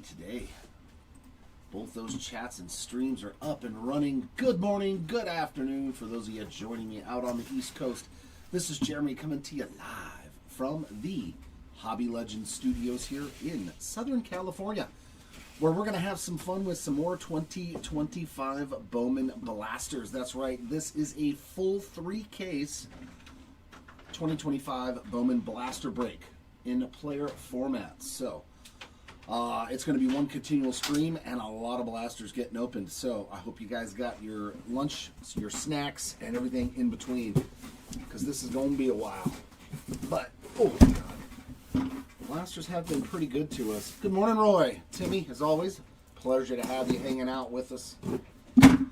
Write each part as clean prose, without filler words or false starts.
today. Both those chats and streams are up and running. Good morning, good afternoon for those of you joining me out on the East Coast. This is Jeremy coming to you live from the Hobby Legends Studios here in Southern California, where we're going to have some fun with some more 2025 Bowman blasters. That's right, this is a full 3-case 2025 Bowman blaster break in player format. So it's going to be one continual stream and a lot of blasters getting opened. So I hope you guys got your lunch, your snacks, and everything in between, because this is going to be a while. But, oh my God, blasters have been pretty good to us. Good morning, Roy. Timmy, as always, pleasure to have you hanging out with us. Alrighty.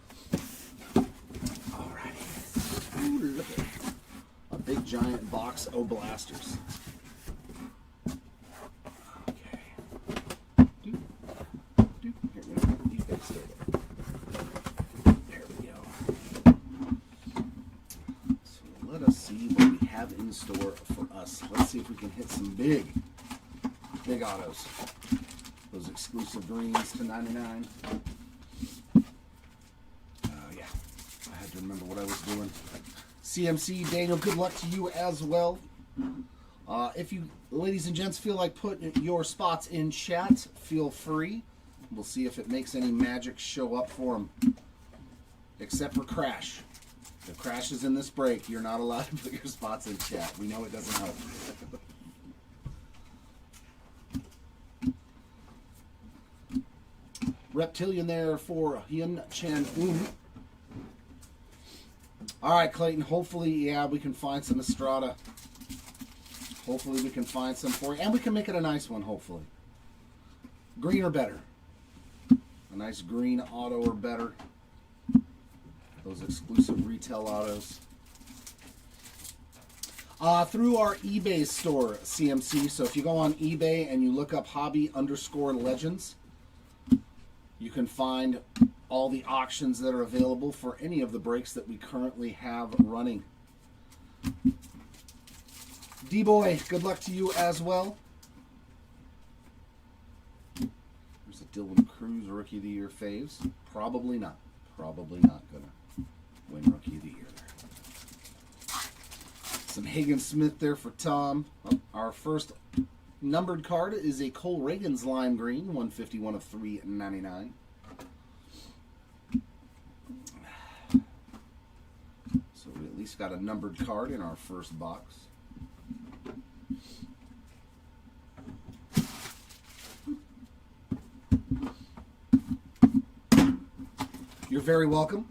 Ooh, look at a big giant box of blasters. In store for us. Let's see if we can hit some big autos. Those exclusive greens to 99. Yeah, I had to remember what I was doing. CMC, Daniel, good luck to you as well. If you, ladies and gents, feel like putting your spots in chat, feel free. We'll see if it makes any magic show up for them. Except for Crash. If Crash is in this break, you're not allowed to put your spots in chat. We know it doesn't help. Reptilian there for Hyun Chan Un. All right, Clayton. Hopefully, yeah, we can find some Estrada. Hopefully, we can find some for you. And we can make it a nice one, hopefully. Green or better. A nice green auto or better. Those exclusive retail autos. Through our eBay store, CMC. So if you go on eBay and you look up hobby_legends, you can find all the auctions that are available for any of the breaks that we currently have running. D-Boy, good luck to you as well. There's a Dylan Cruz Rookie of the Year faves. Probably not. Probably not gonna win Rookie of the Year there. Some Hagen Smith there for Tom. Our first numbered card is a Cole Reagan's lime green, 151 of 399. So we at least got a numbered card in our first box. You're very welcome.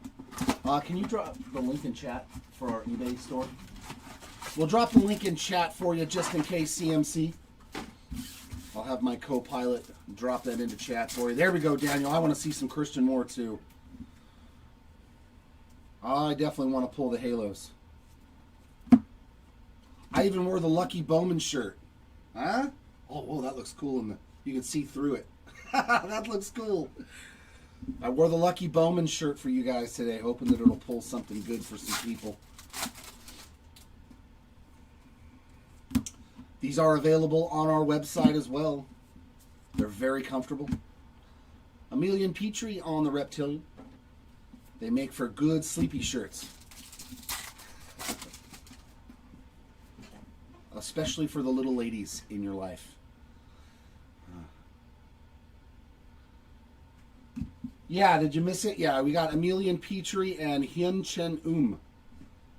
Can you drop the link in chat for our eBay store? We'll drop the link in chat for you just in case, CMC. I'll have my co-pilot drop that into chat for you. There we go, Daniel. I want to see some Christian Moore too. I definitely want to pull the Halos. I even wore the Lucky Bowman shirt. Huh? Oh, whoa, that looks cool. You can see through it. That looks cool. I wore the Lucky Bowman shirt for you guys today, hoping that it'll pull something good for some people. These are available on our website as well. They're very comfortable. Emilian Petrie on the Reptilian. They make for good sleepy shirts. Especially for the little ladies in your life. Yeah, did you miss it? Yeah, we got Emilian Petrie and Hyun Chen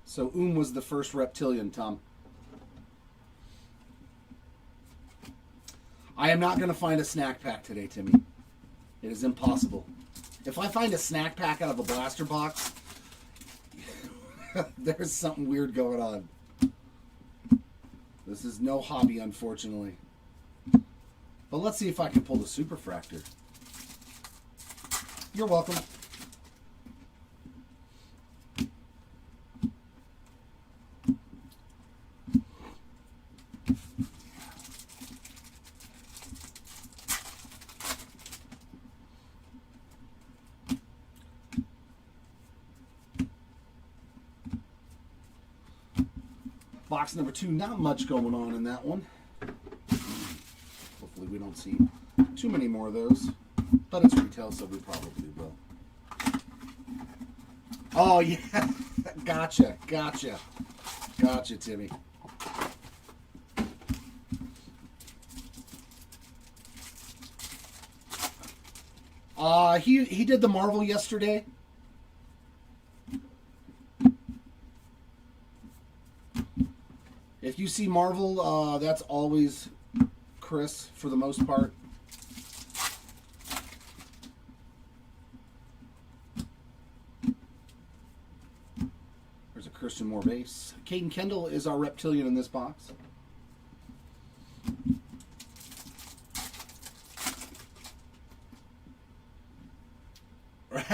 So was the first Reptilian, Tom. I am not going to find a snack pack today, Timmy. It is impossible. If I find a snack pack out of a blaster box, there's something weird going on. This is no hobby, unfortunately. But let's see if I can pull the Superfractor. You're welcome. Box number 2, not much going on in that one. Hopefully we don't see too many more of those, but it's retail, so we probably will. Oh, yeah. Gotcha, Timmy. He did the Marvel yesterday. If you see Marvel, that's always Chris for the most part. There's a Christian Moore base. Caden Kendall is our Reptilian in this box.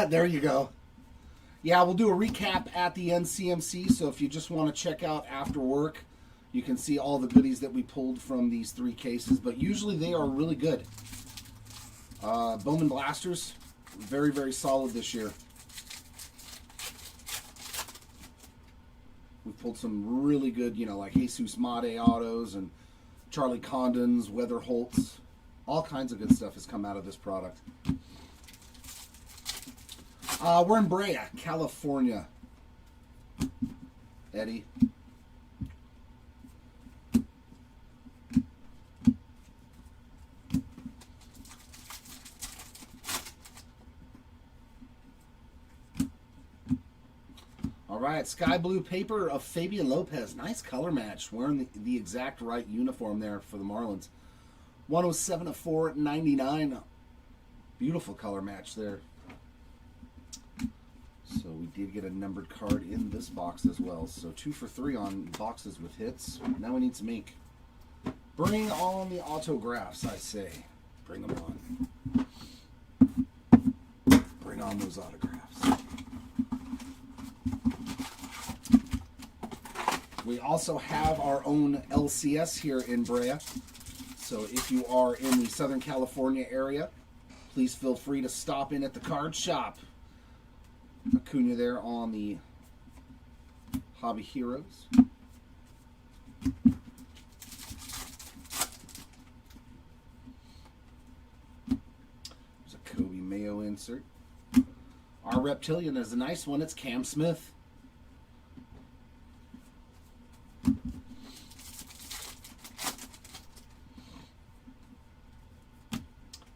There you go. Yeah, we'll do a recap at the NCMC, so if you just want to check out after work, you can see all the goodies that we pulled from these 3 cases, but usually they are really good. Bowman blasters, very, very solid this year. We pulled some really good, like Jesus Made autos and Charlie Condons, Weather Holtz. All kinds of good stuff has come out of this product. We're in Brea, California. Eddie. All right, sky blue paper of Fabian Lopez. Nice color match. Wearing the exact right uniform there for the Marlins. 107 of 499. Beautiful color match there. So we did get a numbered card in this box as well. So 2 for 3 on boxes with hits. Now we need some ink. Bring on the autographs, I say. Bring them on. Bring on those autographs. We also have our own LCS here in Brea. So if you are in the Southern California area, please feel free to stop in at the card shop. Acuna there on the Hobby Heroes. There's a Kobe Mayo insert. Our Reptilian is a nice one. It's Cam Smith.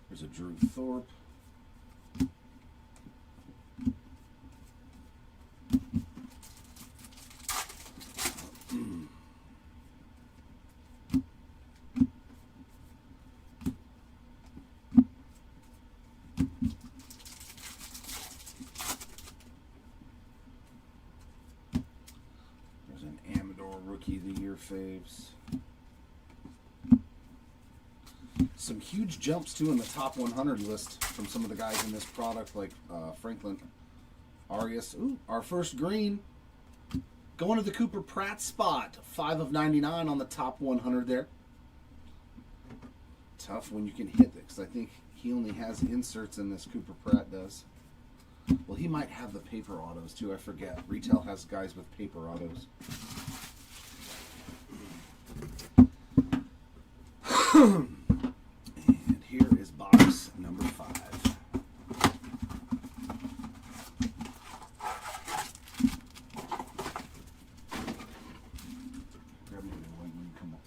There's a Drew Thorpe. Rookie of the Year faves. Some huge jumps too in the top 100 list from some of the guys in this product, like Franklin Arias. Ooh, our first green. Going to the Cooper Pratt spot. 5 of 99 on the top 100 there. Tough when you can hit it, because I think he only has inserts in this. Cooper Pratt does. Well, he might have the paper autos too. I forget. Retail has guys with paper autos. And here is box number 5. Grab me one when you come up.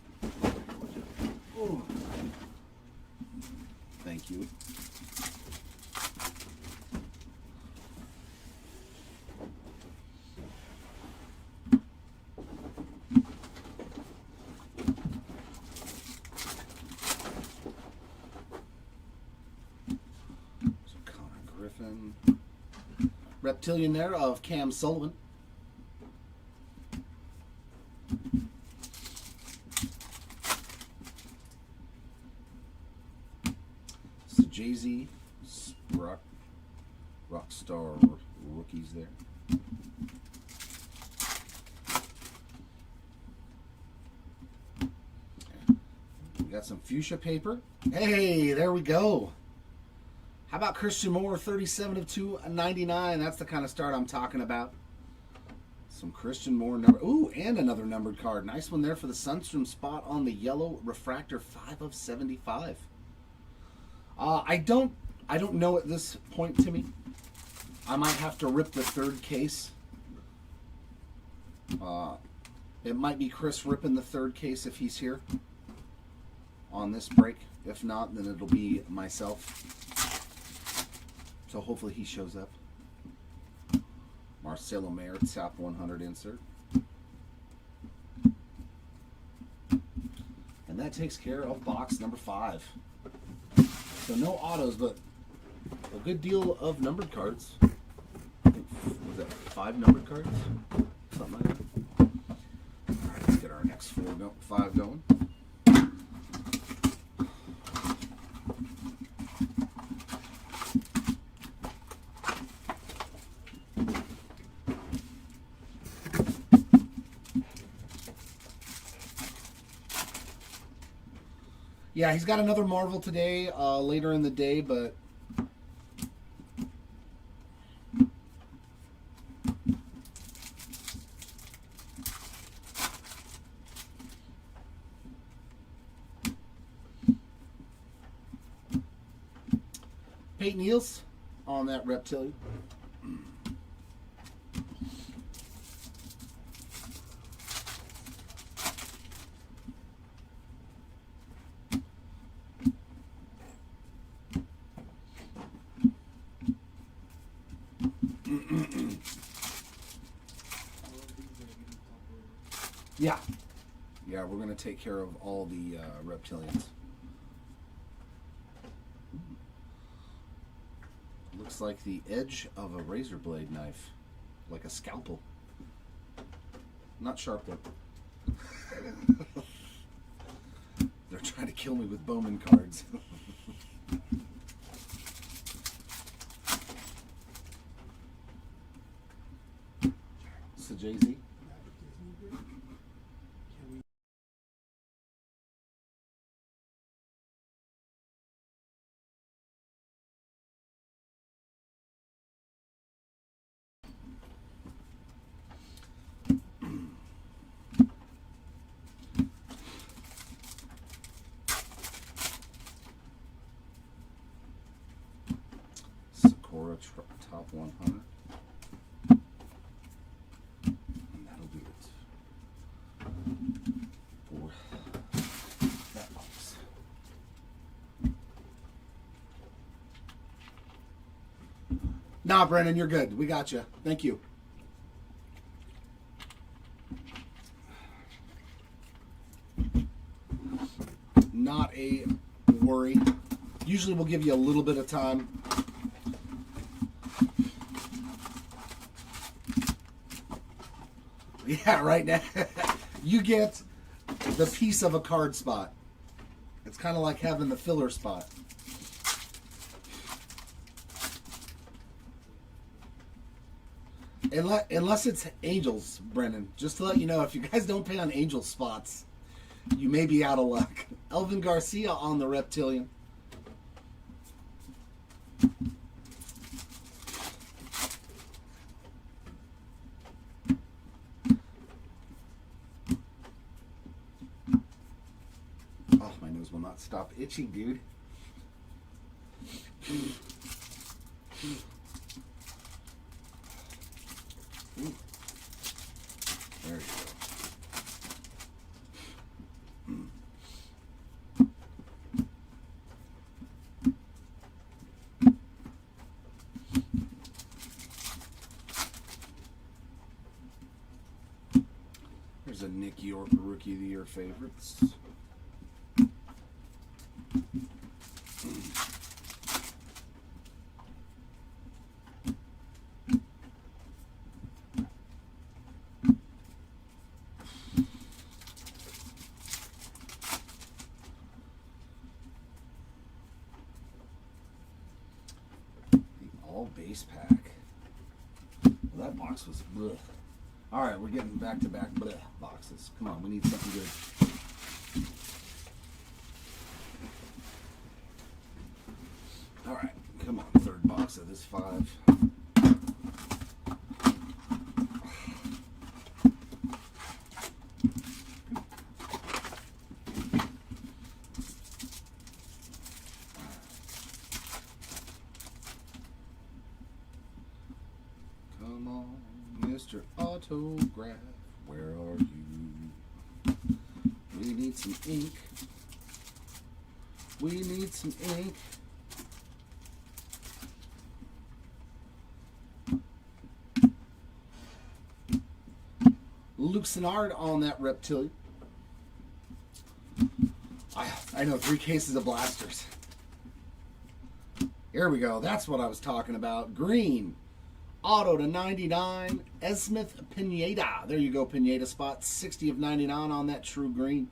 Oh. Thank you. Reptilian there of Cam Sullivan. So Jay-Z, Rockstar rookies there. We got some fuchsia paper. Hey, there we go. How about Christian Moore, 37 of 299? That's the kind of start I'm talking about. Some Christian Moore number. Ooh, and another numbered card. Nice one there for the Sunstrom spot on the yellow refractor, 5 of 75. I don't know at this point, Timmy. I might have to rip the third case. It might be Chris ripping the third case if he's here on this break. If not, then it'll be myself. So hopefully he shows up. Marcelo Mayer, top 100 insert. And that takes care of box number 5. So no autos, but a good deal of numbered cards. I think, was that 5 numbered cards? Something like that. Alright, let's get our next 5 going. Yeah, he's got another Marvel today, later in the day, but Peyton Eels on that Reptilian. Yeah, we're going to take care of all the reptilians. Looks like the edge of a razor blade knife, like a scalpel. Not sharp though. They're trying to kill me with Bowman cards. So Jay-Z. Top 100. And that'll do it for that box. Nah, Brennan, you're good. We got you. Thank you. Not a worry. Usually we'll give you a little bit of time. Yeah, right now you get the piece of a card spot. It's kind of like having the filler spot. Unless it's Angels, Brennan. Just to let you know, if you guys don't pay on Angel spots, you may be out of luck. Elvin Garcia on the Reptilian. Will not stop itching, dude. Ooh. There you go. There's a Nick York Rookie of the Year favorites. Base pack. Well, that box was bleh. All right, we're getting back-to-back bleh boxes. Come on, we need something good. All right, come on, third box of this 5. Come on, Mr. Autograph, where are you? We need some ink. We need some ink. Luke Sennard on that Reptilian. I know 3 cases of blasters. Here we go. That's what I was talking about. Green. Auto to 99. Esmith Pineda. There you go, Pineda spot. 60 of 99 on that true green.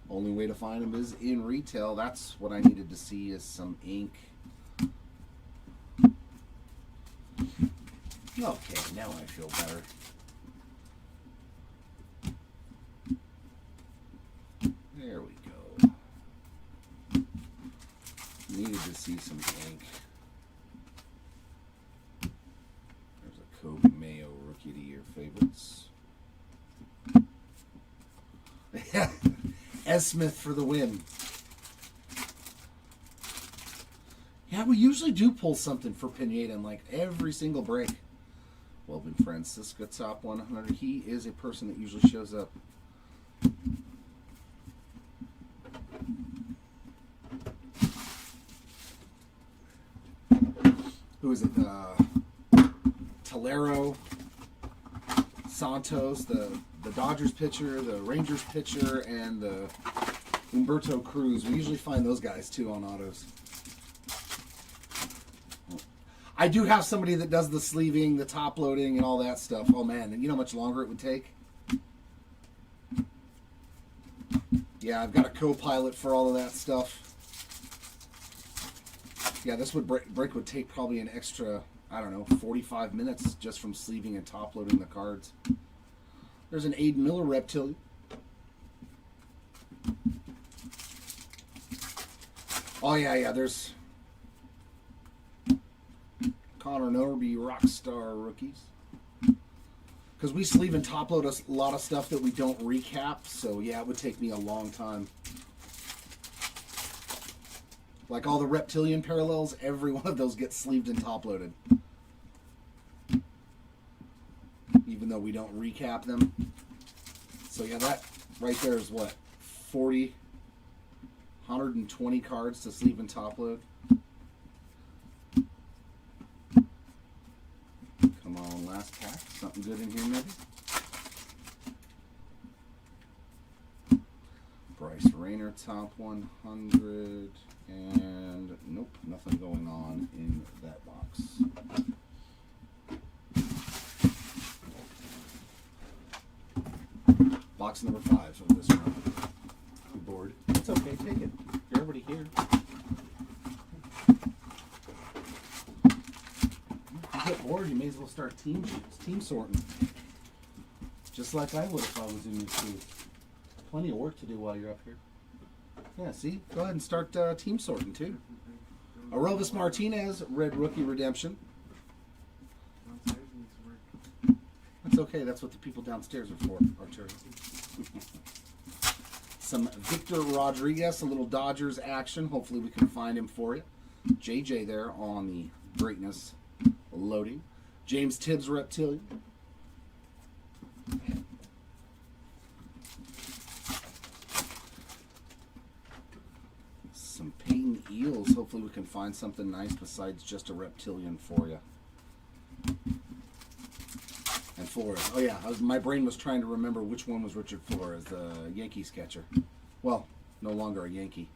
Only way to find them is in retail. That's what I needed to see is some ink. Okay, now I feel better. There we go. Needed to see some ink. There's a Kobe Mayo Rookie of the Year favorites. Esmith for the win. Yeah, we usually do pull something for Pineda in like every single break. Welvin Francisco top 100. He is a person that usually shows up. Who is it? Tolero, Santos, the Dodgers pitcher, the Rangers pitcher, and the Humberto Cruz. We usually find those guys too on autos. I do have somebody that does the sleeving, the top loading, and all that stuff. Oh man, you know how much longer it would take? Yeah, I've got a co-pilot for all of that stuff. Yeah, this would break would take probably an extra, I don't know, 45 minutes just from sleeving and top loading the cards. There's an Aiden Miller Reptilian. Oh yeah, there's Connor Norby Rockstar rookies. Because we sleeve and top load a lot of stuff that we don't recap, so yeah, it would take me a long time. Like all the Reptilian parallels, every one of those gets sleeved and top loaded. Even though we don't recap them. So yeah, that right there is what? 40, 120 cards to sleeve and top load. Come on, last pack. Something good in here maybe? Bryce Rayner, top 100. And nope, nothing going on in that box. Box number 5 of this round. You bored? It's okay, take it. You're already here. If you get bored, you may as well start team sorting. Just like I would if I was in your team. Plenty of work to do while you're up here. Yeah, see? Go ahead and start team sorting, too. Arovis Martinez, Red Rookie Redemption. That's okay. That's what the people downstairs are for, Arturo. Some Victor Rodriguez, a little Dodgers action. Hopefully we can find him for you. JJ there on the greatness loading. James Tibbs Reptilian. Some Payton Eels. Hopefully we can find something nice besides just a Reptilian for you. And Flores. Oh yeah, my brain was trying to remember which one was Richard Flores, the Yankees catcher. Well, no longer a Yankee.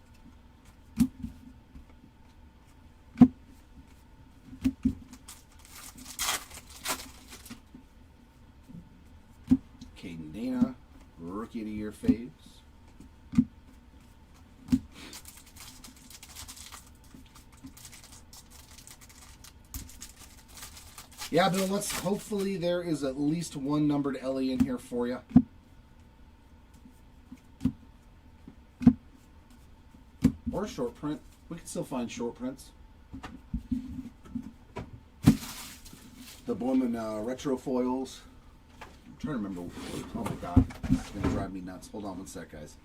Caden Dana, Rookie of the Year faves. Yeah, Bill, hopefully there is at least one numbered Ellie in here for you. Or a short print. We can still find short prints. The Bowman retro foils. I'm trying to remember. Oh my god. It's going to drive me nuts. Hold on one sec, guys.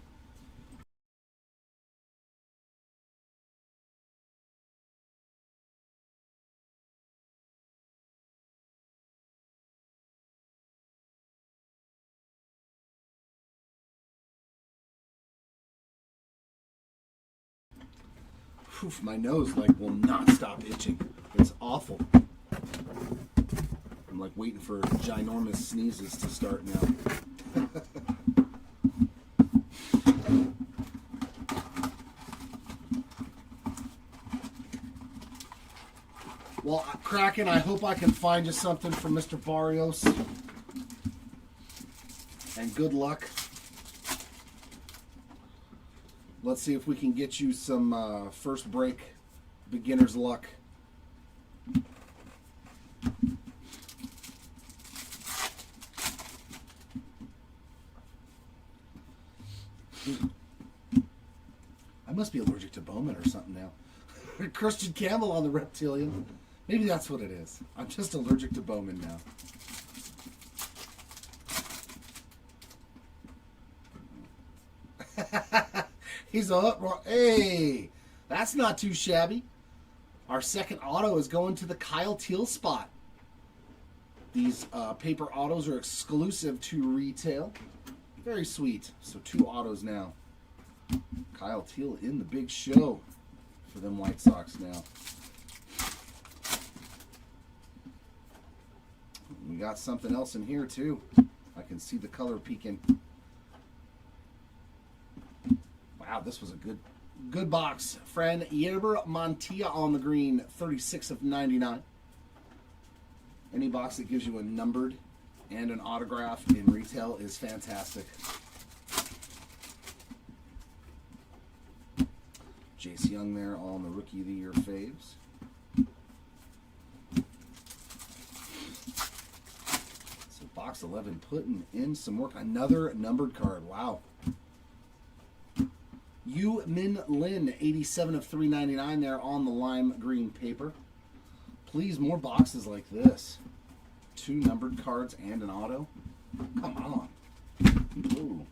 Poof, my nose like will not stop itching. It's awful. I'm like waiting for ginormous sneezes to start now. Well, Kraken, I hope I can find you something from Mr. Barrios. And good luck. Let's see if we can get you some first break beginner's luck. I must be allergic to Bowman or something now. Christian Campbell on the Reptilian. Maybe that's what it is. I'm just allergic to Bowman now. He's a hey, that's not too shabby. Our second auto is going to the Kyle Teal spot. These paper autos are exclusive to retail. Very sweet. So 2 autos now. Kyle Teal in the big show for them White Sox now. We got something else in here too. I can see the color peeking. Wow, this was a good box. Fran Yerber Montilla on the green, 36 of 99. Any box that gives you a numbered and an autograph in retail is fantastic. Jace Young there on the Rookie of the Year faves. So box 11 putting in some work. Another numbered card. Wow. Yu Min Lin, 87 of 399 there on the lime green paper. Please, more boxes like this. 2 numbered cards and an auto. Come on. Ooh.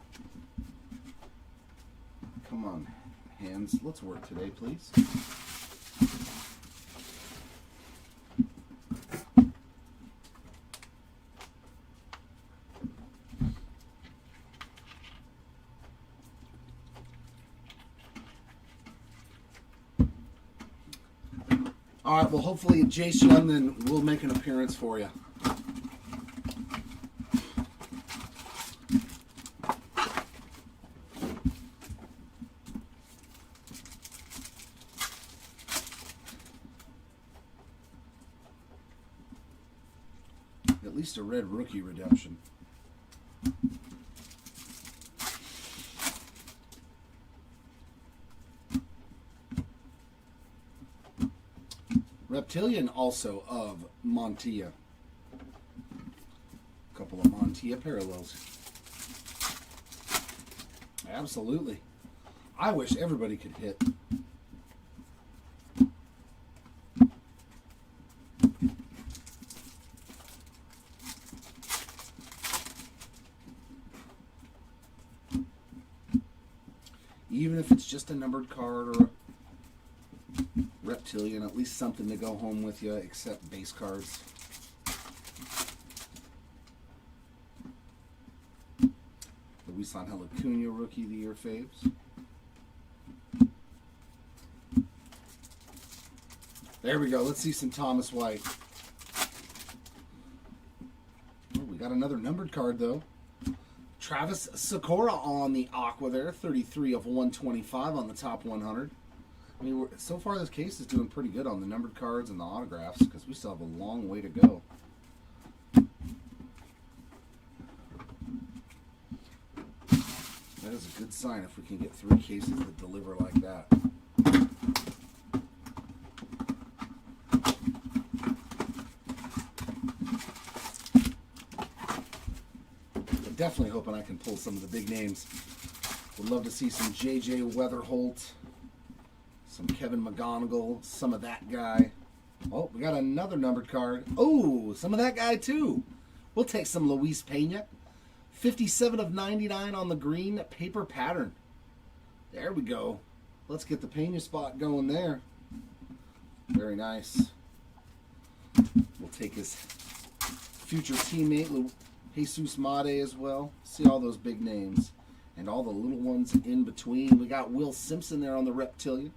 Come on, hands. Let's work today, please. All right, well, hopefully Jace Young then will make an appearance for you. At least a red rookie redemption. Reptilian also of Montilla. A couple of Montilla parallels. Absolutely. I wish everybody could hit. Even if it's just a numbered card or a Reptilian, at least something to go home with you, except base cards. Luis Angel Acuna, Rookie of the Year faves. There we go. Let's see some Thomas White. Oh, we got another numbered card, though. Travis Sakura on the Aqua there, 33 of 125 on the top 100. I mean, so far this case is doing pretty good on the numbered cards and the autographs because we still have a long way to go. That is a good sign if we can get 3 cases that deliver like that. I'm definitely hoping I can pull some of the big names. Would love to see some J.J. Weatherholt. Some Kevin McGonigal, some of that guy. Oh, we got another numbered card. Oh, some of that guy too. We'll take some Luis Pena. 57 of 99 on the green paper pattern. There we go. Let's get the Pena spot going there. Very nice. We'll take his future teammate, Jesus Made, as well. See all those big names. And all the little ones in between. We got Will Simpson there on the Reptilian.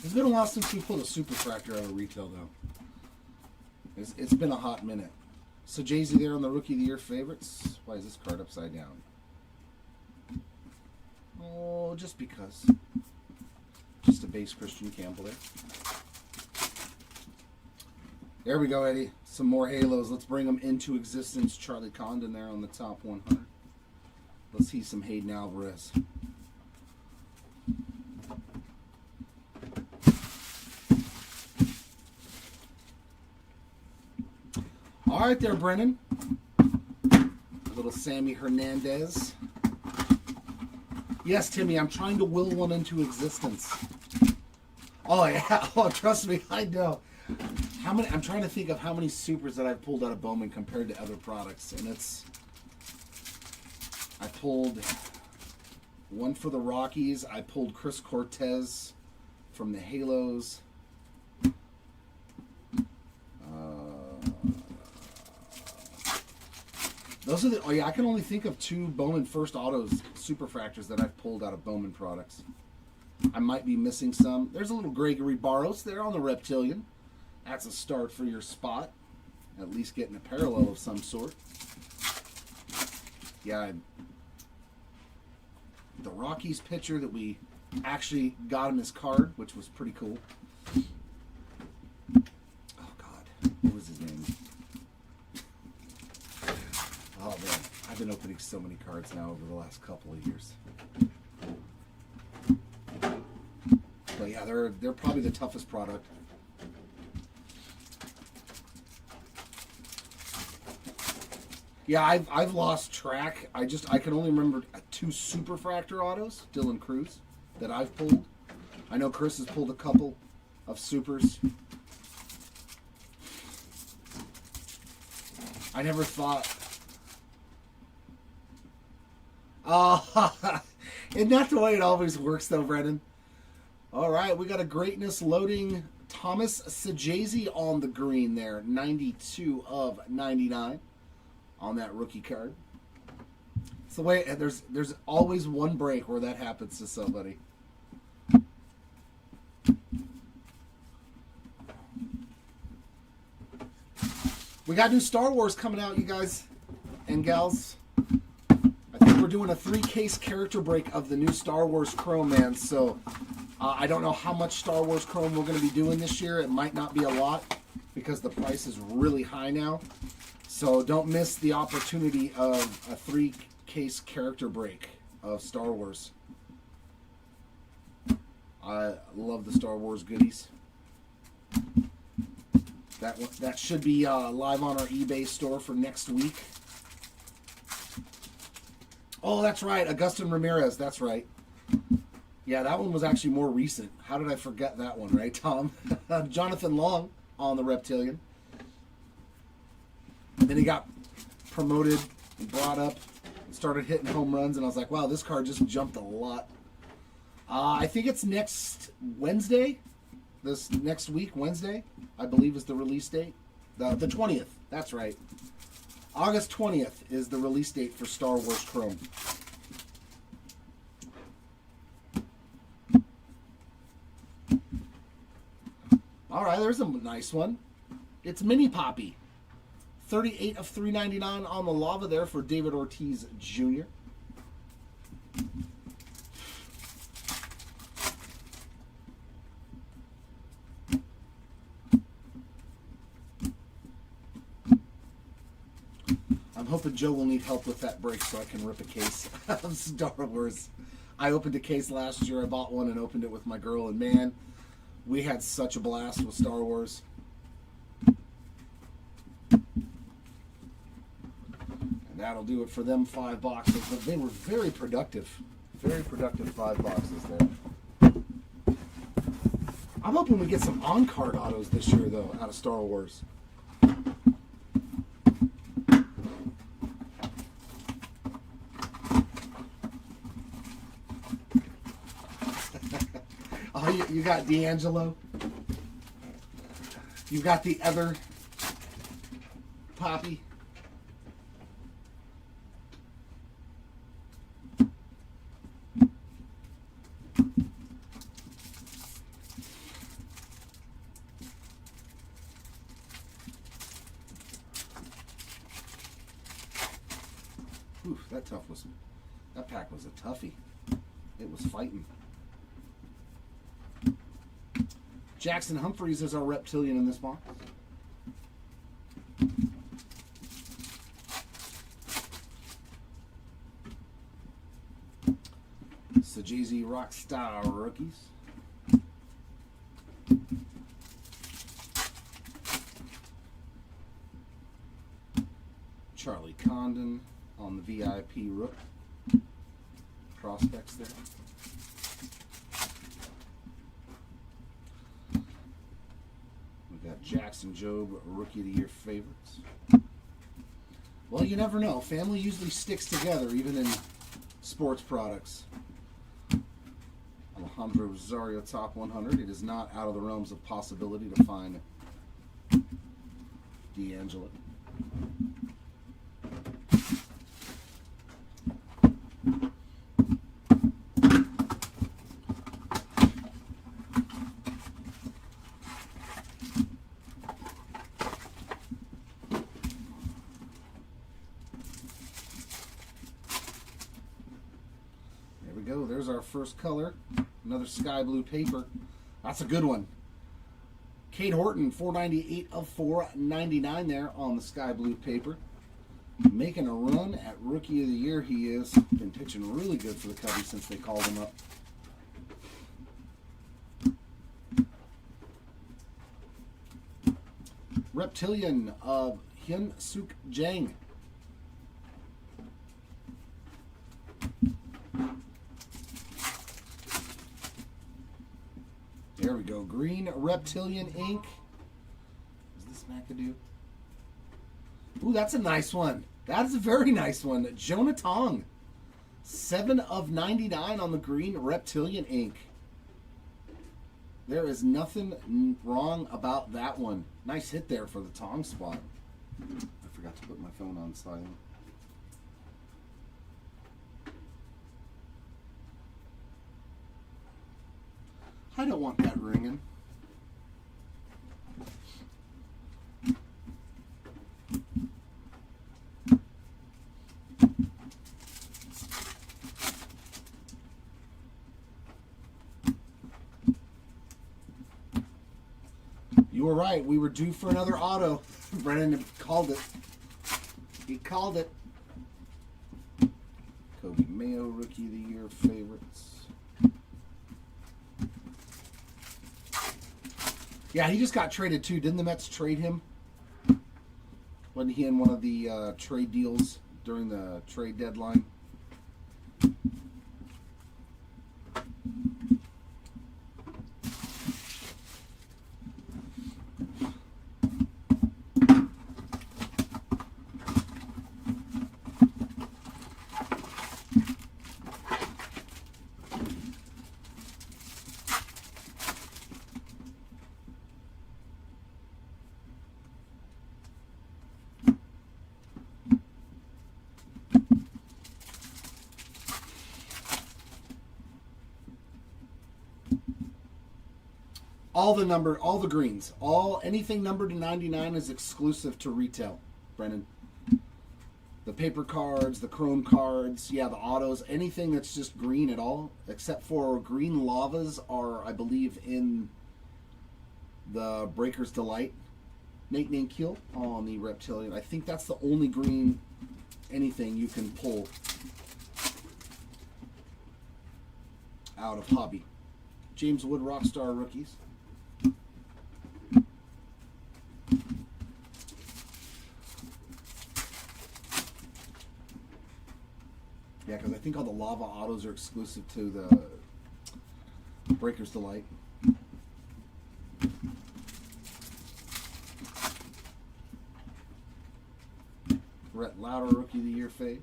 It's been a while since we pulled a Superfractor out of retail, though. It's been a hot minute. So Jay-Z there on the Rookie of the Year favorites. Why is this card upside down? Oh, just because. Just a base Christian Campbell there. There we go, Eddie. Some more Halos. Let's bring them into existence. Charlie Condon there on the top 100. Let's see some Hayden Alvarez. All right there, Brennan. Little Sammy Hernandez. Yes, Timmy, I'm trying to will one into existence. Oh, yeah. Oh, trust me, I know. How many? I'm trying to think of how many supers that I've pulled out of Bowman compared to other products. And it's... I pulled one for the Rockies. I pulled Chris Cortez from the Halos. Those are the... Oh, yeah, I can only think of 2 Bowman First Autos Superfractors that I've pulled out of Bowman products. I might be missing some. There's a little Gregory Barros there on the Reptilian. That's a start for your spot. At least getting a parallel of some sort. Yeah, the Rockies pitcher that we actually got him his card, which was pretty cool. Oh, God. What was his name? Oh, man. I've been opening so many cards now over the last couple of years. But yeah, they're probably the toughest product. Yeah, I've lost track. I can only remember 2 Superfractor autos, Dylan Cruz, that I've pulled. I know Chris has pulled a couple of supers. I never thought. Isn't that the way it always works, though, Brennan? All right, we got a greatness loading Thomas Sajazi on the green there, 92 of 99 on that rookie card. It's the way. There's always one break where that happens to somebody. We got new Star Wars coming out, you guys and gals. I think we're doing a 3-case character break of the new Star Wars Chrome, man. So I don't know how much Star Wars Chrome we're going to be doing this year. It might not be a lot because the price is really high now. So don't miss the opportunity of a 3-case character break of Star Wars. I love the Star Wars goodies. That should be live on our eBay store for next week. Oh, that's right. Agustin Ramirez. That's right. Yeah, that one was actually more recent. How did I forget that one, right, Tom? Jonathan Long on the Reptilian. And then he got promoted and brought up and started hitting home runs. And I was like, wow, this card just jumped a lot. I think it's next Wednesday. This next week, Wednesday, I believe is the release date. The 20th. That's right. August 20th is the release date for Star Wars Chrome. All right, there's a nice one. It's Mini Poppy. 38 of 399 on the lava there for David Ortiz Jr. I'm hoping Joe will need help with that break so I can rip a case of Star Wars. I opened a case last year. I bought one and opened it with my girl, and man, we had such a blast with Star Wars. And that'll do it for them 5 boxes. But they were very productive. Very productive 5 boxes there. I'm hoping we get some on-card autos this year, though, out of Star Wars. you got D'Angelo. You got the other Poppy. Oof, that pack was a toughie. It was fighting. Jackson Humphreys is our Reptilian in this box. It's the Jay-Z Rockstar rookies. Charlie Condon on the VIP rook. Prospects there. We got Jackson Jobe, Rookie of the Year favorites. Well, you never know. Family usually sticks together, even in sports products. Alejandro Rosario top 100. It is not out of the realms of possibility to find D'Angelo. Go. There's our first color. Another sky blue paper. That's a good one. Kate Horton, 498 of 499 there on the sky blue paper. Making a run at Rookie of the Year, he is. Been pitching really good for the Cubbies since they called him up. Reptilian of Hyun Suk Jang. There we go. Green Reptilian ink. Is this McAdoo? Ooh, that's a nice one. That is a very nice one. Jonah Tong. 7 of 99 on the green Reptilian ink. There is nothing wrong about that one. Nice hit there for the Tong spot. I forgot to put my phone on silent. I don't want that ringing. You were right. We were due for another auto. Brennan called it. He called it. Kobe Mayo, Rookie of the Year favorites. Yeah, he just got traded too. Didn't the Mets trade him? Wasn't he in one of the trade deals during the trade deadline? All the greens, anything numbered to 99 is exclusive to retail, Brennan. The paper cards, the chrome cards, yeah, the autos, anything that's just green at all, except for green lavas are, I believe, in the Breaker's Delight. Nate Nankiel on the Reptilian. I think that's the only green anything you can pull out of Hobby. James Wood Rockstar rookies. Yeah, because I think all the lava autos are exclusive to the Breaker's Delight. Rhett Lauder, Rookie of the Year faves.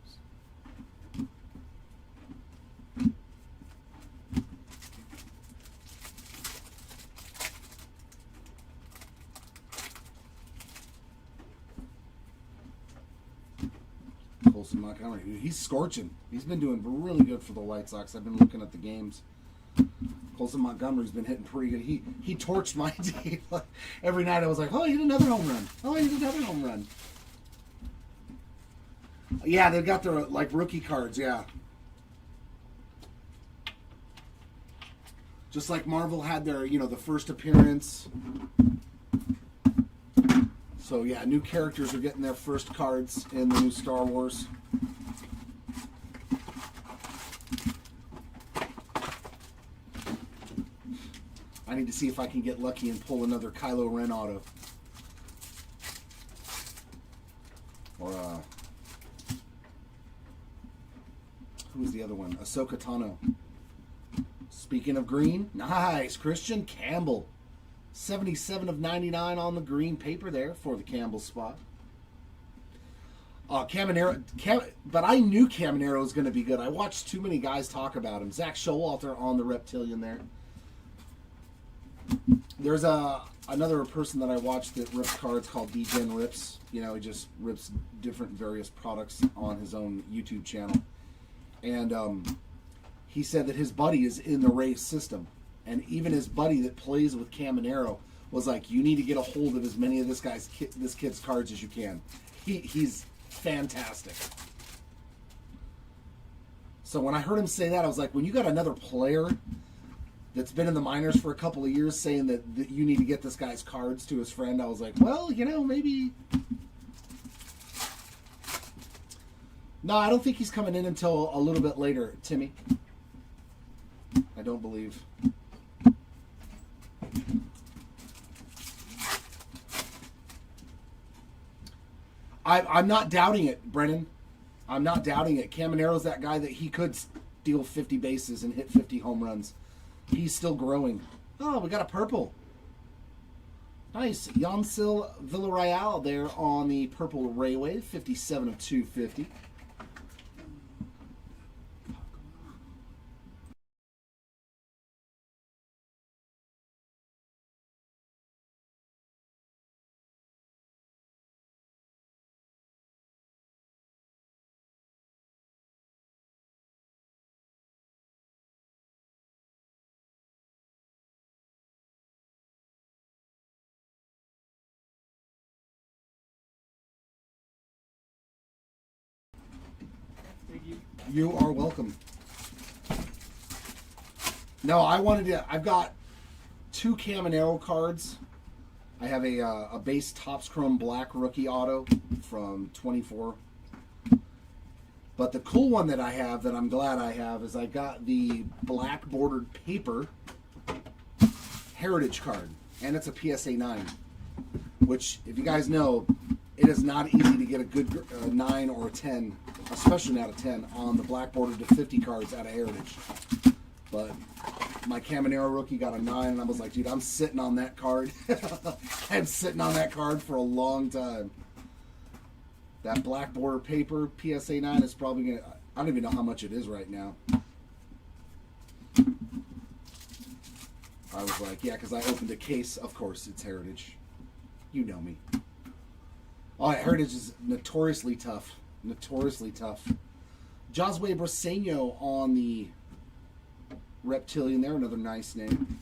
Colson Montgomery. Dude, he's scorching. He's been doing really good for the White Sox. I've been looking at the games. Colson Montgomery's been hitting pretty good. He torched my team. Every night I was like, oh, he hit another home run. Oh, he hit another home run. Yeah, they've got their like rookie cards, yeah. Just like Marvel had their, the first appearance. So yeah, new characters are getting their first cards in the new Star Wars. I need to see if I can get lucky and pull another Kylo Ren auto. Or, who was the other one? Ahsoka Tano. Speaking of green, nice. Christian Campbell. 77 of 99 on the green paper there for the Campbell spot. Caminero, but I knew Caminero was going to be good. I watched too many guys talk about him. Zach Showalter on the Reptilian there. There's another person that I watched that rips cards called DGen Rips. He just rips different various products on his own YouTube channel. And he said that his buddy is in the Rays system. And even his buddy that plays with Caminero was like, you need to get a hold of as many of this kid's cards as you can. He's fantastic. So when I heard him say that, I was like, when you got another player that's been in the minors for a couple of years saying that you need to get this guy's cards to his friend, I was like, well, maybe. No, I don't think he's coming in until a little bit later, Timmy. I don't believe. I'm not doubting it, Brennan. I'm not doubting it. Caminero's that guy that he could steal 50 bases and hit 50 home runs. He's still growing. Oh, we got a purple. Nice. Yansil Villarreal there on the purple Rayway, 57 of 250. You are welcome. No, I've got 2 Caminero cards. I have a base Topps Chrome Black rookie auto from 24. But the cool one that I have, that I'm glad I have, is I got the black bordered paper Heritage card. And it's a PSA 9. Which, if you guys know, it is not easy to get a good 9 or a 10, especially not a 10, on the black border to 50 cards out of Heritage. But my Caminero rookie got a 9, and I was like, dude, I'm sitting on that card. I'm sitting on that card for a long time. That black border paper PSA 9 is probably going to, I don't even know how much it is right now. I was like, yeah, because I opened a case. Of course, it's Heritage. You know me. Oh, Heritage is notoriously tough. Notoriously tough. Josue Briseño on the Reptilian there. Another nice name.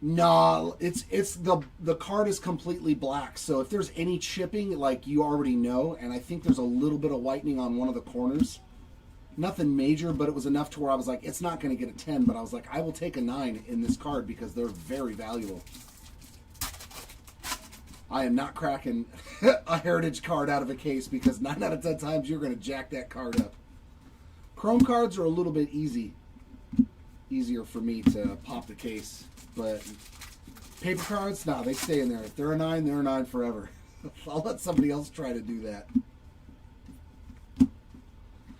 No, it's the card is completely black. So if there's any chipping, like you already know, and I think there's a little bit of whitening on one of the corners. Nothing major, but it was enough to where I was like, it's not going to get a 10, but I was like, I will take a 9 in this card because they're very valuable. I am not cracking a Heritage card out of a case because 9 out of 10 times you're going to jack that card up. Chrome cards are a little bit easier for me to pop the case, but paper cards, no, they stay in there. If they're a 9, they're a 9 forever. I'll let somebody else try to do that.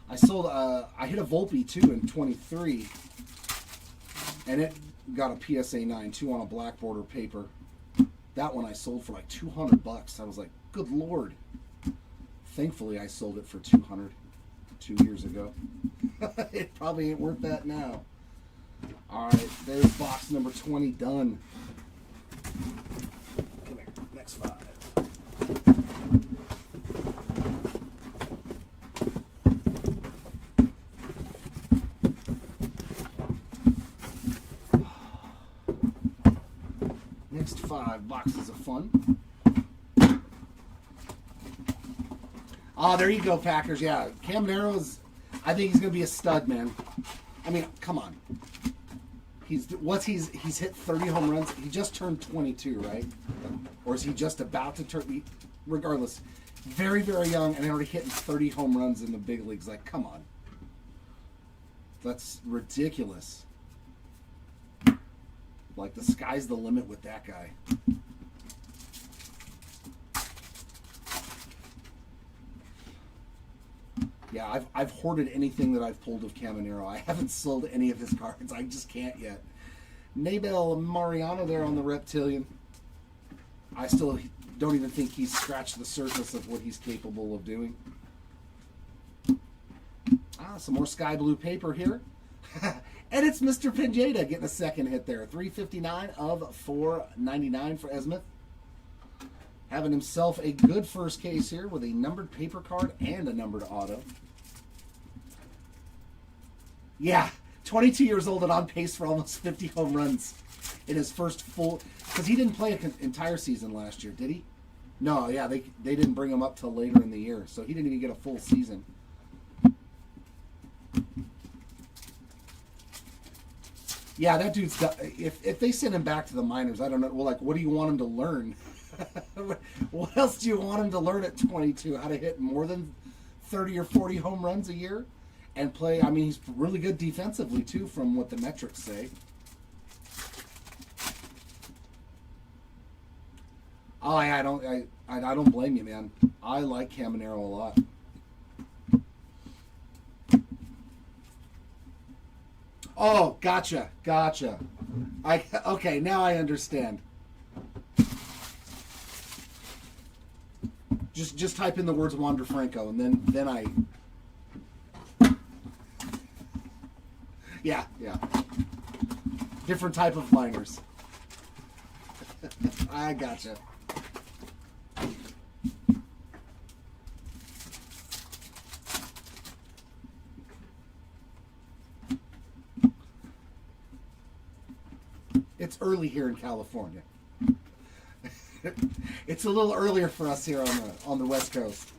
I hit a Volpe too in 23, and it got a PSA 9 too on a black border paper. That one I sold for like $200. I was like, good Lord. Thankfully, I sold it for $200 2 years ago. It probably ain't worth that now. All right, there's box number 20 done. Come here, next 5. 5 boxes of fun. Oh, there you go, Packers. Yeah, Cam Narrows, I think he's going to be a stud, man. I mean, come on. He's hit 30 home runs. He just turned 22, right? Or is he just about to turn? Regardless, very, very young and already hitting 30 home runs in the big leagues. Like, come on. That's ridiculous. Like, the sky's the limit with that guy. Yeah, I've hoarded anything that I've pulled of Caminero. I haven't sold any of his cards. I just can't yet. Nabel Mariano there on the Reptilian. I still don't even think he's scratched the surface of what he's capable of doing. Some more sky blue paper here. And it's Mr. Pinjada getting a second hit there. 359 of 499 for Esmith. Having himself a good first case here with a numbered paper card and a numbered auto. Yeah, 22 years old and on pace for almost 50 home runs in his first full... Because he didn't play an entire season last year, did he? No, yeah, they didn't bring him up till later in the year, so he didn't even get a full season. Yeah, that dude's... If they send him back to the minors, I don't know. Well, like, what do you want him to learn? What else do you want him to learn at 22? How to hit more than 30 or 40 home runs a year? And play... I mean, he's really good defensively, too, from what the metrics say. Oh, yeah, I don't blame you, man. I like Caminero a lot. Oh, gotcha. Okay, now I understand. Just type in the words Wander Franco, and then I... Yeah. Different type of miners. I gotcha. It's early here in California. It's a little earlier for us here on the West Coast.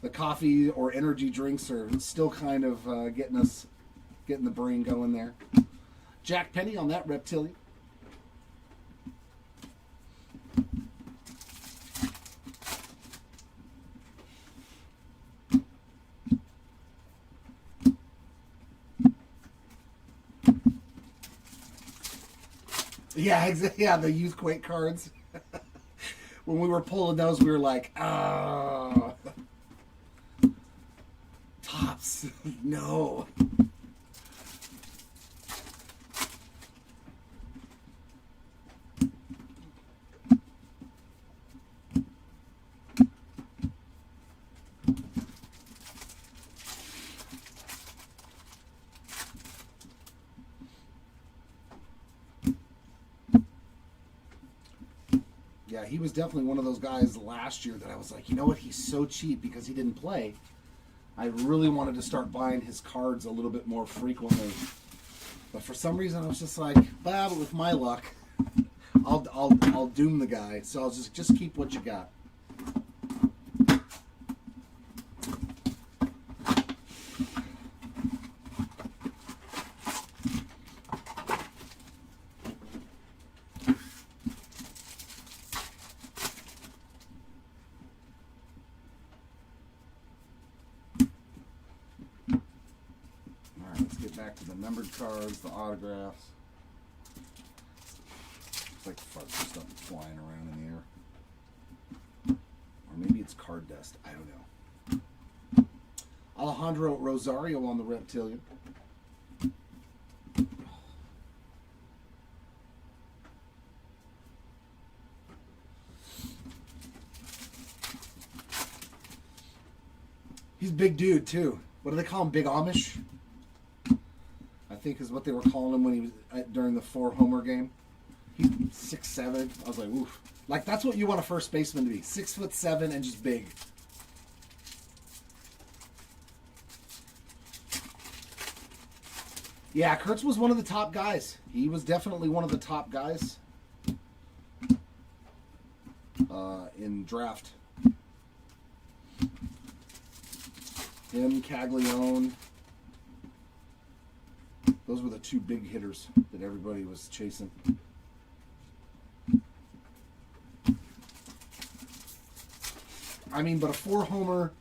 The coffee or energy drinks are still kind of getting the brain going there. Jack Penny on that Reptilian. Yeah, exactly. Yeah, the Youth Quake cards. When we were pulling those, we were like, oh. Tops. No. Yeah, he was definitely one of those guys last year that I was like, you know what, he's so cheap because he didn't play. I really wanted to start buying his cards a little bit more frequently. But for some reason I was just like, well, but with my luck, I'll doom the guy. So I'll just keep what you got. Back to the numbered cards, the autographs. It's like fuzz stuff flying around in the air. Or maybe it's card dust. I don't know. Alejandro Rosario on the Reptilian. He's a big dude, too. What do they call him? Big Amish? I think is what they were calling him when he was during the 4-homer game. He's 6'7". I was like, oof. Like, that's what you want a first baseman to be. 6'7" and just big. Yeah, Kurtz was one of the top guys. He was definitely one of the top guys. in draft. Him, Caglione. Those were the two big hitters that everybody was chasing. I mean, but a 4-homer,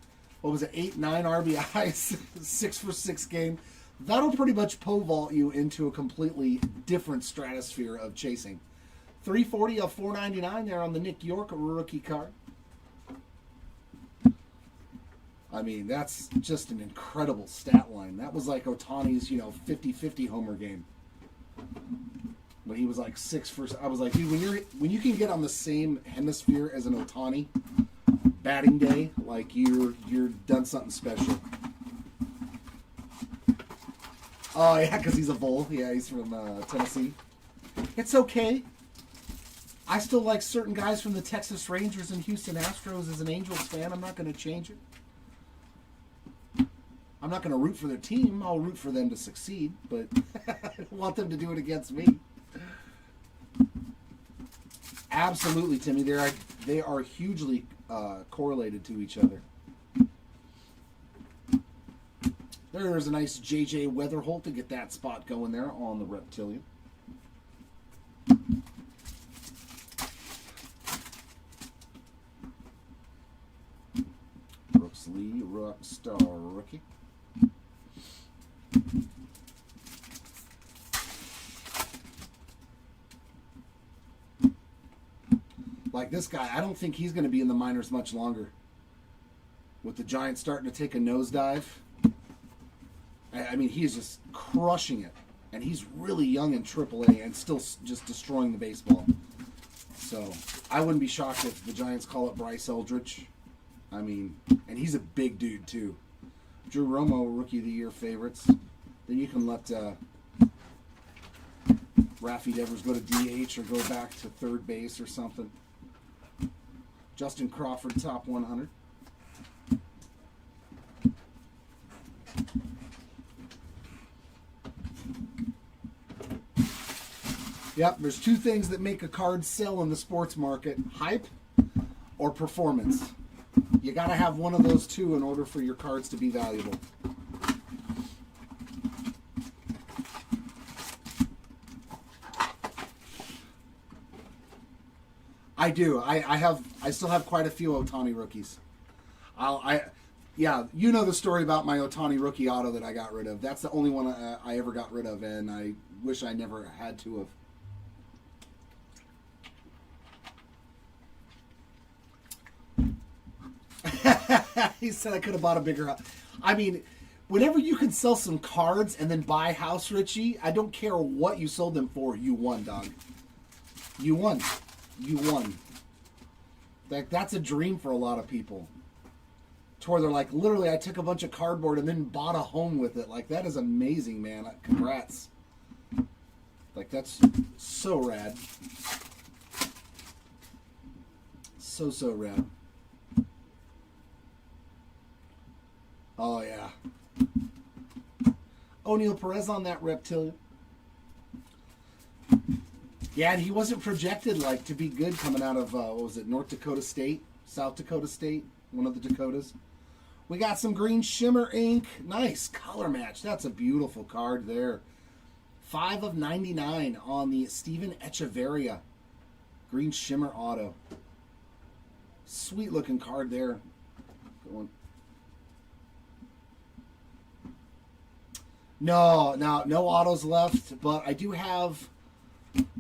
what was it, 8, 9 RBIs, 6 for 6 game, that'll pretty much pole vault you into a completely different stratosphere of chasing. 340 of 499 there on the Nick York rookie card. I mean, that's just an incredible stat line. That was like Ohtani's, 50-50 homer game. When he was like 6 for... I was like, dude, when you can get on the same hemisphere as an Ohtani batting day, like you're done something special. Oh, yeah, because he's a Bull. Yeah, he's from Tennessee. It's okay. I still like certain guys from the Texas Rangers and Houston Astros as an Angels fan. I'm not going to change it. I'm not going to root for their team. I'll root for them to succeed, but I don't want them to do it against me. Absolutely, Timmy. They are hugely correlated to each other. There's a nice J.J. Weatherholt to get that spot going there on the Reptilian. Brooks Lee, Rockstar rookie. Like this guy, I don't think he's going to be in the minors much longer. With the Giants starting to take a nosedive. I mean, he's just crushing it. And he's really young in AAA and still just destroying the baseball. So, I wouldn't be shocked if the Giants call it Bryce Eldridge. I mean, and he's a big dude, too. Drew Romo, Rookie of the Year favorites. Then you can let Raffy Devers go to DH or go back to third base or something. Justin Crawford, top 100. Yep, there's two things that make a card sell in the sports market: hype or performance. You got to have one of those two in order for your cards to be valuable. I do. I still have quite a few Ohtani rookies. Yeah, you know the story about my Ohtani rookie auto that I got rid of. That's the only one I ever got rid of, and I wish I never had to have. He said I could have bought a bigger house. I mean, whenever you can sell some cards and then buy a house, Richie, I don't care what you sold them for. You won, dog. You won. You won. That's a dream for a lot of people. To where they're like, literally, I took a bunch of cardboard and then bought a home with it. Like, that is amazing, man. Congrats. Like, that's so rad. So rad. Oh, yeah. O'Neal Perez on that Reptilian. Yeah, and he wasn't projected like to be good coming out of, what was it, North Dakota State? South Dakota State? One of the Dakotas. We got some green shimmer ink. Nice color match. That's a beautiful card there. 5 of 99 on the Steven Echeverria green shimmer auto. Sweet looking card there. Going. No autos left, but I do have,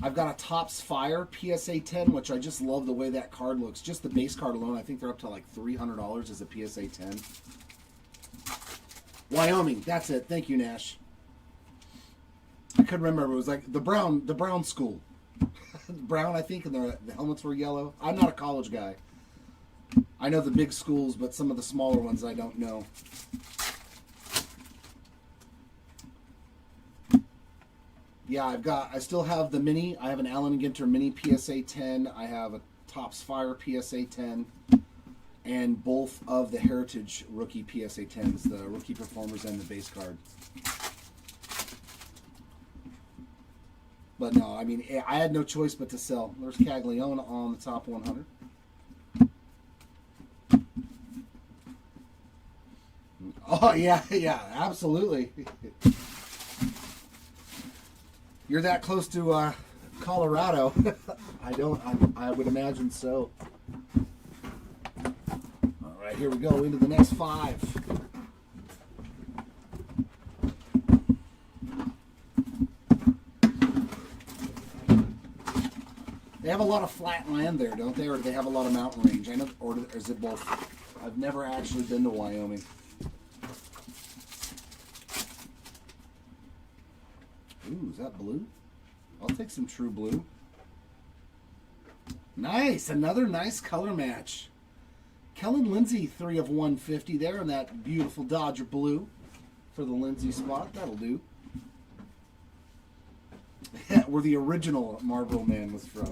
I've got a Topps Fire PSA 10, which I just love the way that card looks. Just the base card alone, I think they're up to like $300 as a PSA 10. Wyoming, that's it. Thank you, Nash. I couldn't remember. It was like the brown school. Brown, I think, and the helmets were yellow. I'm not a college guy. I know the big schools, but some of the smaller ones I don't know. Yeah, I still have the mini. I have an Allen Ginter mini PSA 10. I have a Topps Fire PSA 10. And both of the Heritage rookie PSA 10s, the rookie performers and the base card. But no, I mean, I had no choice but to sell. There's Caglione on the top 100. Oh, yeah, yeah, absolutely. You're that close to Colorado. I would imagine so. All right, here we go into the next 5. They have a lot of flat land there, don't they? Or do they have a lot of mountain range? I know, or is it both? I've never actually been to Wyoming. Ooh, is that blue? I'll take some true blue. Nice, another nice color match. Kellen Lindsay, 3 of 150 there in that beautiful Dodger blue for the Lindsay spot. That'll do. Where the original Marlboro Man was from.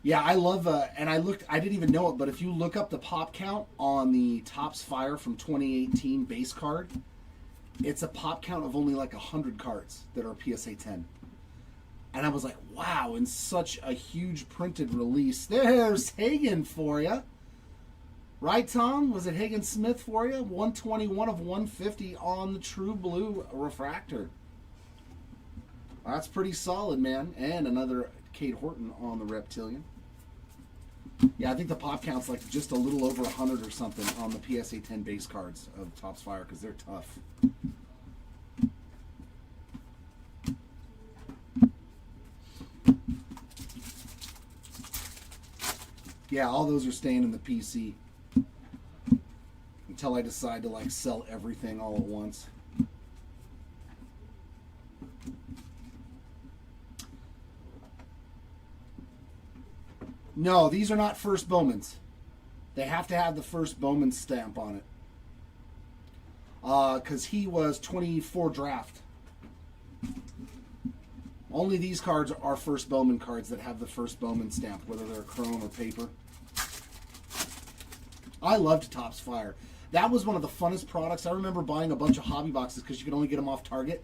Yeah, I love, and I didn't even know it, but if you look up the pop count on the Topps Fire from 2018 base card, it's a pop count of only like 100 cards that are PSA 10. And I was like, wow, in such a huge printed release. There's Hagen for you. Right, Tom? Was it Hagen Smith for you? 121 of 150 on the True Blue refractor. That's pretty solid, man. And another Kate Horton on the Reptilian. Yeah, I think the pop count's like just a little over 100 or something on the PSA 10 base cards of Topps Fire because they're tough. Yeah, all those are staying in the PC until I decide to like sell everything all at once. No, these are not first Bowmans. They have to have the first Bowman stamp on it. Because he was 24 draft. Only these cards are first Bowman cards that have the first Bowman stamp, whether they're chrome or paper. I loved Topps Fire. That was one of the funnest products. I remember buying a bunch of hobby boxes because you could only get them off Target.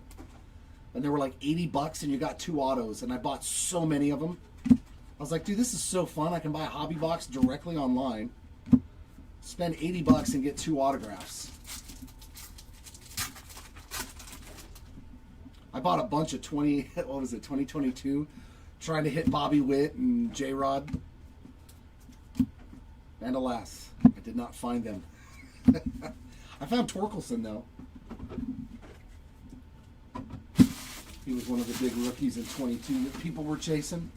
And they were like $80 and you got 2 autos. And I bought so many of them. I was like, dude, this is so fun. I can buy a hobby box directly online, spend $80 and get 2 autographs. I bought a bunch of 2022, trying to hit Bobby Witt and J-Rod. And alas, I did not find them. I found Torkelson, though. He was one of the big rookies in 22 that people were chasing.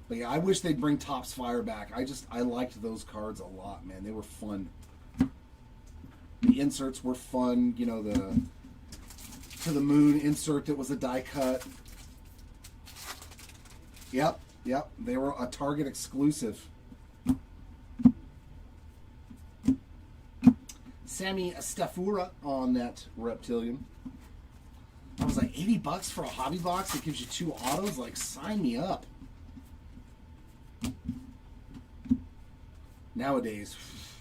But yeah, I wish they'd bring Topps Fire back. I liked those cards a lot, man. They were fun. The inserts were fun. You know, the To the Moon insert that was a die cut. Yep. They were a Target exclusive. Sammy Stafura on that Reptilian. I was like, $80 for a hobby box that gives you 2 autos? Like, sign me up. Nowadays,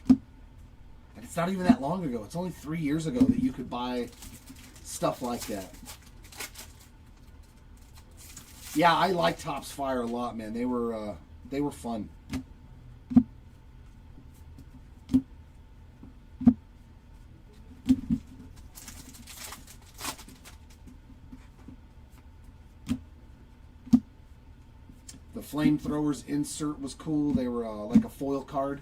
and it's not even that long ago. It's only 3 years ago that you could buy stuff like that. Yeah, I like Topps Fire a lot, man. They were fun. The Flamethrowers insert was cool. They were like a foil card.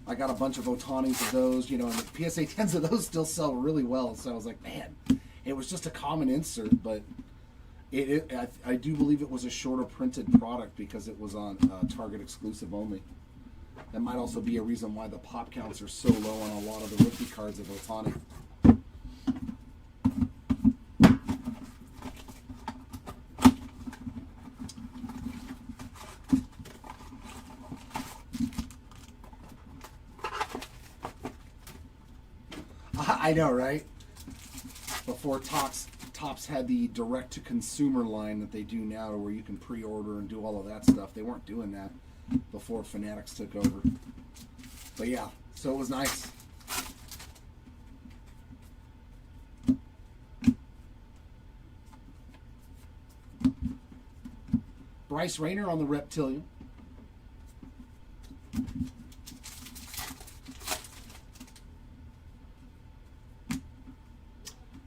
I got a bunch of Otanis of those, you know, and the PSA 10s of those still sell really well. So I was like, man, it was just a common insert, but I do believe it was a shorter printed product because it was on Target exclusive only. That might also be a reason why the pop counts are so low on a lot of the rookie cards of Otani. I know, right? Before Topps had the direct-to-consumer line that they do now, where you can pre-order and do all of that stuff. They weren't doing that. before Fanatics took over. But yeah, so it was nice. Bryce Rayner on the Reptilian.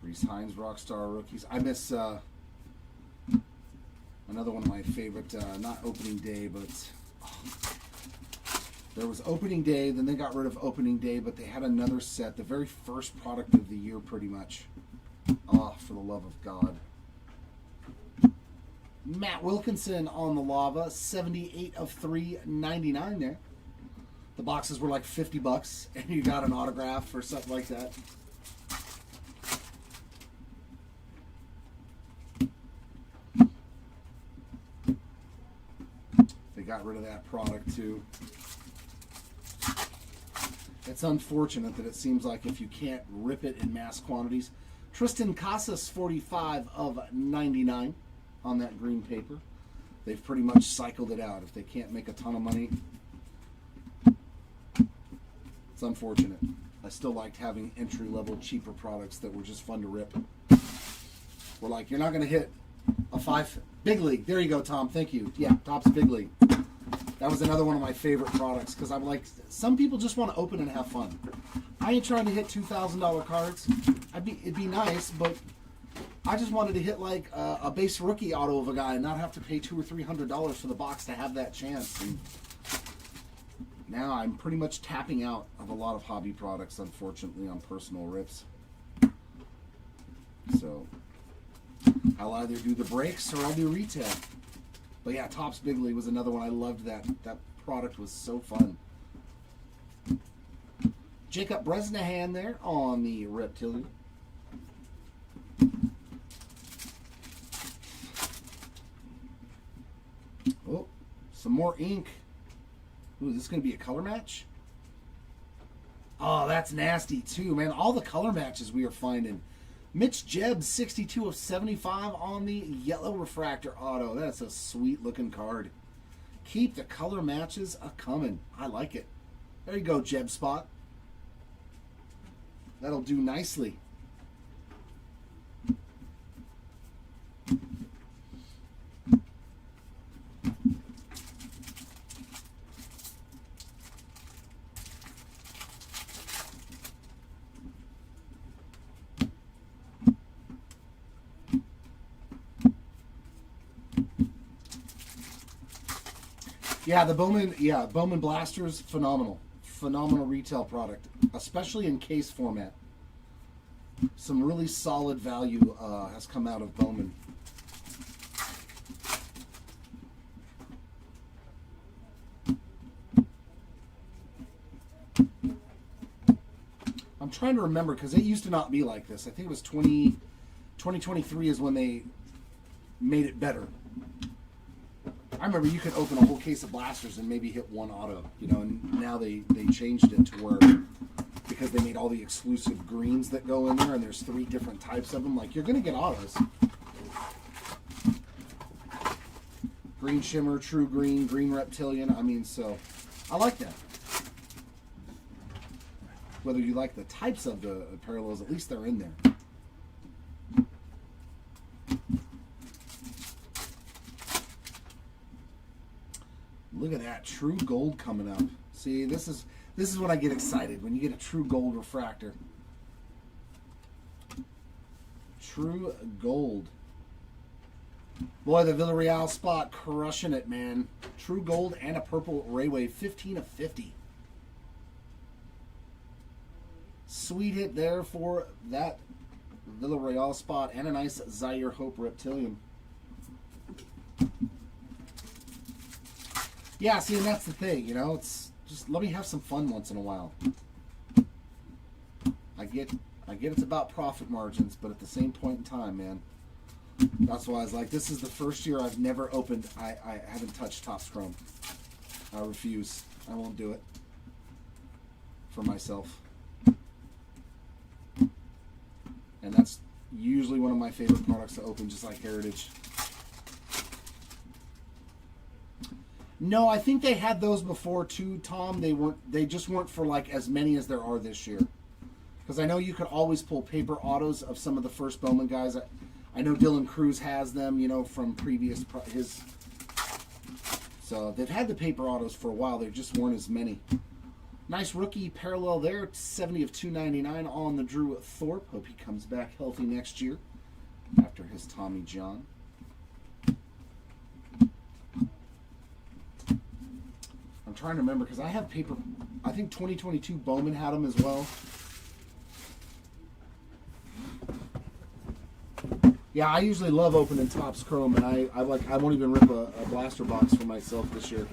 Reese Hines, Rockstar Rookies. I miss another one of my favorite, not opening day, but there was opening day, then they got rid of opening day, but they had another set, the very first product of the year pretty much. Oh, for the love of God. Matt Wilkinson on the Lava, 78 of 399 there. The boxes were like $50 and you got an autograph or something like that. They got rid of that product too. It's unfortunate that it seems like if you can't rip it in mass quantities. Tristan Casas, 45 of 99 on that green paper. They've pretty much cycled it out. If they can't make a ton of money, it's unfortunate. I still liked having entry-level, cheaper products that were just fun to rip. We're like, you're not going to hit a 5 Big League. There you go, Tom. Thank you. Yeah, Topps Big League. That was another one of my favorite products because I'm like, some people just want to open and have fun. I ain't trying to hit $2,000 cards. It'd be nice, but I just wanted to hit like a base rookie auto of a guy and not have to pay $200 or $300 for the box to have that chance. And now I'm pretty much tapping out of a lot of hobby products, unfortunately, on personal rips. So I'll either do the breaks or I'll do retail. But yeah, Topps Big League was another one. I loved that. That product was so fun. Jacob Bresnahan there on the Reptilian. Oh, some more ink. Ooh, is this going to be a color match? Oh, that's nasty too, man. All the color matches we are finding. Mitch Jebb, 62 of 75 on the yellow refractor auto. That's a sweet looking card. Keep the color matches a-coming. I like it. There you go, Jebb Spot. That'll do nicely. Yeah, the Bowman Blasters, phenomenal. Phenomenal retail product, especially in case format. Some really solid value has come out of Bowman. I'm trying to remember because it used to not be like this. I think it was 2023 is when they made it better. I remember you could open a whole case of blasters and maybe hit one auto, you know, and now they changed it to where, because they made all the exclusive greens that go in there and there's 3 different types of them, like you're going to get autos. Green Shimmer, True Green, Green Reptilian, I mean, so I like that. Whether you like the types of the parallels, at least they're in there. Look at that, true gold coming up. See, this is when I get excited, when you get a true gold refractor. True gold. Boy, the Villarreal spot crushing it, man. True gold and a purple Raywave, 15 of 50. Sweet hit there for that Villarreal spot and a nice Zaire Hope Reptilian. Yeah, see, and that's the thing, you know, it's just let me have some fun once in a while. I get it's about profit margins, but at the same point in time, man, that's why I was like, this is the first year I've never opened, I haven't touched Topps Chrome. I refuse. I won't do it for myself. And that's usually one of my favorite products to open, just like Heritage. No, I think they had those before too, Tom. They just weren't for like as many as there are this year. Because I know you could always pull paper autos of some of the first Bowman guys. I know Dylan Cruz has them, you know, from previous his. So they've had the paper autos for a while. There just weren't as many. Nice rookie parallel there. 70 of 299 on the Drew Thorpe. Hope he comes back healthy next year after his Tommy John. I'm trying to remember because I have paper. I think 2022 Bowman had them as well. Yeah, I usually love opening Topps Chrome, and I won't even rip a blaster box for myself this year.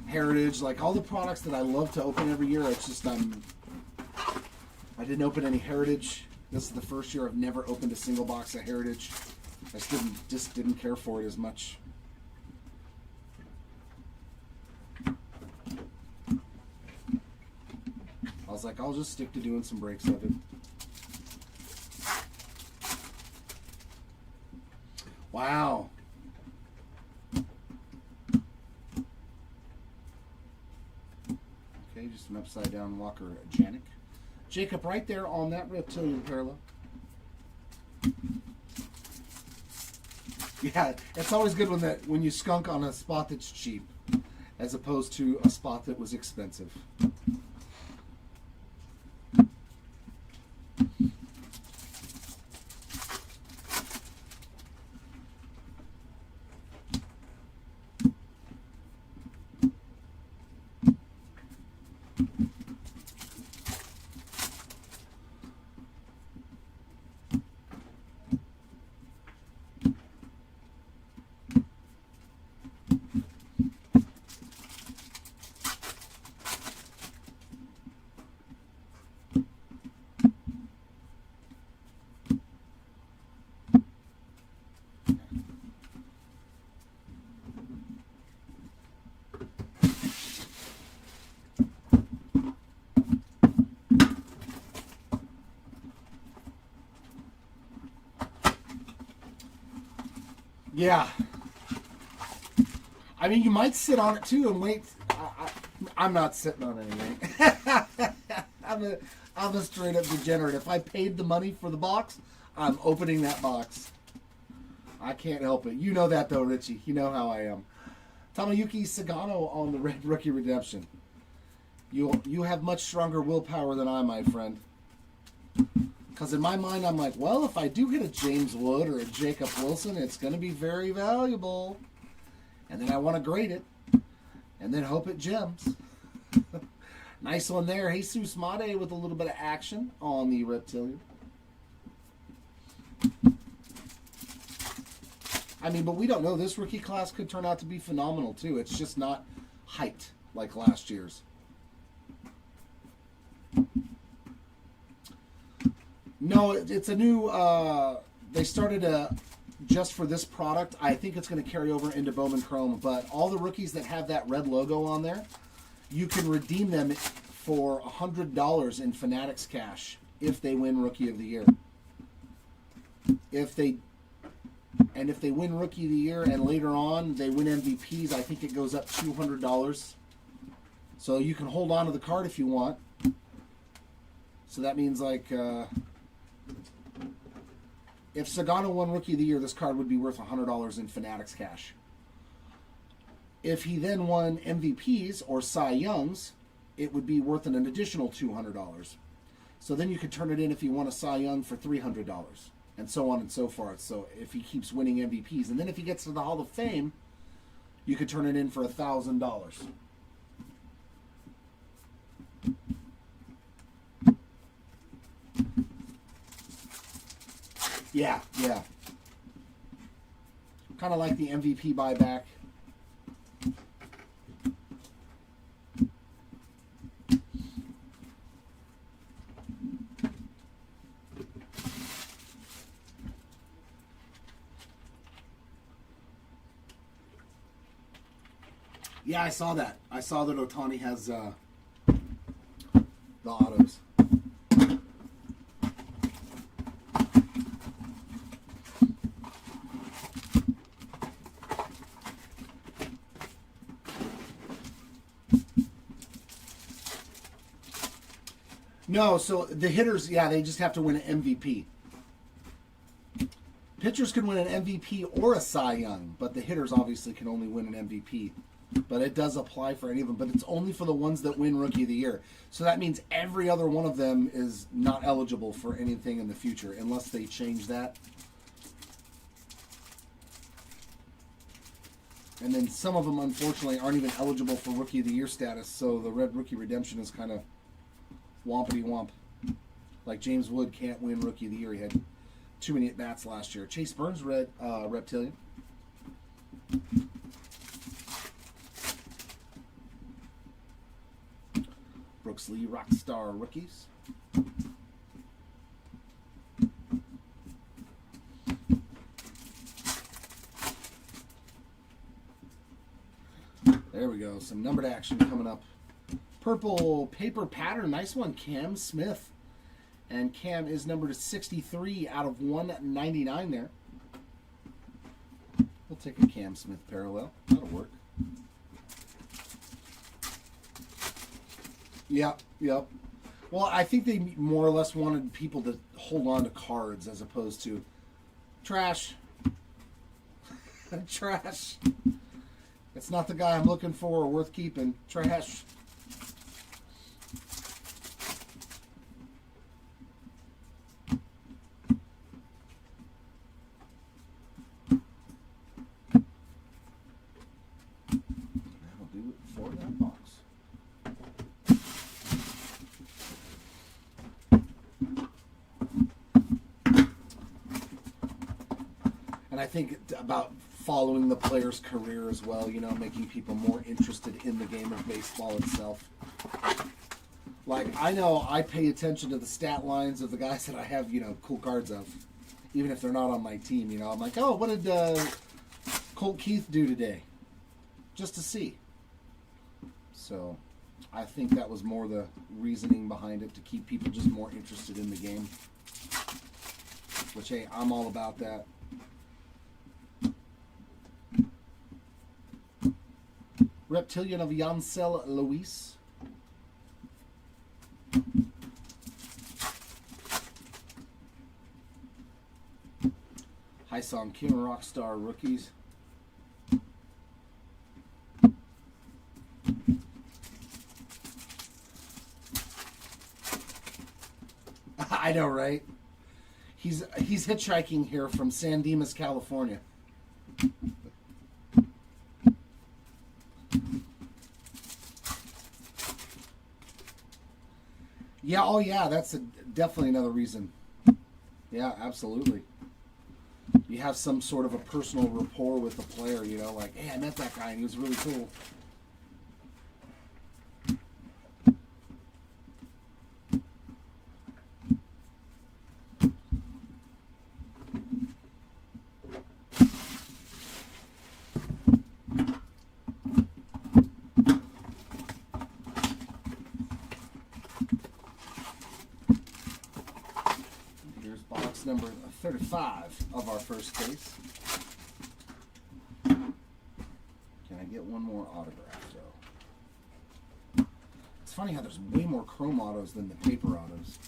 Heritage, like all the products that I love to open every year. It's just I didn't open any Heritage. This is the first year I've never opened a single box of Heritage. I just didn't care for it as much. I was like, I'll just stick to doing some breaks of it. Wow. Okay, just an upside down Walker Janik. Jacob, right there on that reptilian parallel. Yeah, it's always good when you skunk on a spot that's cheap, as opposed to a spot that was expensive. Yeah. I mean, you might sit on it too and wait. I'm not sitting on anything. I'm a straight up degenerate. If I paid the money for the box, I'm opening that box. I can't help it. You know that though, Richie. You know how I am. Tamayuki Sagano on the Red Rookie Redemption. You have much stronger willpower than I, my friend. Because in my mind, I'm like, well, if I do get a James Wood or a Jacob Wilson, it's going to be very valuable. And then I want to grade it. And then hope it gems. Nice one there. Jesus Made with a little bit of action on the Reptilian. I mean, but we don't know. This rookie class could turn out to be phenomenal, too. It's just not hyped like last year's. No, it's a new, they started just for this product. I think it's going to carry over into Bowman Chrome, but all the rookies that have that red logo on there, you can redeem them for $100 in Fanatics cash if they win Rookie of the Year. If they win Rookie of the Year and later on they win MVPs, I think it goes up $200. So you can hold on to the card if you want. So that means like... if Sagano won Rookie of the Year, this card would be worth $100 in Fanatics cash. If he then won MVPs or Cy Youngs, it would be worth an additional $200. So then you could turn it in if you won a Cy Young for $300, and so on and so forth. So if he keeps winning MVPs, and then if he gets to the Hall of Fame, you could turn it in for $1,000. Yeah. Kind of like the MVP buyback. Yeah, I saw that. I saw that Ohtani has the autos. No, so the hitters, yeah, they just have to win an MVP. Pitchers can win an MVP or a Cy Young, but the hitters obviously can only win an MVP. But it does apply for any of them, but it's only for the ones that win Rookie of the Year. So that means every other one of them is not eligible for anything in the future, unless they change that. And then some of them, unfortunately, aren't even eligible for Rookie of the Year status, so the Red Rookie Redemption is kind of wompity-womp. Like James Wood can't win Rookie of the Year. He had too many at-bats last year. Chase Burns, Red Reptilian. Brooks Lee, Rockstar Rookies. There we go. Some numbered action coming up. Purple paper pattern. Nice one, Cam Smith. And Cam is numbered to 63 out of 199 there. We'll take a Cam Smith parallel. That'll work. Yep. Well, I think they more or less wanted people to hold on to cards as opposed to trash. Trash. It's not the guy I'm looking for or worth keeping. Trash. That'll do it for that box. And I think about following the player's career as well, you know, making people more interested in the game of baseball itself. Like, I know I pay attention to the stat lines of the guys that I have, you know, cool cards of, even if they're not on my team, you know. I'm like, oh, what did Colt Keith do today? Just to see. So, I think that was more the reasoning behind it, to keep people just more interested in the game. Which, hey, I'm all about that. Reptilian of Yancel Luis. Song Kim Rockstar Rookies. I know, right? He's hitchhiking here from San Dimas, California. Yeah, oh yeah, that's definitely another reason. Yeah, absolutely. You have some sort of a personal rapport with the player, you know, like, hey, I met that guy and he was really cool. Number 35 of our first case. Can I get one more autograph, though? It's funny how there's way more chrome autos than the paper autos.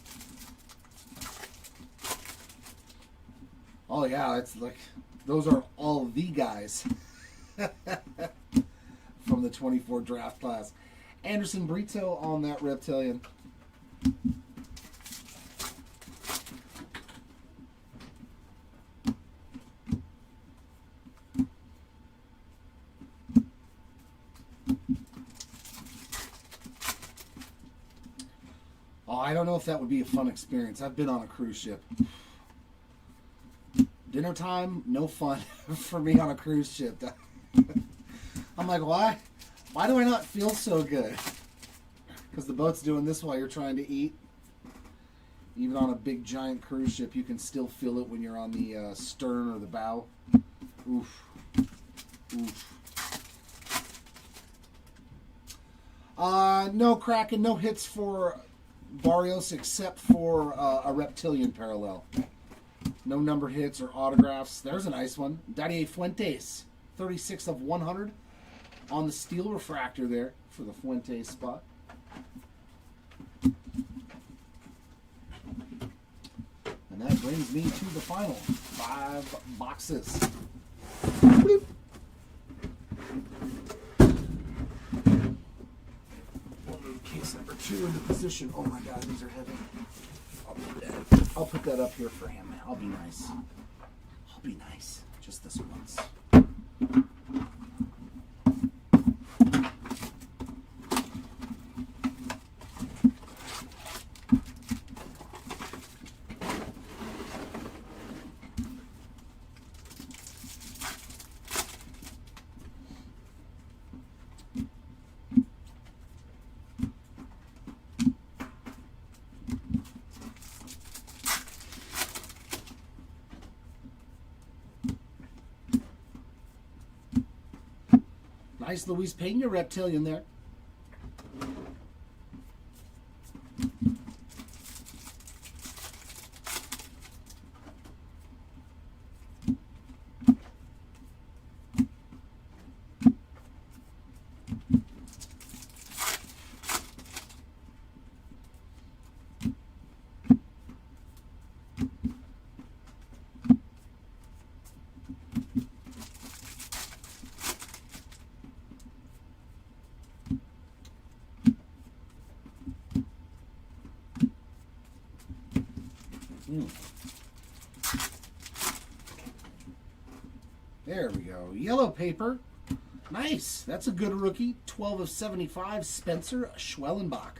Oh yeah, it's like those are all the guys from the 24 draft class. Anderson Brito on that Reptilian. I don't know if that would be a fun experience. I've been on a cruise ship. Dinner time, no fun for me on a cruise ship. I'm like, why? Why do I not feel so good? Because the boat's doing this while you're trying to eat. Even on a big giant cruise ship, you can still feel it when you're on the stern or the bow. Oof. Oof. No Kraken, no hits for Barrios except for a Reptilian parallel. No number hits or autographs. There's a nice one. Dadier Fuentes, 36 of 100 on the steel refractor there for the Fuentes spot. And that brings me to the final 5 boxes. Bloop. We'll move case number 2 into position. Oh my God, these are heavy. I'll put that up here for him. I'll be nice. I'll be nice. Just this once. Nice Luis Pena reptilian there. There we go. Yellow paper. Nice. That's a good rookie. 12 of 75, Spencer Schwellenbach.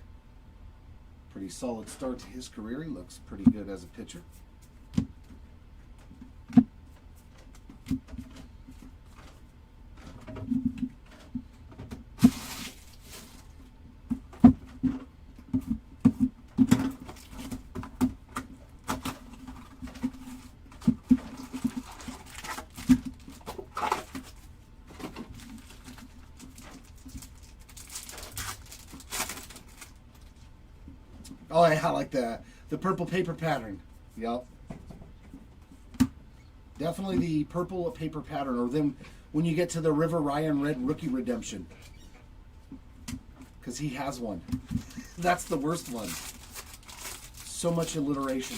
Pretty solid start to his career. He looks pretty good as a pitcher. Oh, yeah, I like the purple paper pattern. Yep. Definitely the purple paper pattern, or then when you get to the River Ryan Red Rookie Redemption. Because he has one. That's the worst one. So much alliteration.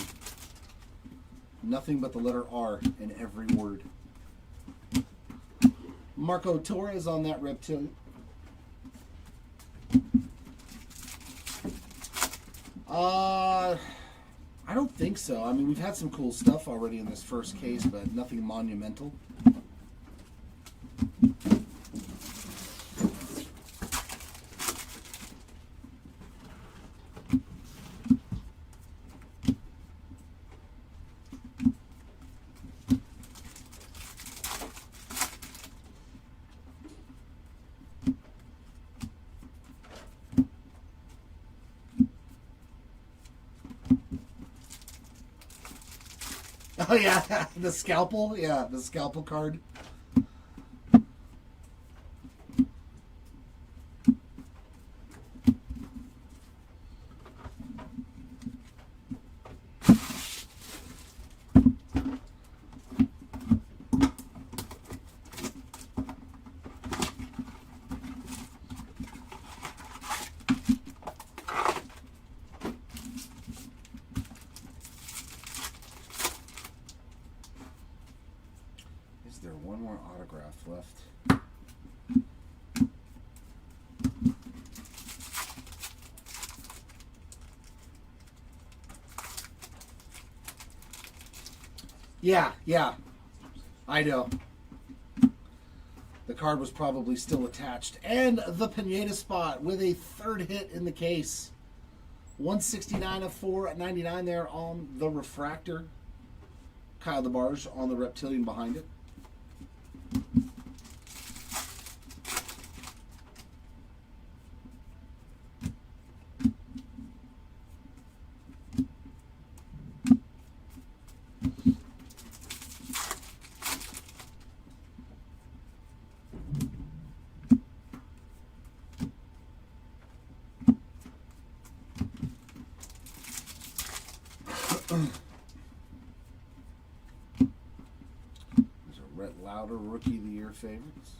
Nothing but the letter R in every word. Marco Torres on that reptilian. I don't think so. I mean, we've had some cool stuff already in this first case, but nothing monumental. Oh yeah, the scalpel. Yeah, the scalpel card. Is there one more autograph left? Yeah. I know. The card was probably still attached. And the Pineda spot with a third hit in the case. 169 of 499 there on the refractor. Kyle DeBarge on the reptilian behind it. There's a Rhett Lauder Rookie of the Year favorites.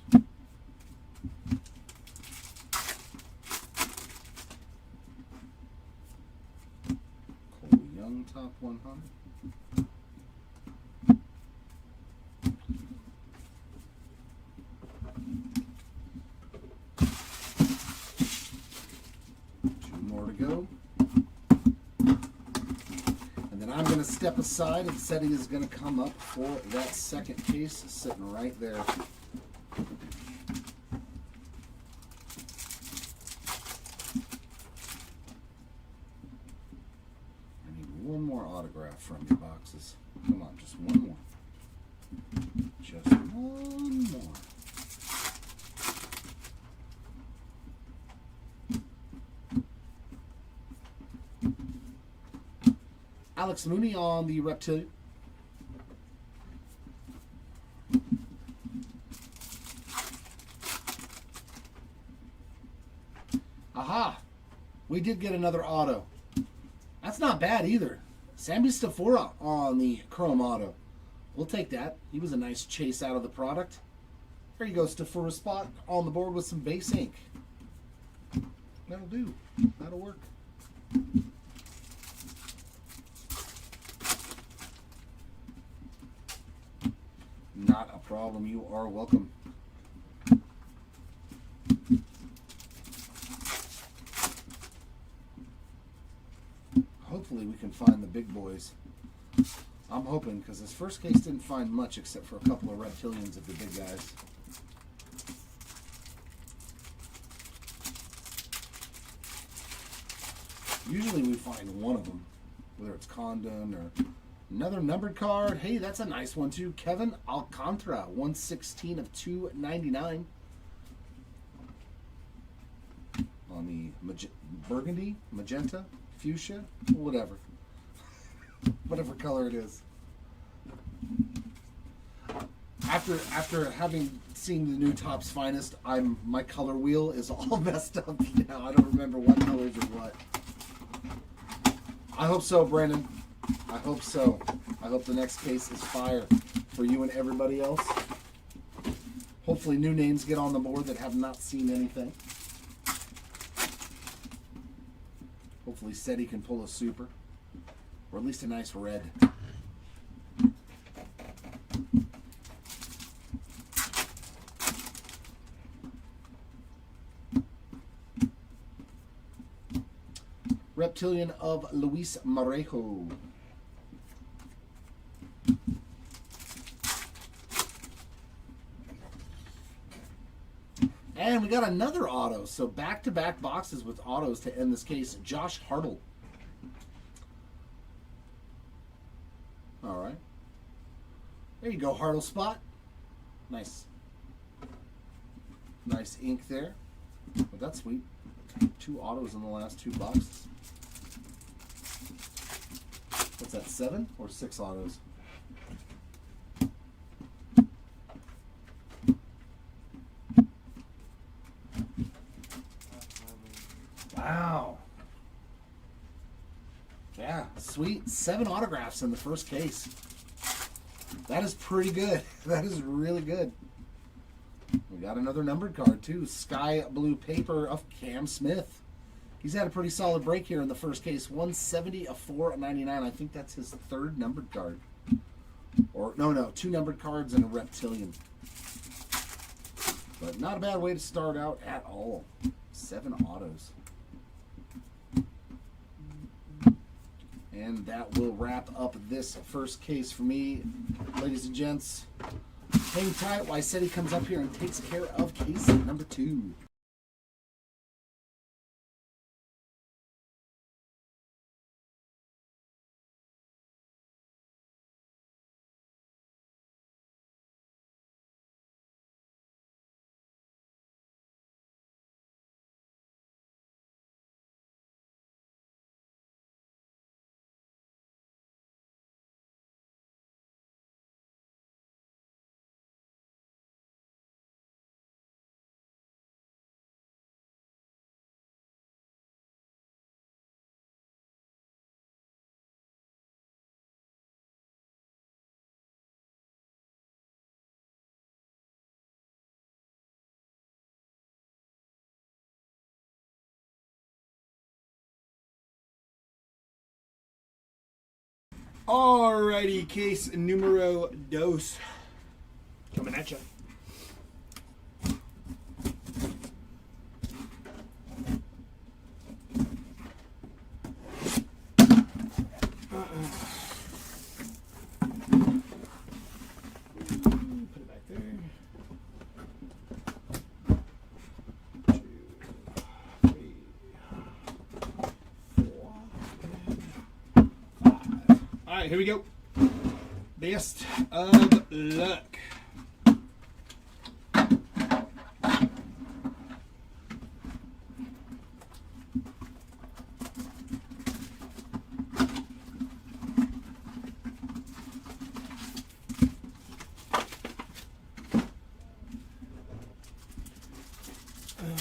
Cole Young top 100. I'm going to step aside and Seti is going to come up for that second case sitting right there. I need one more autograph from your boxes. Come on, just one more. Just one more. Alex Mooney on the Reptilian. Aha! We did get another auto. That's not bad either. Sammy Stafora on the Chrome auto. We'll take that. He was a nice chase out of the product. There you go, Stafora spot on the board with some base ink. That'll do. That'll work. Not a problem. You are welcome. Hopefully we can find the big boys. I'm hoping, because this first case didn't find much except for a couple of reptilians of the big guys. Usually we find one of them, whether it's Condon or another numbered card. Hey, that's a nice one too. Kevin Alcantara, 116 of 299. On the burgundy, magenta, fuchsia, whatever. Whatever color it is. After having seen the new Topps Finest, my color wheel is all messed up now. I don't remember what colors are what. I hope so, Brandon. I hope so. I hope the next case is fire for you and everybody else. Hopefully new names get on the board that have not seen anything. Hopefully Seti can pull a super. Or at least a nice red. Reptilian of Luis Marejo. And we got another auto. So back-to-back boxes with autos to end this case. Josh Hartle. All right. There you go, Hartle spot. Nice. Nice ink there. Well, that's sweet. 2 autos in the last 2 boxes. What's that, 7 or 6 autos? Wow. Yeah, sweet. 7 autographs in the first case. That is pretty good. That is really good. We got another numbered card, too. Sky Blue Paper of Cam Smith. He's had a pretty solid break here in the first case. 170 of 499. I think that's his 3rd numbered card. Or, no, 2 numbered cards and a reptilian. But not a bad way to start out at all. 7 autos. And that will wrap up this first case for me. Ladies and gents, hang tight while Seti comes up here and takes care of case number 2. Alrighty, case numero dos. Coming at you. here we go. Best of luck.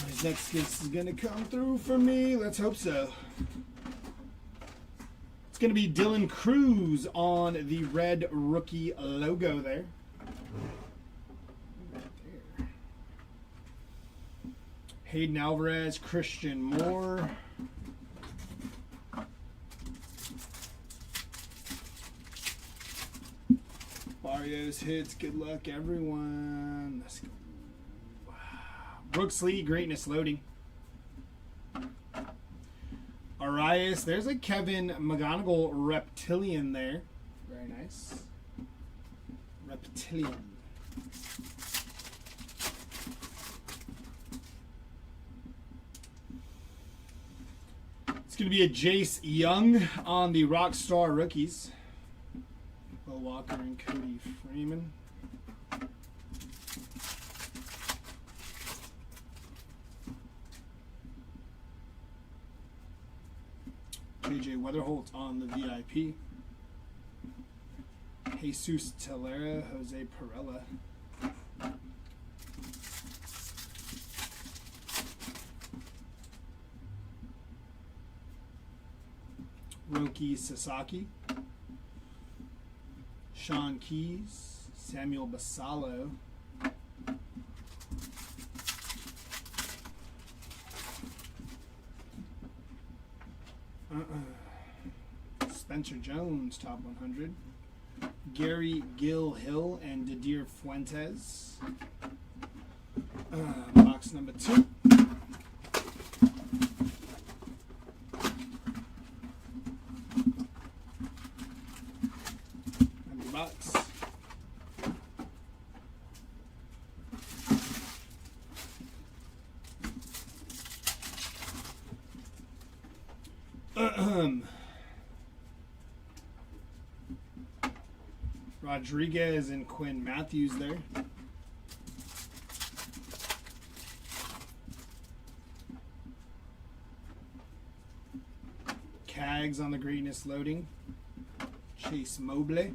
His next case is going to come through for me. Let's hope so. It's going to be Dylan Cruz on the red rookie logo there. Right there. Hayden Alvarez, Christian Moore. Barrios hits. Good luck, everyone. Let's go. Brooks Lee, greatness loading. Arias, there's a Kevin McGonigal reptilian there. Very nice. Reptilian. It's going to be a Jace Young on the Rockstar rookies. Bo Walker and Cody Freeman. JJ Weatherholt on the VIP. Jesus Tellera, Jose Perella. Roki Sasaki. Sean Keys. Samuel Basallo. Spencer Jones, top 100. Gary Gill Hill and Didier Fuentes. Box number 2. Empty box. Rodriguez and Quinn Matthews there. Cags on the greatness loading. Chase Mobley.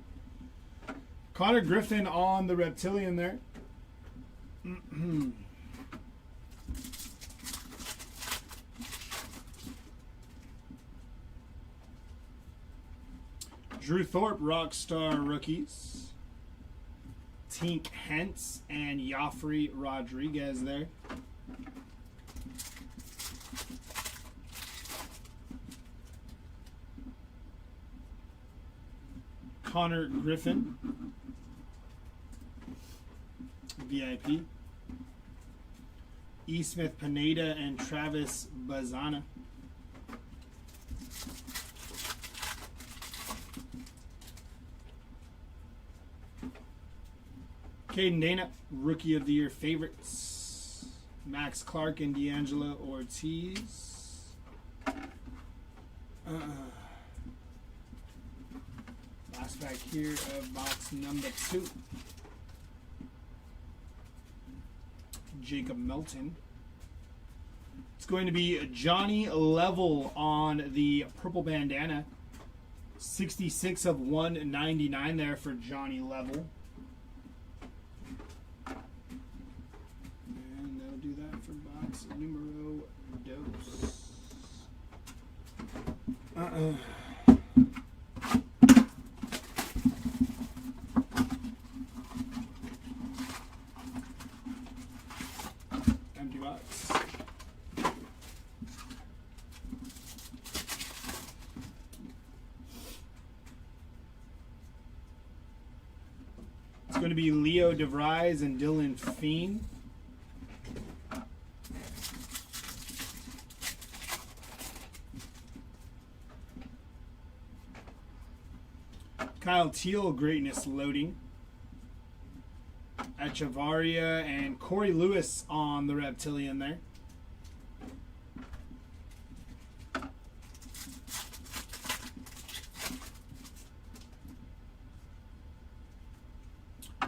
Connor Griffin on the reptilian there. Drew Thorpe, Rockstar rookies. Tink Hentz and Joffrey Rodriguez there. Connor Griffin, VIP. E. Smith Pineda and Travis Bazana. Caden Dana, Rookie of the Year favorites. Max Clark and D'Angelo Ortiz. Last back here of box number 2. Jacob Melton. It's going to be Johnny Level on the purple bandana. 66 of 199 there for Johnny Level. And that'll do that for box numero dos. Empty box. It's going to be Leo DeVries and Dylan Feen. Kyle Teal, greatness loading. Echevarria and Corey Lewis on the reptilian there.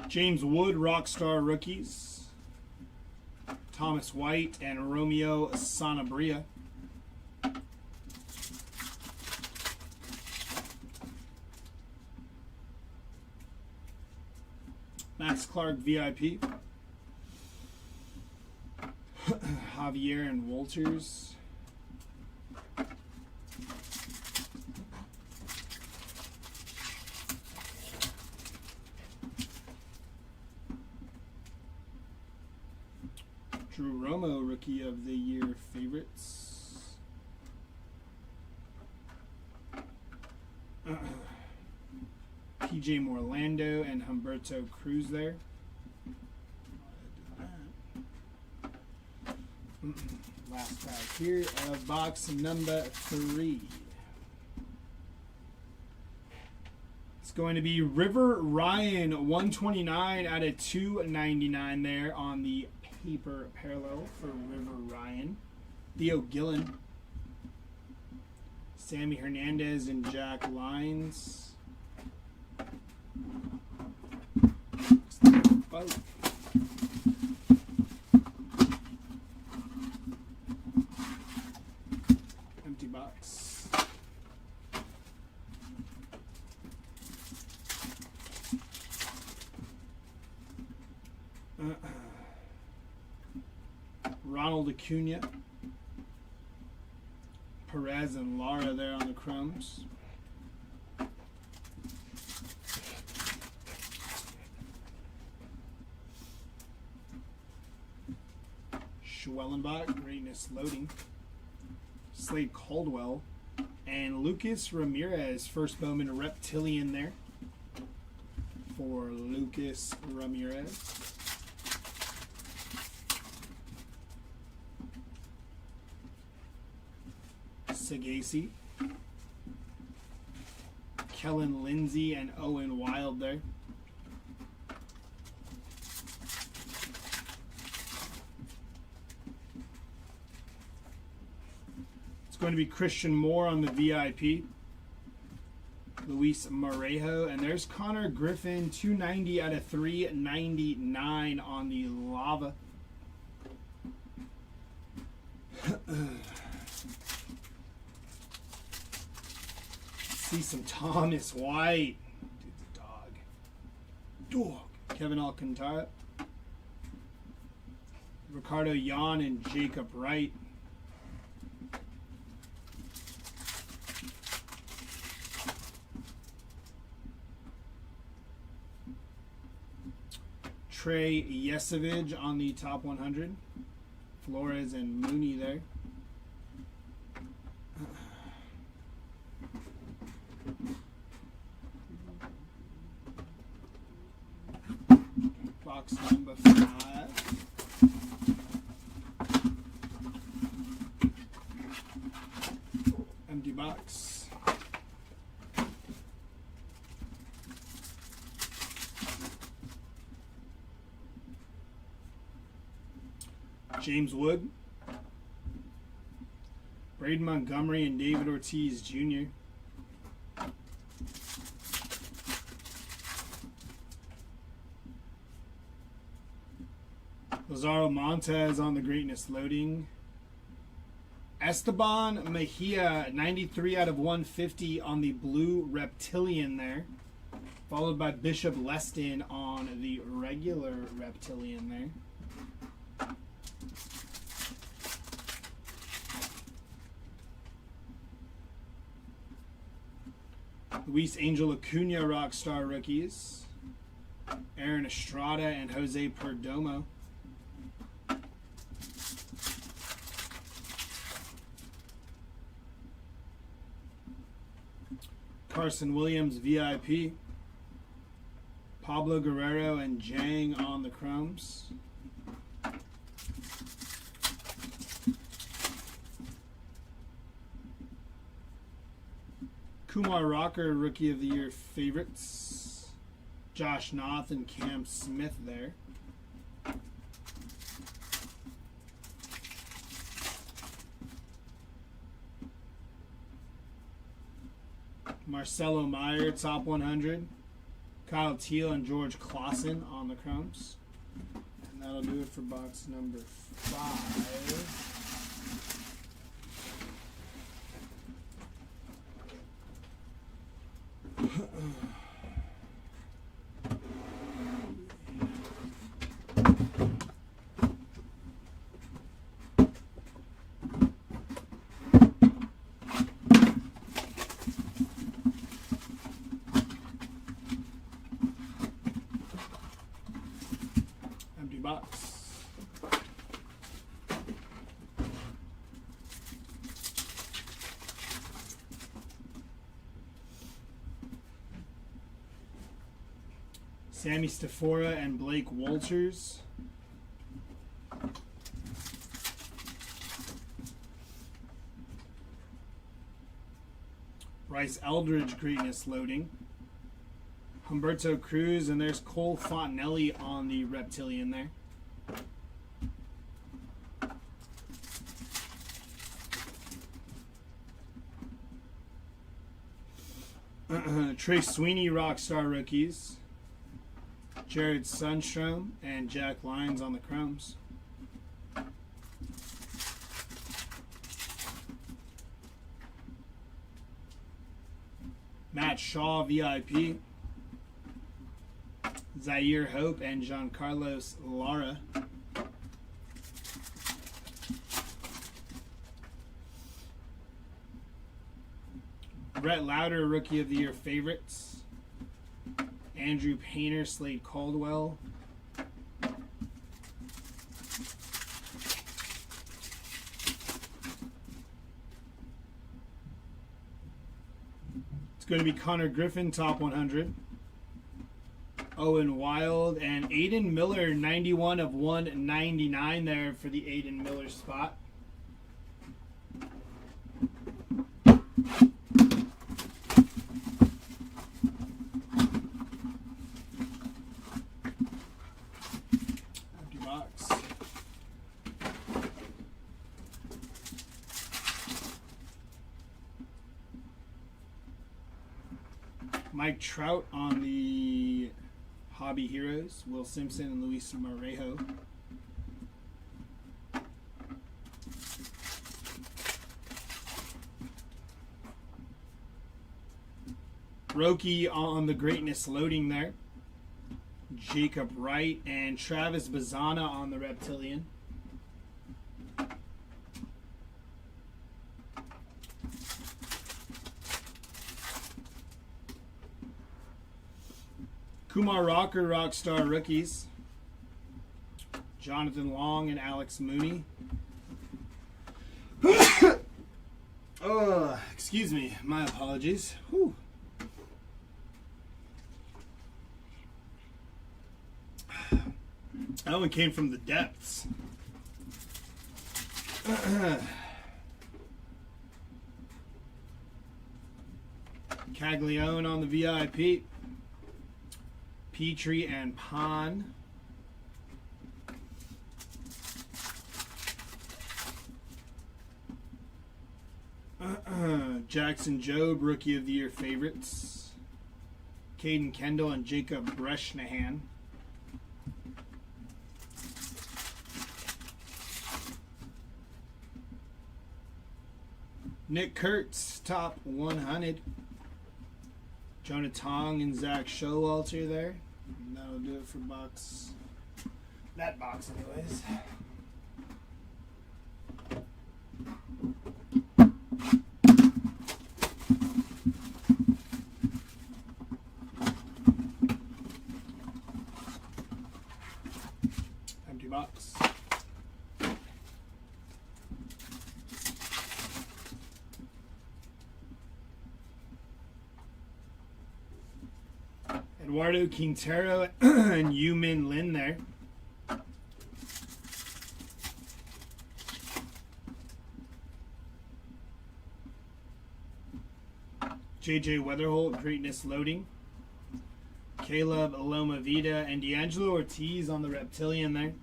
James Wood, Rockstar Rookies. Thomas White and Romeo Sanabria. Max Clark, VIP. Javier and Walters. Drew Romo, Rookie of the Year favorites. PJ Morlando and Humberto Cruz there. Last pack here of box number 3. It's going to be River Ryan, 129 out of 299 there on the paper parallel for River Ryan. Theo Gillen. Sammy Hernandez and Jack Lyons. Both. Empty box. Ronald Acuna. Perez and Lara there on the crumbs. Schwellenbach, Greatness Loading. Slade Caldwell. And Lucas Ramirez, first Bowman Reptilian there for Lucas Ramirez. Sagasi. Kellen Lindsay and Owen Wild there. It's going to be Christian Moore on the VIP. Luis Morejo. And there's Connor Griffin, 290 out of 399 on the Lava. See some Thomas White. Dude's a dog. Kevin Alcantara. Ricardo Yan and Jacob Wright. Trey Yesevich on the top 100. Flores and Mooney there. Box number 5. Empty box. James Wood, Braden Montgomery, and David Ortiz Jr. Lazaro Montez on the Greatness Loading. Esteban Mejia, 93 out of 150 on the blue Reptilian there. Followed by Bishop Leston on the regular Reptilian there. Luis Angel Acuna Rockstar Rookies. Aaron Estrada and Jose Perdomo. Carson Williams VIP. Pablo Guerrero and Jang on the Chromes. Kumar Rocker, Rookie of the Year favorites. Josh Noth and Cam Smith there. Marcelo Meyer, top 100. Kyle Teal and George Clausen on the Chromes. And that'll do it for box number 5. Empty box. Sammy Stafora and Blake Walters. Bryce Eldridge greatness loading. Humberto Cruz, and there's Cole Fontenelli on the Reptilian there. Trey Sweeney Rockstar rookies. Jared Sundstrom and Jack Lyons on the Chromes. Matt Shaw VIP. Zaire Hope and Giancarlos Lara. Brett Lauder, Rookie of the Year favorites. Andrew Painter, Slade Caldwell. It's going to be Connor Griffin, top 100. Owen Wild and Aiden Miller, 91 of 199 there for the Aiden Miller spot. Empty box. Mike Trout on the Hobby Heroes, Will Simpson and Luis Marejo. Roki on the greatness loading there. Jacob Wright and Travis Bazana on the Reptilian. Kumar Rocker Rockstar rookies. Jonathan Long and Alex Mooney. Oh, excuse me. My apologies. Whew. That one came from the depths. Caglione on the VIP. Petrie and Pon. Jackson Jobe, Rookie of the Year favorites. Caden Kendall and Jacob Breshnahan. Nick Kurtz, top 100. Jonah Tong and Zach Showalter there. And that'll do it for box. That box, anyways. Empty box. Eduardo Quintero and Yu-Min Lin there. JJ Weatherholt, greatness loading. Caleb Lomavita and D'Angelo Ortiz on the Reptilian there.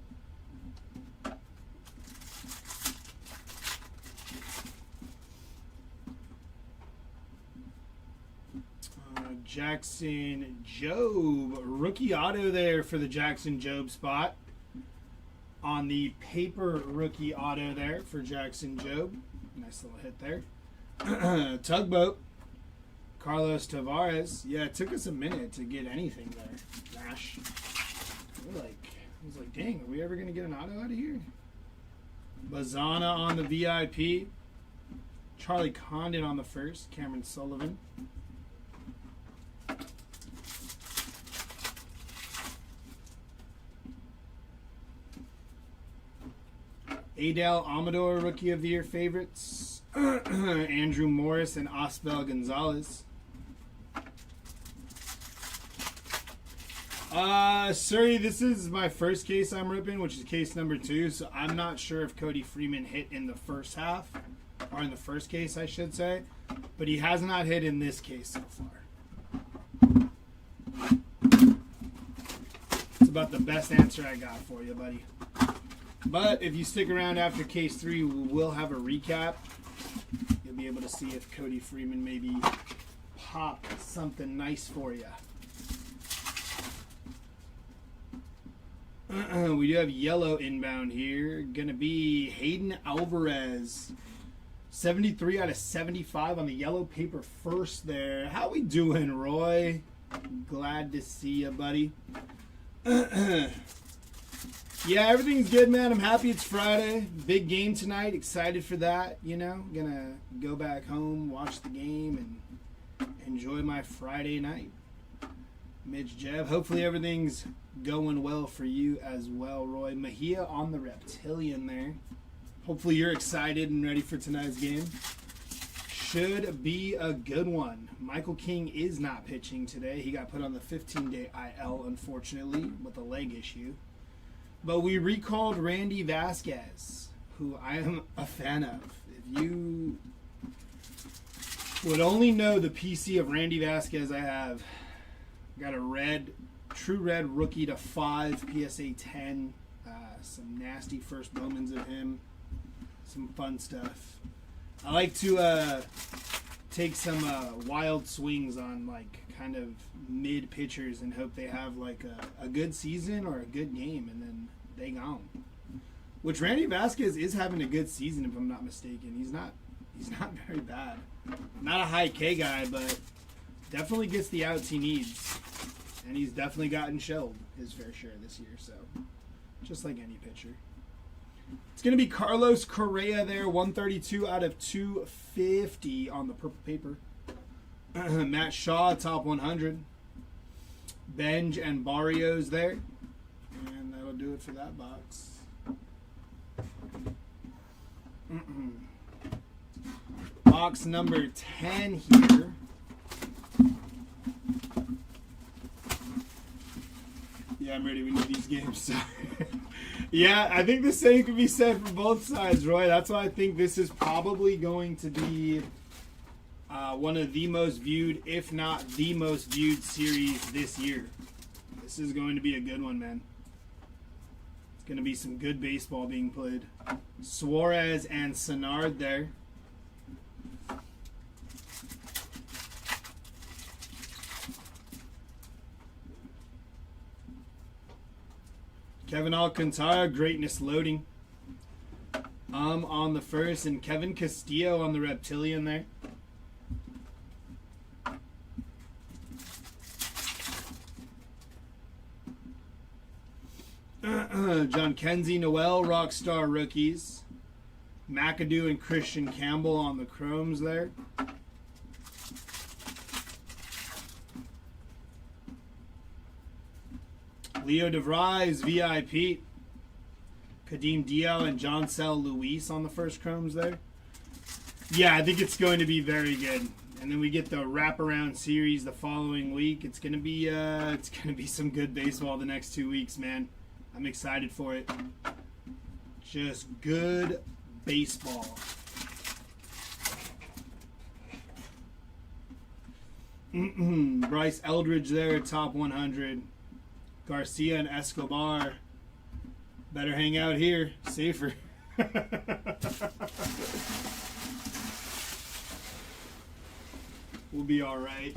Jackson Jobe. Rookie auto there for the Jackson Jobe spot. On the paper rookie auto there for Jackson Jobe. Nice little hit there. Tugboat. Carlos Tavares. Yeah, it took us a minute to get anything there. Nash. I was like, dang, are we ever going to get an auto out of here? Bazana on the VIP. Charlie Condon on the first. Cameron Sullivan. Adal Amador, Rookie of the Year favorites. Andrew Morris and Osbel Gonzalez. Sorry, this is my first case I'm ripping, which is case number 2, so I'm not sure if Cody Freeman hit in the first half, or in the first case, I should say, but he has not hit in this case so far. It's about the best answer I got for you, buddy. But if you stick around after case 3, we will have a recap. You'll be able to see if Cody Freeman maybe popped something nice for you. We do have yellow inbound here. Going to be Hayden Alvarez. 73 out of 75 on the yellow paper first there. How we doing, Roy? Glad to see you, buddy. Yeah, everything's good, man. I'm happy it's Friday. Big game tonight. Excited for that, you know. Gonna go back home, watch the game, and enjoy my Friday night. Midge Jeb. Hopefully everything's going well for you as well, Roy. Mejia on the reptilian there. Hopefully you're excited and ready for tonight's game. Should be a good one. Michael King is not pitching today. He got put on the 15-day IL, unfortunately, with a leg issue. But we recalled Randy Vasquez, who I am a fan of. If you would only know the PC of Randy Vasquez I have, got a red, true red rookie to 5, PSA 10, some nasty first Bowmans of him, some fun stuff. I like to take some wild swings on like kind of mid pitchers and hope they have like a good season or a good game, and then they gone. Which Randy Vasquez is having a good season, if I'm not mistaken. He's not very bad. Not a high K guy, but definitely gets the outs he needs. And he's definitely gotten shelled his fair share this year, so just like any pitcher. It's going to be Carlos Correa there, 132 out of 250 on the purple paper. Matt Shaw, top 100. Benj and Barrios there. And that'll do it for that box. Box number 10 here. Yeah, I'm ready. We need these games. Yeah, I think the same could be said for both sides, Roy. That's why I think this is probably going to be one of the most viewed, if not the most viewed series this year. This is going to be a good one, man. It's going to be some good baseball being played. Suarez and Senard there. Kevin Alcantara, greatness loading. On the first, and Kevin Castillo on the reptilian there. John Kenzie, Noel, Rockstar rookies. McAdoo and Christian Campbell on the chromes there. Leo DeVries, VIP. Kadeem Dial and John Sel Luis on the first chromes there. Yeah, I think it's going to be very good. And then we get the wraparound series the following week. It's gonna be some good baseball the next 2 weeks, man. I'm excited for it. Just good baseball. Bryce Eldridge there, top 100. Garcia and Escobar. Better hang out here. Safer. We'll be all right.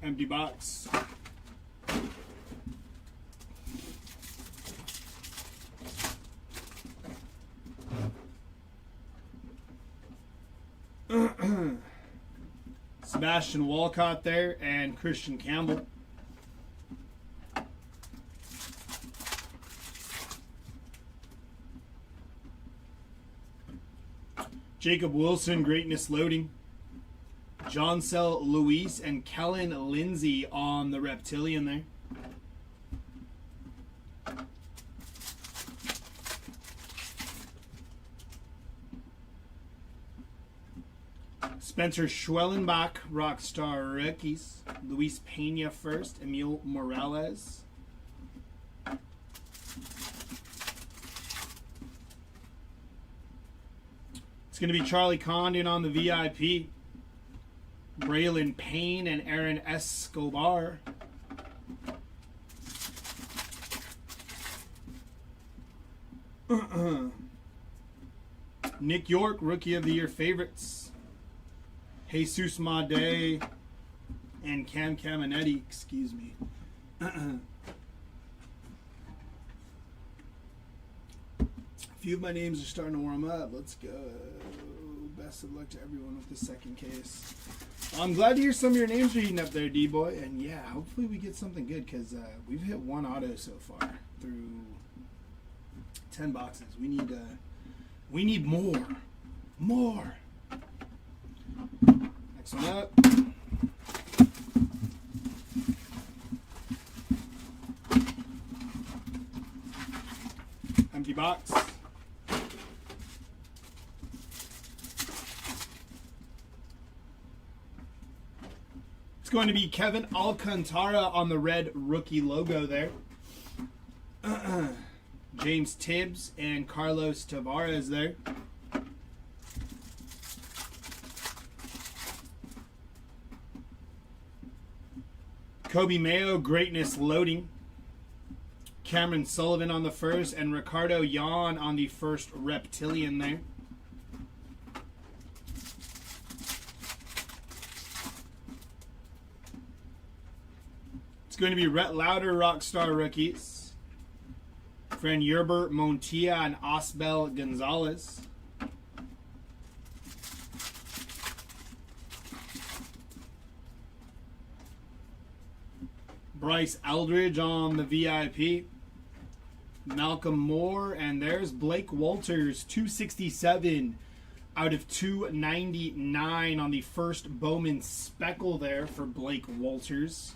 Empty box. Sebastian Walcott there and Christian Campbell. Jacob Wilson, Greatness Loading. Joncel Luis and Kellen Lindsay on the Reptilian there. Spencer Schwellenbach, Rockstar Rookies. Luis Pena first. Emil Morales. It's going to be Charlie Condon on the VIP. Braylon Payne and Aaron Escobar. Nick York, Rookie of the Year favorites. Jesus Made and Cam Caminetti, excuse me. A few of my names are starting to warm up. Let's go. Best of luck to everyone with the second case. I'm glad to hear some of your names are heating up there, D-Boy. And yeah, hopefully we get something good because we've hit one auto so far through 10 boxes. We need more. More. Next one up. Empty box. It's going to be Kevin Alcantara on the red rookie logo there. James Tibbs and Carlos Tavares there. Kobe Mayo, Greatness Loading. Cameron Sullivan on the first and Ricardo Yan on the first Reptilian there. It's going to be Rhett Lauder, Rockstar Rookies. Fran Yerber, Montilla, and Osbel Gonzalez. Bryce Eldridge on the VIP. Malcolm Moore, and there's Blake Walters, 267 out of 299 on the first Bowman Speckle there for Blake Walters.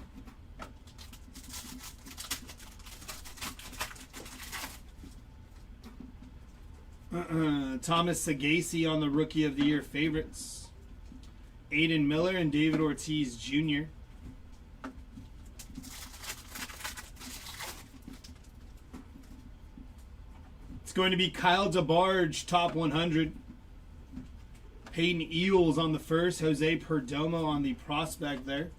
Thomas Sagasi on the Rookie of the Year favorites. Aiden Miller and David Ortiz Jr. It's going to be Kyle DeBarge, top 100. Peyton Eels on the first. Jose Perdomo on the prospect there.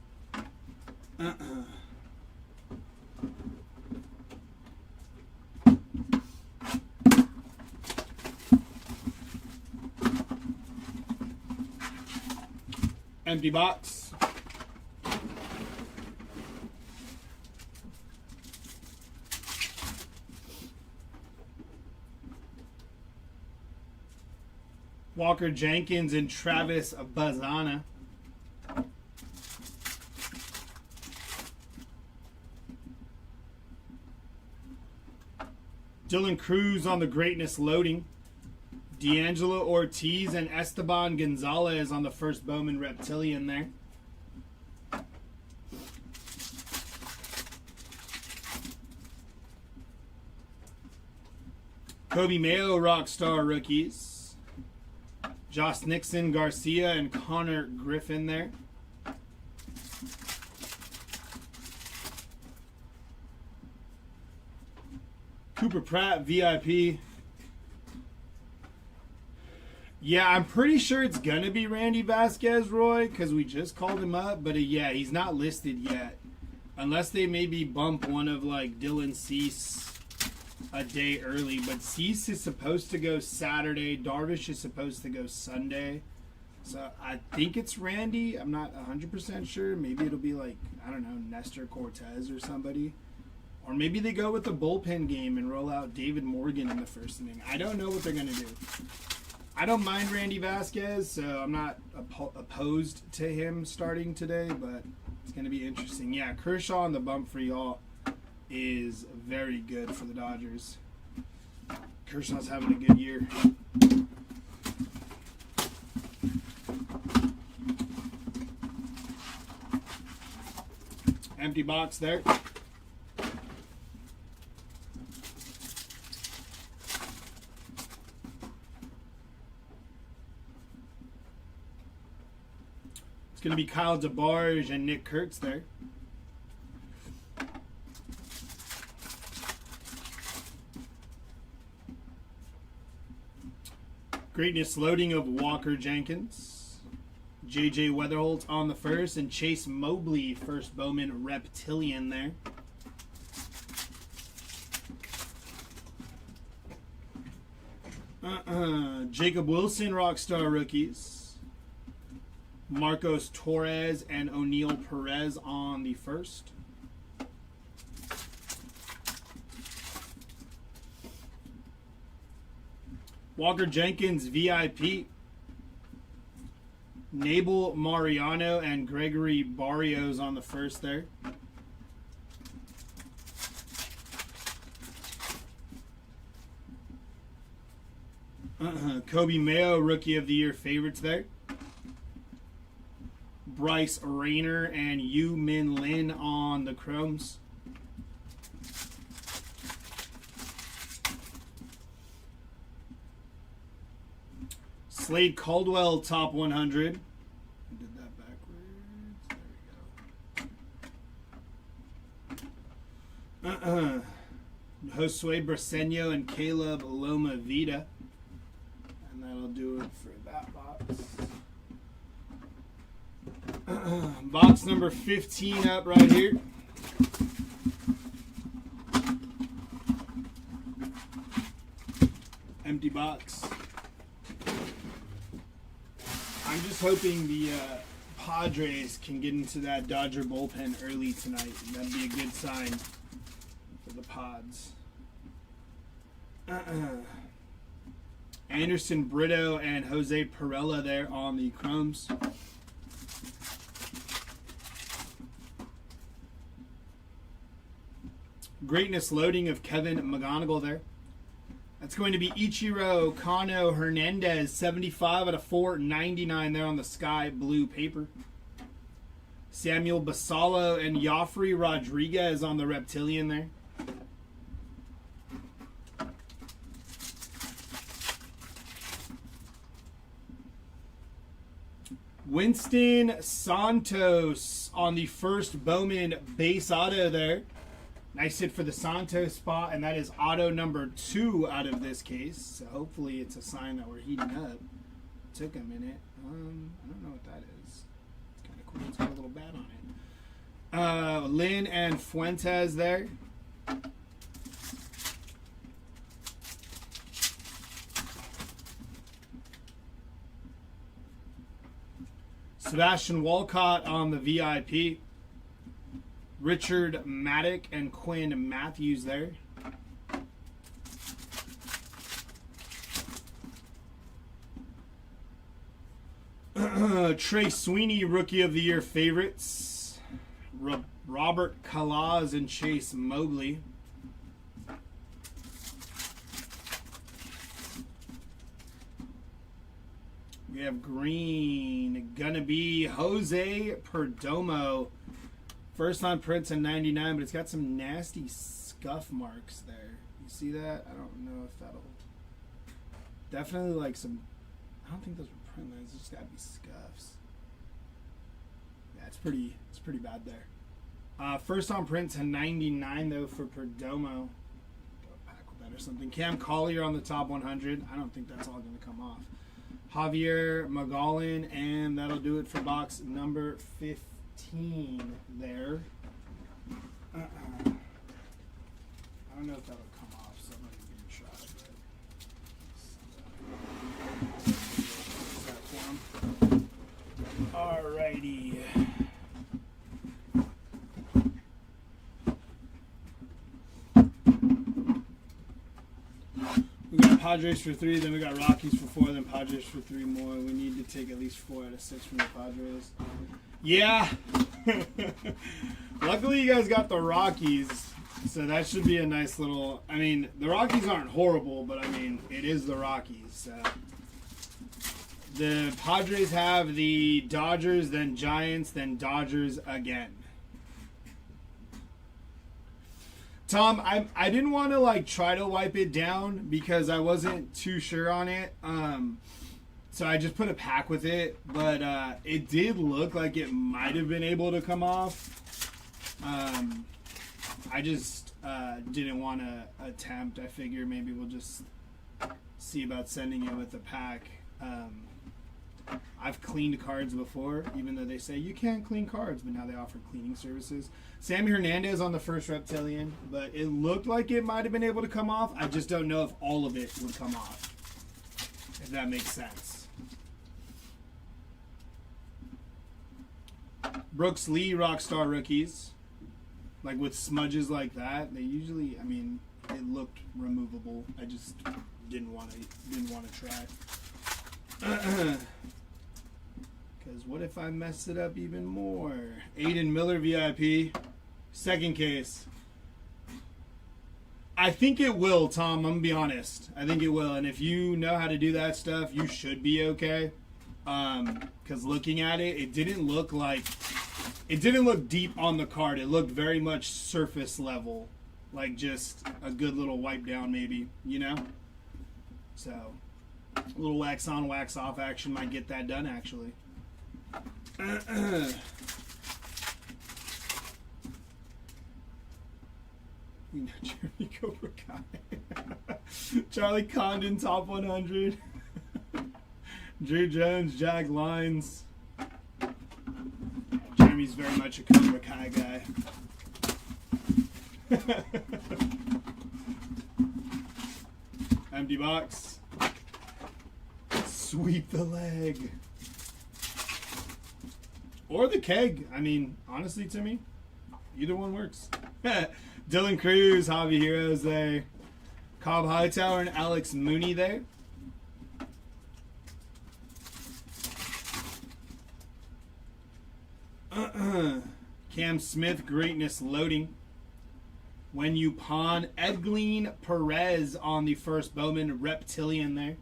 Empty box. Walker Jenkins and Travis Bazana. Dylan Cruz on the Greatness Loading. D'Angelo Ortiz and Esteban Gonzalez on the first Bowman Reptilian there. Kobe Mayo, Rockstar Rookies. Josh Nixon, Garcia, and Connor Griffin there. Cooper Pratt, VIP. Yeah, I'm pretty sure it's going to be Randy Vasquez, Roy, because we just called him up. But yeah, he's not listed yet. Unless they maybe bump one of like Dylan Cease a day early. But Cease is supposed to go Saturday. Darvish is supposed to go Sunday. So I think it's Randy. I'm not 100% sure. Maybe it'll be like, I don't know, Nestor Cortez or somebody. Or maybe they go with the bullpen game and roll out David Morgan in the first inning. I don't know what they're going to do. I don't mind Randy Vasquez, so I'm not opposed to him starting today, but it's going to be interesting. Yeah, Kershaw on the bump for y'all is very good for the Dodgers. Kershaw's having a good year. Empty box there. It's going to be Kyle DeBarge and Nick Kurtz there. Greatness loading of Walker Jenkins. J.J. Weatherholt on the first, and Chase Mobley, first Bowman Reptilian there. Jacob Wilson, Rockstar rookies. Marcos Torres and O'Neal Perez on the first. Walker Jenkins, VIP. Nabel Mariano and Gregory Barrios on the first there. Kobe Mayo, Rookie of the Year favorites there. Bryce Rayner and Yu Min Lin on the Chromes. Slade Caldwell, top 100. I did that backwards. There we go. Josue Briseño and Caleb Loma Vida. And that'll do it for that box. Box number 15 up right here. Empty box. I'm just hoping the Padres can get into that Dodger bullpen early tonight. That'd be a good sign for the Pods. Anderson Brito and Jose Perella there on the Chromes. Greatness loading of Kevin McGonigal there. That's going to be Ichiro Kano Hernandez, 75 out of 499 there on the sky blue paper. Samuel Basallo and Joffrey Rodriguez on the Reptilian there. Winston Santos on the first Bowman base auto there. Nice hit for the Santos spot, and that is auto number 2 out of this case. So hopefully it's a sign that we're heating up. Took a minute. I don't know what that is. It's kind of cool. It's got a little bat on it. Lynn and Fuentes there. Sebastian Walcott on the VIP. Richard Maddock and Quinn Matthews there. Trey Sweeney, Rookie of the Year favorites. Robert Calaz and Chase Mobley. We have green. Gonna be Jose Perdomo. First on prints in 99, but it's got some nasty scuff marks there. You see that? I don't know if that'll... Definitely like some... I don't think those were print lines. It's just got to be scuffs. Yeah, it's pretty bad there. First on prints in 99, though, for Perdomo. Go back with that or something. Cam Collier on the top 100. I don't think that's all going to come off. Javier Magallan, and that'll do it for box number 15. There. I don't know if that'll come off, so I'm not even gonna try. But Padres for 3, then we got Rockies for 4, then Padres for 3 more. We need to take at least 4 out of 6 from the Padres. Yeah. Luckily, you guys got the Rockies, so that should be a nice little... I mean, the Rockies aren't horrible, but I mean, it is the Rockies, so... The Padres have the Dodgers, then Giants, then Dodgers again. Tom, I didn't want to like try to wipe it down because I wasn't too sure on it. So I just put a pack with it, but it did look like it might have been able to come off. I just didn't want to attempt. I figure maybe we'll just see about sending it with a pack. I've cleaned cards before, even though they say you can't clean cards, but now they offer cleaning services. Sammy Hernandez on the first Reptilian, but it looked like it might have been able to come off. I just don't know if all of it would come off, if that makes sense. Brooks Lee Rockstar rookies, like with smudges like that, they usually, I mean, it looked removable. I just didn't want to try. Because what if I mess it up even more? Aiden Miller VIP, second case. I think it will, Tom. I'm going to be honest. I think it will. And if you know how to do that stuff, you should be okay. Because looking at it, it didn't look deep on the card. It looked very much surface level. Like just a good little wipe down maybe, you know? So... a little wax on, wax off action might get that done, actually. Jeremy Cobra Kai. Charlie Condon, top 100. Drew Jones, Jag Lines. Jeremy's very much a Cobra Kai guy. Empty box. Sweep the leg. Or the keg. I mean, honestly, to me, either one works. Dylan Cruz, Hobby Heroes there. Cobb Hightower and Alex Mooney there. Cam Smith, Greatness Loading. When you pawn, Edglin Perez on the first Bowman Reptilian there.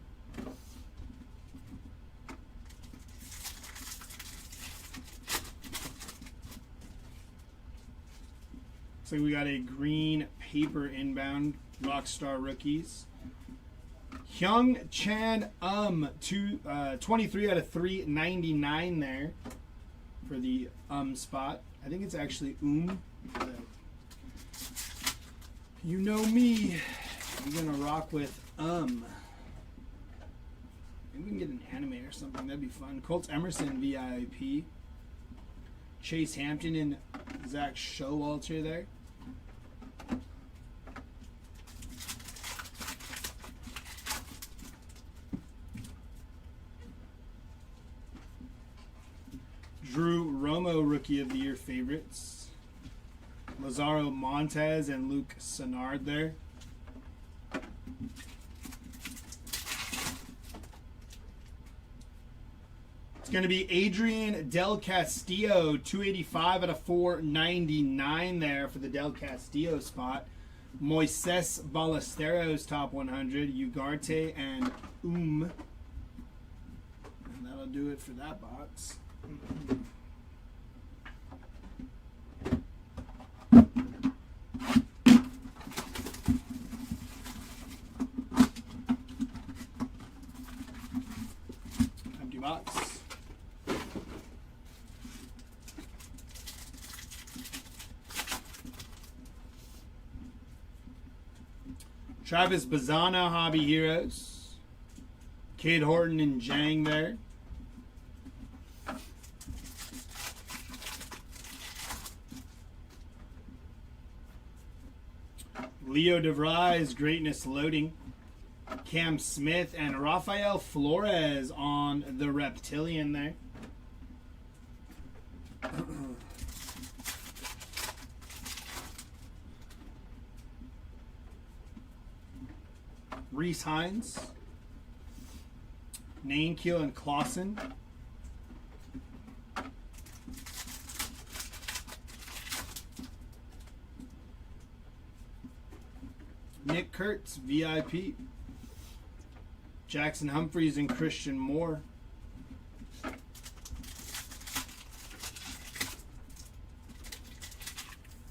So we got a green paper inbound, Rockstar rookies. Hyung Chan 23 out of 399 there for the spot. I think it's actually You know me. I'm gonna rock with Maybe we can get an anime or something. That'd be fun. Colts Emerson VIP. Chase Hampton and Zach Showalter there. Drew Romo, Rookie of the Year favorites. Lazaro Montez and Luke Sennard there. It's going to be Adrian Del Castillo, 285 out of 499 there for the Del Castillo spot. Moises Ballesteros, top 100. Ugarte and And that'll do it for that box. Empty box. Travis Bazzana, Hobby Heroes. Cade Horton and Jang there. Leo DeVries, Greatness Loading. Cam Smith and Rafael Flores on the Reptilian there. Reese Hines, Nankeel and Clausen, Nick Kurtz, VIP, Jackson Humphreys and Christian Moore,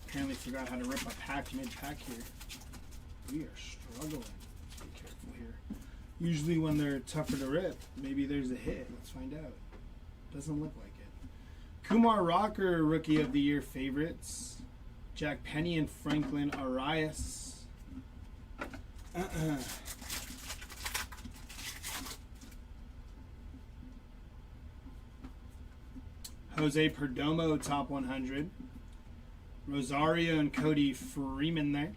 apparently forgot how to rip a pack mid-pack here. We are struggling. Let's be careful here. Usually when they're tougher to rip, maybe there's a hit. Let's find out. Doesn't look like it. Kumar Rocker, Rookie of the Year favorites. Jack Penny and Franklin Arias. Jose Perdomo, top 100. Rosario and Cody Freeman there.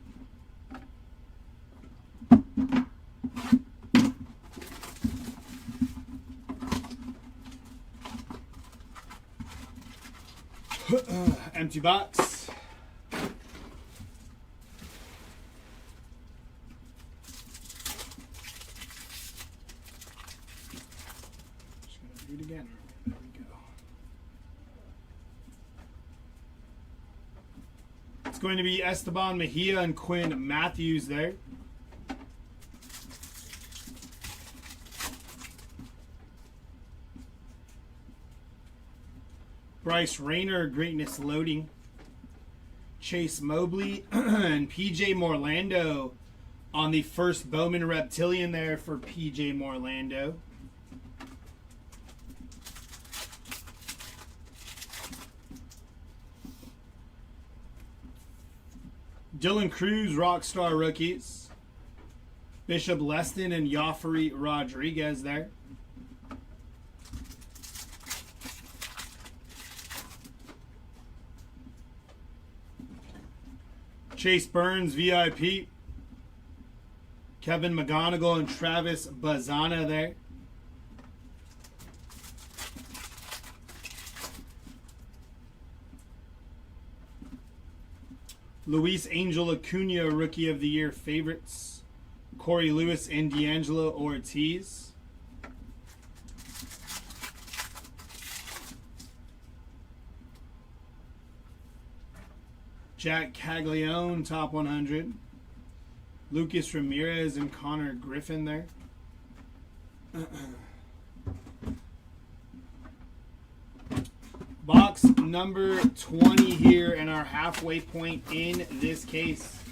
Empty box. Just gonna do it again. There we go. It's going to be Esteban Mejia and Quinn Matthews there. Bryce Rayner, Greatness Loading. Chase Mobley and PJ Morlando on the first Bowman Reptilian there for PJ Morlando. Dylan Cruz, Rockstar Rookies. Bishop Leston and Joffrey Rodriguez there. Chase Burns, VIP. Kevin McGonigal and Travis Bazana there. Luis Angel Acuna, Rookie of the Year favorites. Corey Lewis and D'Angelo Ortiz. Jack Caglione, top 100. Lucas Ramirez and Connor Griffin there. Box number 20 here and our halfway point in this case.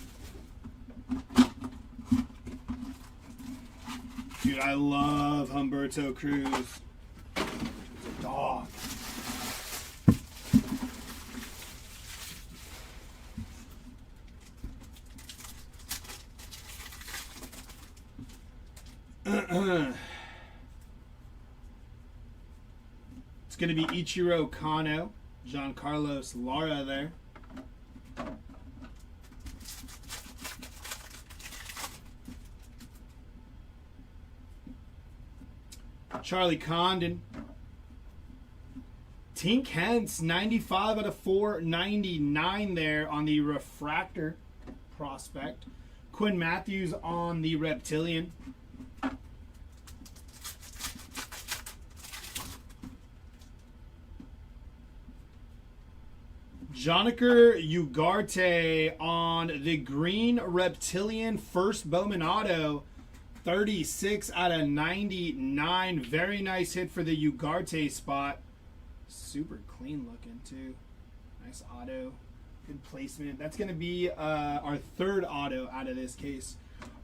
Dude, I love Humberto Cruz. It's a dog. It's going to be Ichiro Kano, Giancarlos Lara there. Charlie Condon. Tink Hence, 95 out of 499 there on the Refractor prospect. Quinn Matthews on the Reptilian. Joniker Ugarte on the green Reptilian first Bowman auto. 36 out of 99. Very nice hit for the Ugarte spot. Super clean looking too. Nice auto. Good placement. That's going to be our third auto out of this case.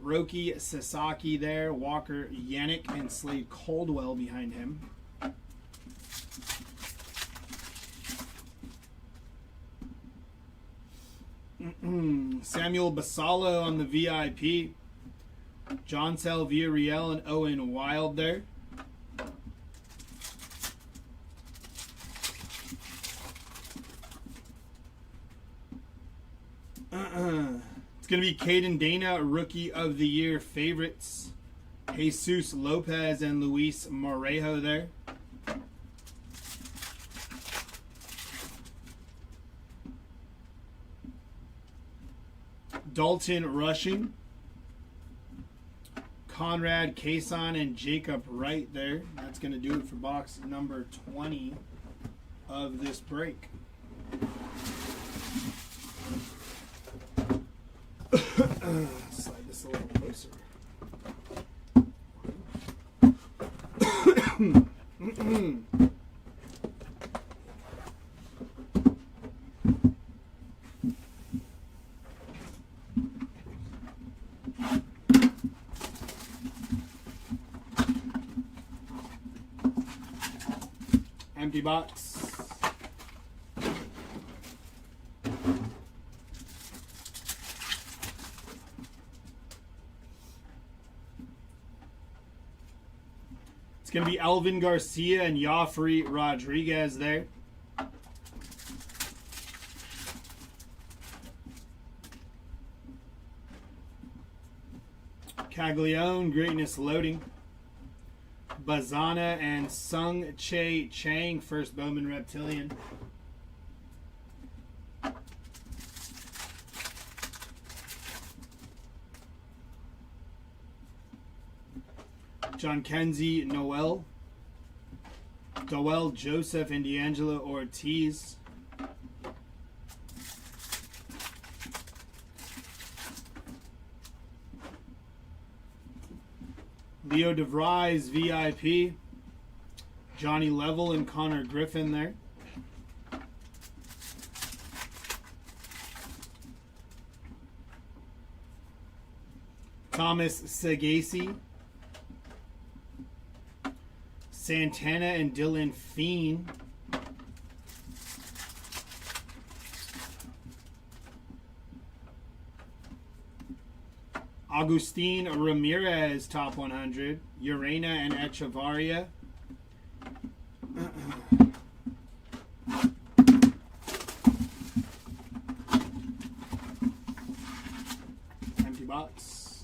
Roki Sasaki there. Walker Yannick and Slade Caldwell behind him. Samuel Basalo on the VIP. John Sel Villarreal and Owen Wild there. It's going to be Caden Dana, Rookie of the Year favorites. Jesus Lopez and Luis Morejo there. Dalton Rushing. Conrad Cason and Jacob Wright there. That's going to do it for box number 20 of this break. Slide this a little closer. Empty box. It's going to be Elvin Garcia and Joffrey Rodriguez there. Caglione, Greatness Loading. Bazana and Sung Che Chang, first Bowman Reptilian. John Kenzie Noel. Doel Joseph and D'Angelo Ortiz. Leo DeVries, VIP. Johnny Level and Connor Griffin there. Thomas Sagasi. Santana and Dylan Feen. Agustin Ramirez, top 100. Urena and Echevarria. Empty box.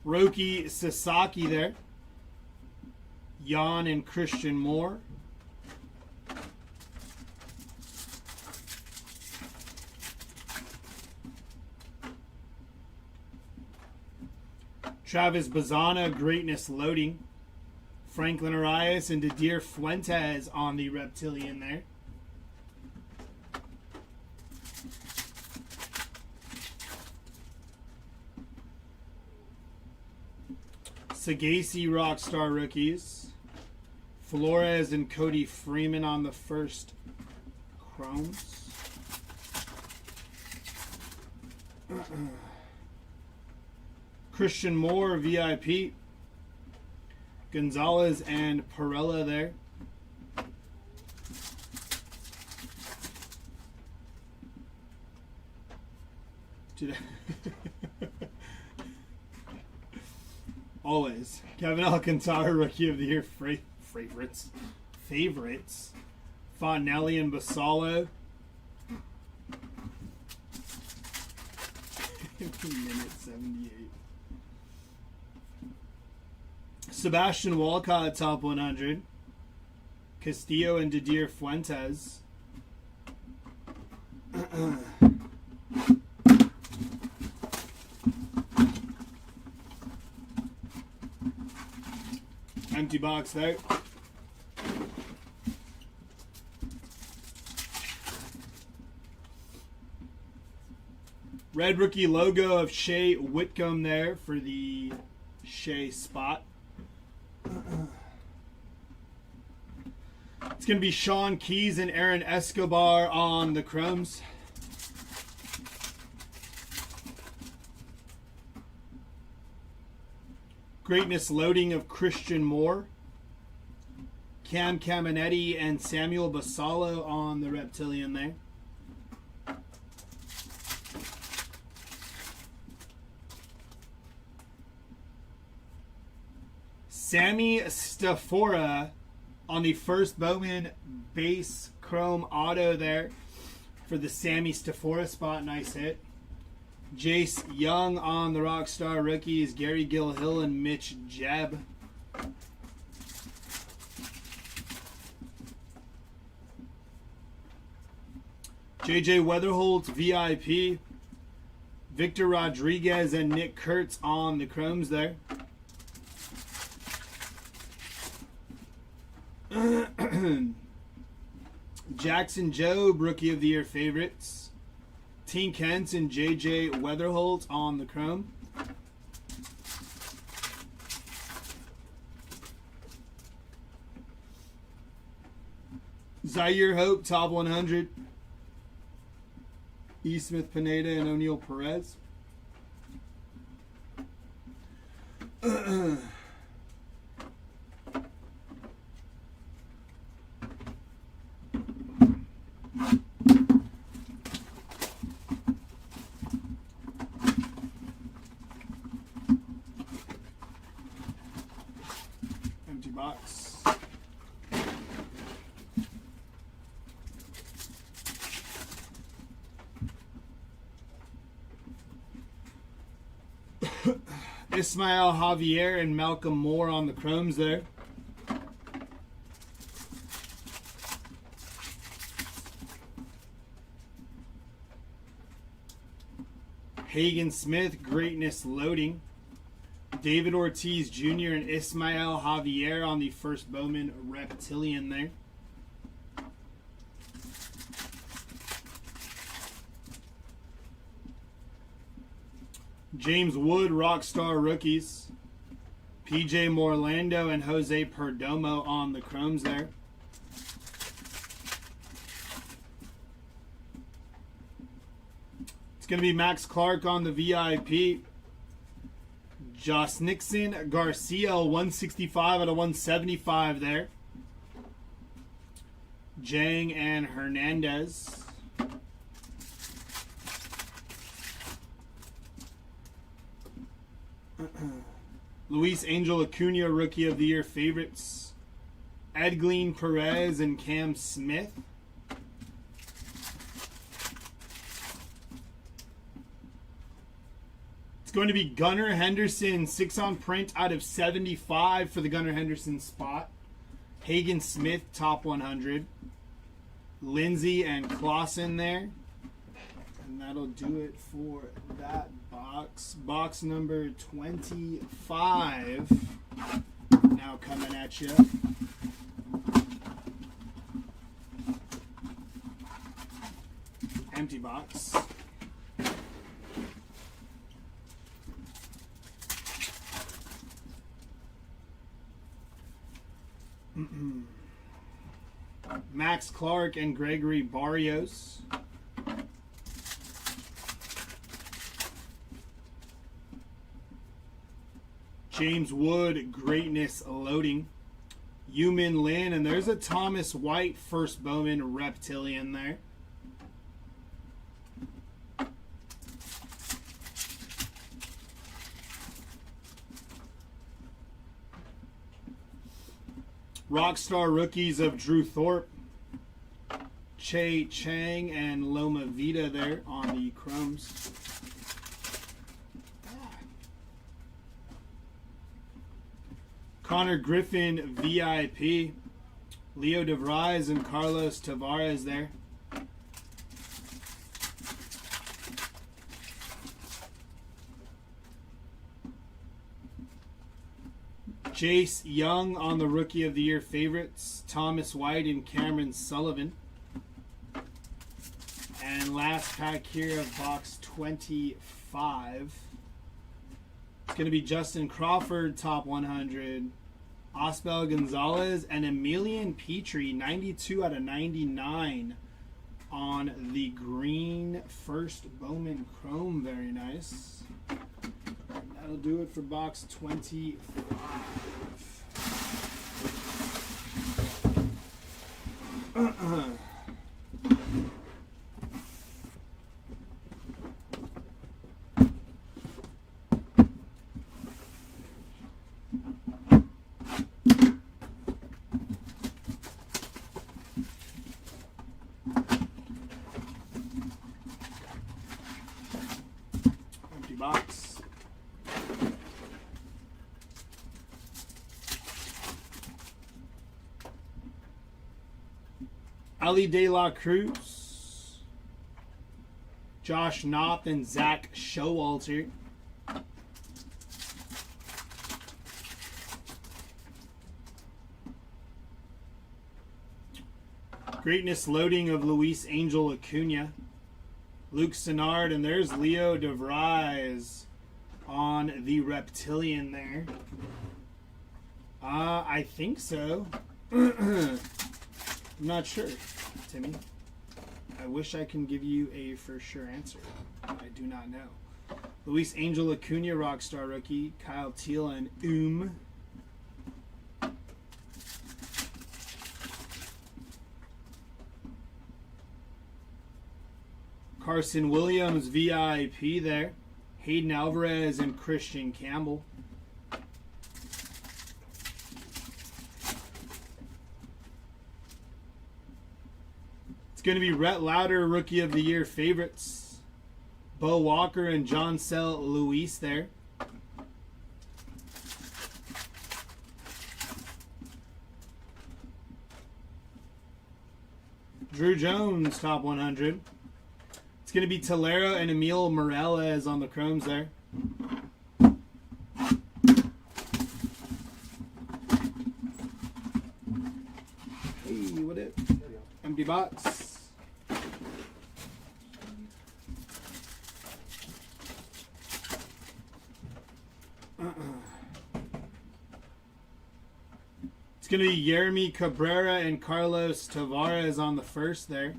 Roki Sasaki there. Jan and Christian Moore. Travis Bazana, Greatness Loading. Franklin Arias and Didier Fuentes on the Reptilian there. Sagasi Rockstar Rookies. Flores and Cody Freeman on the first Chromes. Christian Moore, VIP. Gonzalez and Perella there. Always. Kevin Alcantara, Rookie of the Year favorites. Fontenelli and Basalo. Minute 78. Sebastian Walcott, top 100. Castillo and Didier Fuentes. Empty box there. Red rookie logo of Shea Whitcomb there for the Shea spot. It's going to be Sean Keys and Aaron Escobar on the Chromes. Greatness Loading of Christian Moore. Cam Caminetti and Samuel Basalo on the Reptilian there. Sammy Stafora on the first Bowman base chrome auto there for the Sammy Stafora spot. Nice hit. Jace Young on the Rockstar Rookies. Gary Gilhill and Mitch Jebb. JJ Weatherholt, VIP. Victor Rodriguez and Nick Kurtz on the chromes there. Jackson Jobe, Rookie of the Year favorites. Teen Kent and JJ Weatherholt on the chrome. Zaire Hope, top 100. E. Smith Pineda and O'Neal Perez. Empty box. Ismael Javier and Malcolm Moore on the chromes there. Hagen Smith, Greatness Loading. David Ortiz Jr. and Ismael Javier on the first Bowman Reptilian there. James Wood, Rockstar Rookies. PJ Morlando and Jose Perdomo on the chromes there. It's going to be Max Clark on the VIP. Josh Nixon, Garcia, 165 out of 175 there. Jang and Hernandez. Luis Angel Acuna, Rookie of the Year favorites. Edglin Perez and Cam Smith. It's going to be Gunnar Henderson, 6 on print out of 75 for the Gunnar Henderson spot. Hagen Smith, top 100. Lindsay and Clausen there. And that'll do it for that box. Box number 25. Now coming at you. Empty box. Max Clark and Gregory Barrios. James Wood, Greatness Loading. Yumin Lin, and there's a Thomas White first Bowman Reptilian there. Rockstar Rookies of Drew Thorpe. Che Chang and Loma Vida there on the chromes. Connor Griffin, VIP. Leo DeVries and Carlos Tavares there. Jace Young on the Rookie of the Year favorites. Thomas White and Cameron Sullivan. And last pack here of box 25. It's going to be Justin Crawford, top 100. Osbel Gonzalez and Emilian Petrie, 92 out of 99 on the green first Bowman Chrome. Very nice. That'll do it for box 25. Empty box. Ali De La Cruz, Josh Knopf and Zach Showalter. Greatness loading of Luis Angel Acuna. Luke Sennard, and there's Leo DeVries on the Reptilian there. I think so. I'm not sure, Timmy. I wish I can give you a for sure answer. I do not know. Luis Angel Acuna, Rockstar rookie. Kyle Teal and Carson Williams, VIP there. Hayden Alvarez and Christian Campbell. It's going to be Rhett Lauder, Rookie of the Year favorites. Bo Walker and John Sell Luis there. Drew Jones, top 100. It's going to be Tolero and Emil Morales on the Chromes there. Hey, what it? Empty box. It's going to be Yeremy Cabrera and Carlos Tavares on the first there.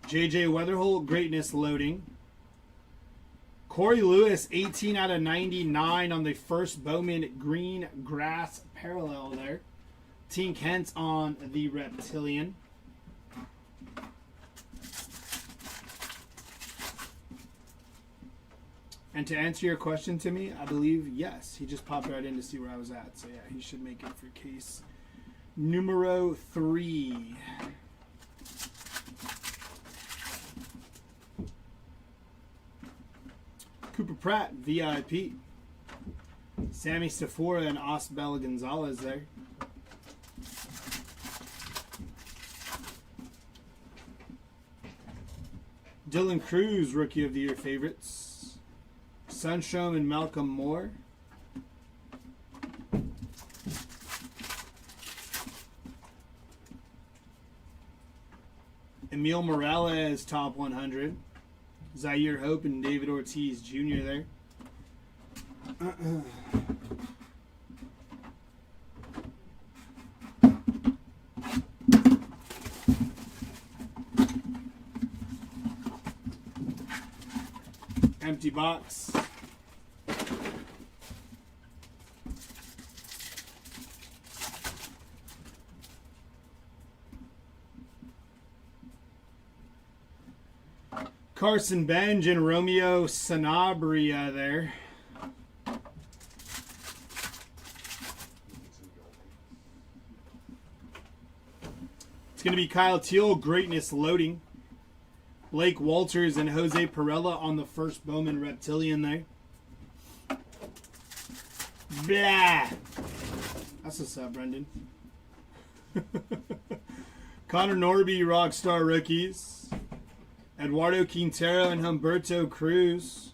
JJ Weatherholt, Greatness loading. Corey Lewis, 18 out of 99 on the first Bowman green grass parallel there. Tink Hence on the Reptilian. And to answer your question, Timmy, I believe yes. He just popped right in to see where I was at. So yeah, he should make it for case numero 3. Cooper Pratt, VIP. Sammy Sephora and Osbel Gonzalez there. Dylan Cruz, Rookie of the Year favorites. Sunstrom and Malcolm Moore. Emil Morales, top 100. Zaire Hope and David Ortiz Jr. there. Empty box. Carson Benj and Romeo Sanabria there. It's going to be Kyle Teal, Greatness loading. Blake Walters and Jose Perella on the first Bowman Reptilian there. Blah. That's what's up, Brendan. Connor Norby, Rockstar rookies. Eduardo Quintero and Humberto Cruz.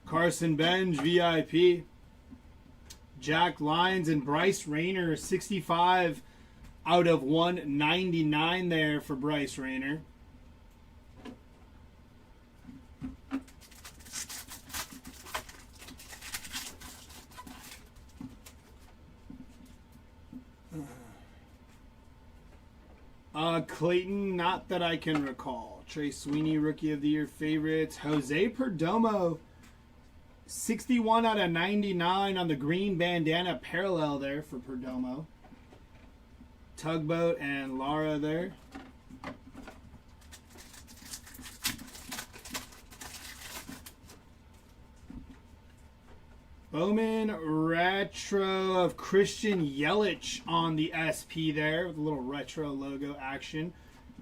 Carson Benj, VIP. Jack Lyons and Bryce Rayner, 65 out of 199 there for Bryce Rayner. Clayton, not that I can recall. Trey Sweeney, Rookie of the Year favorites. Jose Perdomo, 61 out of 99 on the green bandana parallel there for Perdomo. Tugboat and Lara there. Bowman retro of Christian Yelich on the SP there with a little retro logo action.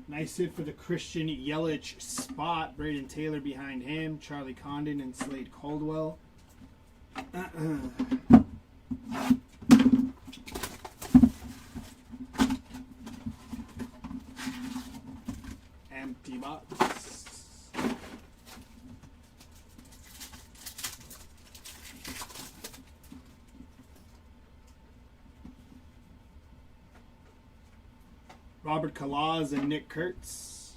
Nice hit for the Christian Yelich spot. Braden Taylor behind him. Charlie Condon and Slade Caldwell. Empty box. Robert Kalaz and Nick Kurtz.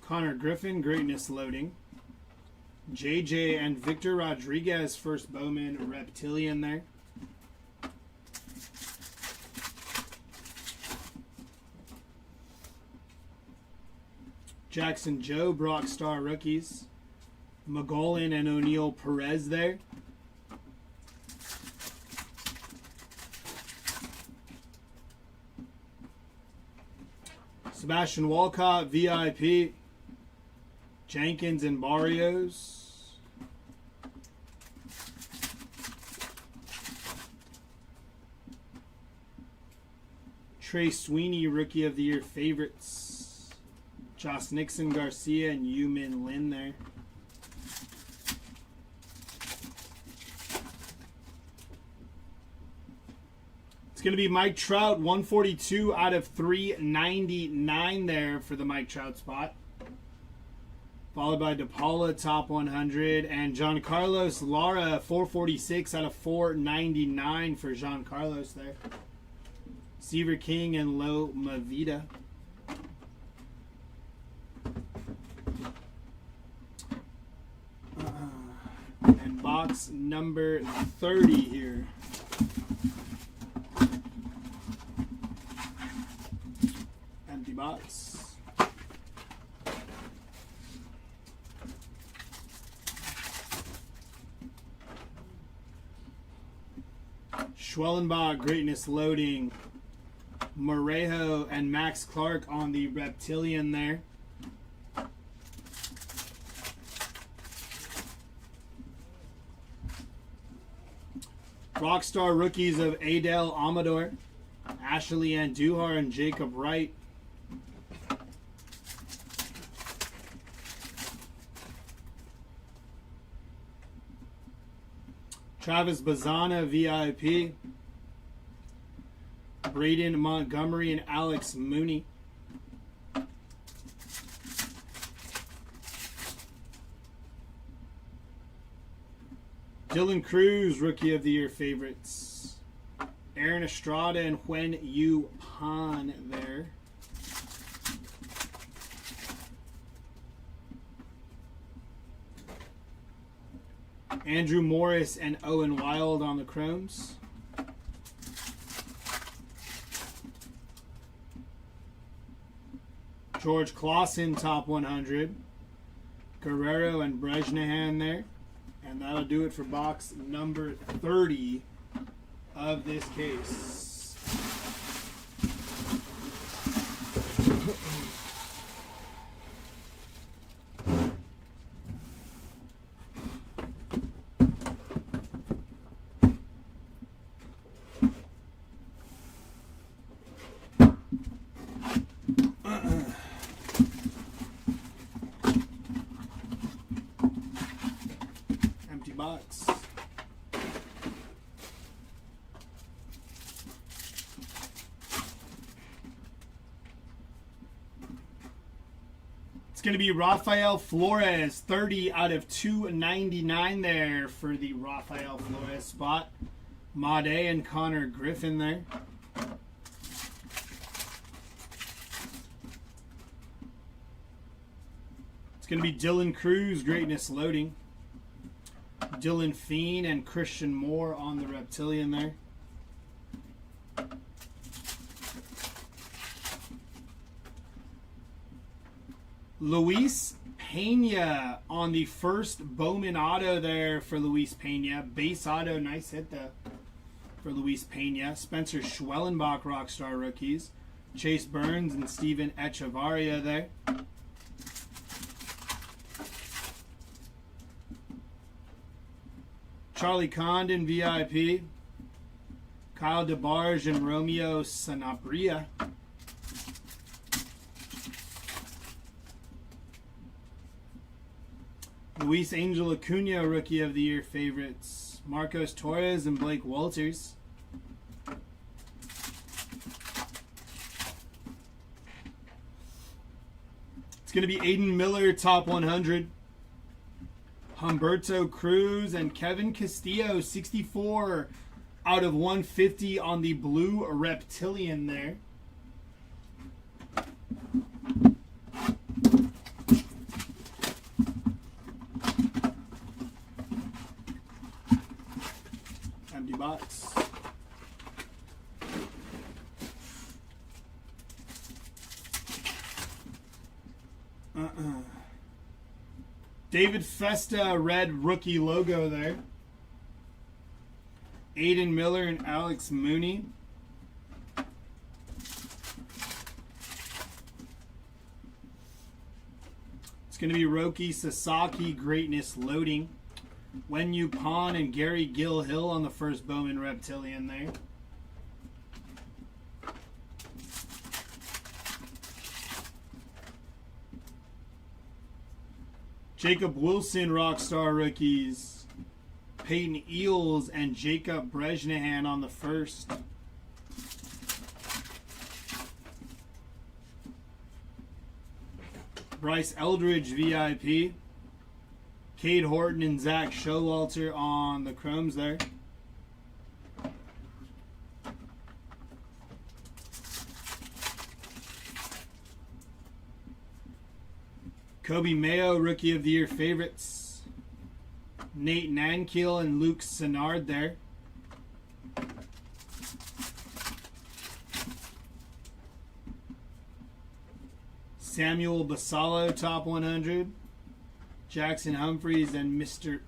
Connor Griffin, greatness loading. JJ and Victor Rodriguez, first Bowman Reptilian there. Jackson Joe, Brock Star rookies. McGolan and O'Neill Perez there. Sebastian Walcott, VIP. Jenkins and Barrios. Trey Sweeney, Rookie of the Year favorites. Josh Nixon, Garcia, and Yu-Min Lin there. Going to be Mike Trout, 142 out of 399 there for the Mike Trout spot. Followed by DePaula, top 100. And Giancarlos Lara, 446 out of 499 for Giancarlos there. Seaver King and Lo Mavita. And box number 30 here. Box. Schwellenbach, greatness loading. Morejo and Max Clark on the Reptilian there. Rockstar rookies of Adel Amador, Ashley Andujar, and Jacob Wright. Travis Bazana, VIP. Braden Montgomery and Alex Mooney. Dylan Cruz, Rookie of the Year favorites. Aaron Estrada and Huen Yu Pan there. Andrew Morris and Owen Wild on the Chromes. George Clausen, top 100. Guerrero and Brejnahan there. And that'll do it for box number 30 of this case. Box. It's going to be Rafael Flores, 30 out of 299 there for the Rafael Flores spot. Made and Connor Griffin there. It's going to be Dylan Cruz, greatness loading. Dylan Fiend and Christian Moore on the Reptilian there. Luis Pena on the first Bowman auto there for Luis Pena. Base auto, nice hit there for Luis Pena. Spencer Schwellenbach, Rockstar rookies. Chase Burns and Steven Echevarria there. Charlie Condon, VIP. Kyle DeBarge and Romeo Sanabria. Luis Angel Acuna, Rookie of the Year favorites. Marcos Torres and Blake Walters. It's going to be Aiden Miller, top 100. Humberto Cruz and Kevin Castillo, 64 out of 150 on the blue reptilian there. Empty box. David Festa, red rookie logo there. Aiden Miller and Alex Mooney. It's going to be Roki Sasaki, greatness loading. Wen Yu Pan and Gary Gilhill on the first Bowman reptilian there. Jacob Wilson, Rockstar rookies. Peyton Eels and Jacob Brejnahan on the first. Bryce Eldridge, VIP. Cade Horton and Zach Showalter on the chromes there. Kobe Mayo, Rookie of the Year favorites. Nate Nankiel and Luke Sennard there. Samuel Basallo, top 100. Jackson Humphreys and Mr.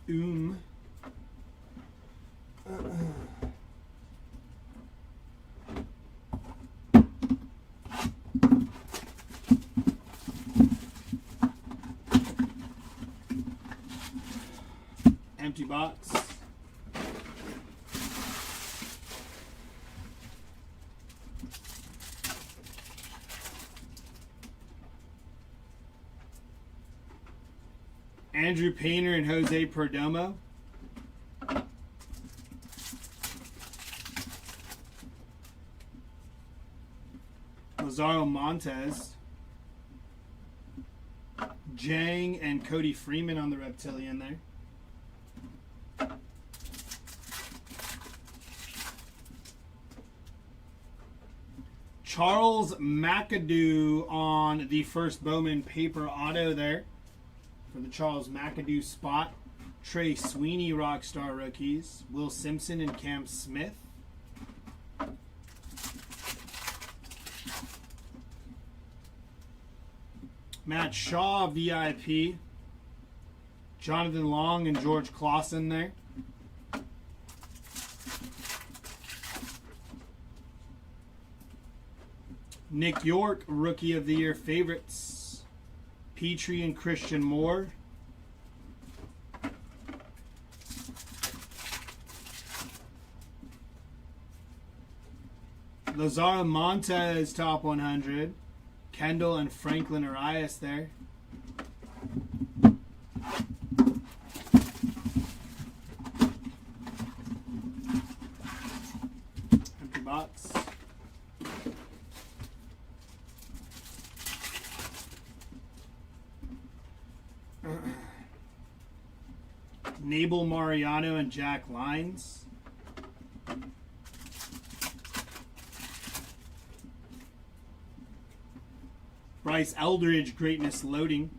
Empty box. Andrew Painter and Jose Perdomo. Lazaro Montes. Jang and Cody Freeman on the reptilian there. Charles McAdoo on the first Bowman paper auto there for the Charles McAdoo spot. Trey Sweeney, Rockstar rookies. Will Simpson and Cam Smith. Matt Shaw, VIP. Jonathan Long and George Clausen there. Nick York, Rookie of the Year favorites. Petrie and Christian Moore. Lazaro Montes, top 100. Kendall and Franklin Arias there. Empty box. Nabel Mariano and Jack Lyons. Bryce Eldridge, greatness loading.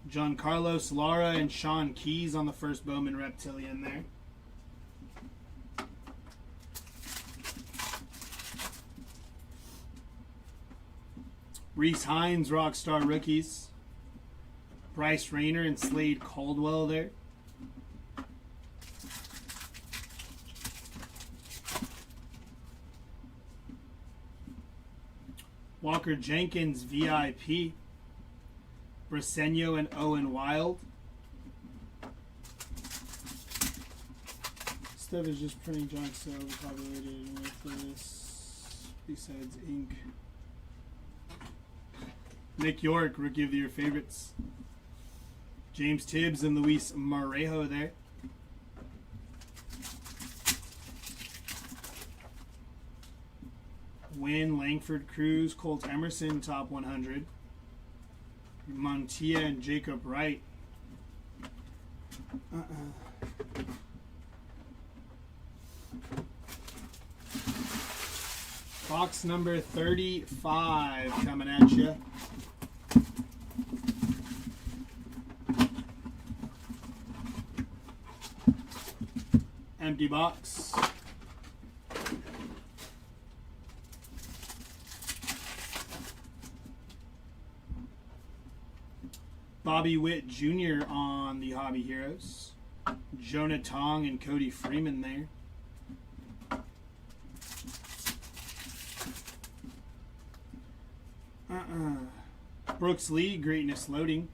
John Carlos Lara and Sean Keys on the first Bowman reptilian there. Reese Hines, Rockstar rookies. Bryce Rayner and Slade Caldwell there. Walker Jenkins, VIP. Briseño and Owen Wild. stuff is just printing junk, so we probably did anyway for this. Besides ink. Nick York, Rookie of the Year favorites. James Tibbs and Luis Marejo there. Wynn, Langford, Cruz, Colt Emerson, top 100. Montilla and Jacob Wright. Box number 35 coming at you. Empty box. Bobby Witt Jr. on the Hobby Heroes. Jonah Tong and Cody Freeman there. Brooks Lee, Greatness Loading.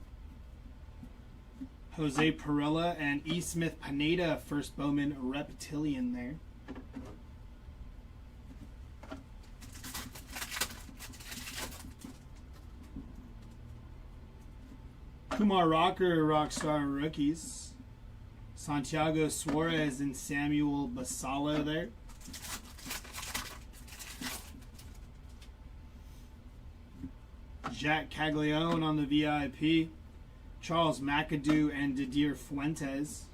Jose Perella and E. Smith Pineda, first Bowman Reptilian there. Kumar Rocker, Rockstar Rookies. Santiago Suarez and Samuel Basalo there. Jack Caglione on the VIP. Charles McAdoo and Didier Fuentes.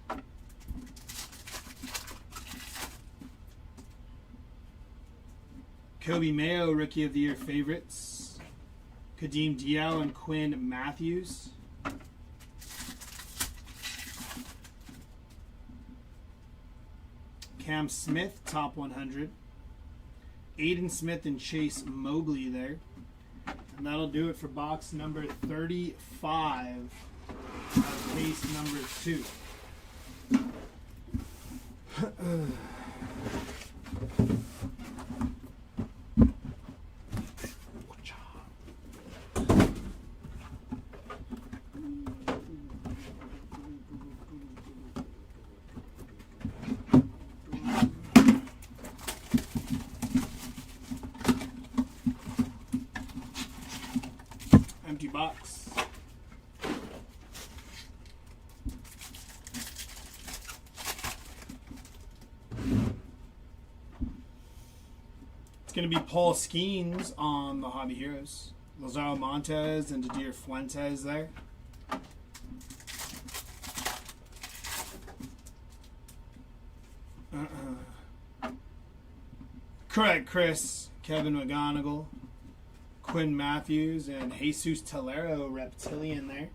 Kobe Mayo, Rookie of the Year favorites. Kadeem Diallo and Quinn Matthews. Cam Smith, top 100. Aiden Smith and Chase Mobley there. And that'll do it for box number 35 of case number 2. Empty box. It's going to be Paul Skeens on the Hobby Heroes. Lazaro Montes and Didier Fuentes there. Correct, Chris. Kevin McGonigal. Quinn Matthews and Jesus Tolero, Reptilian there.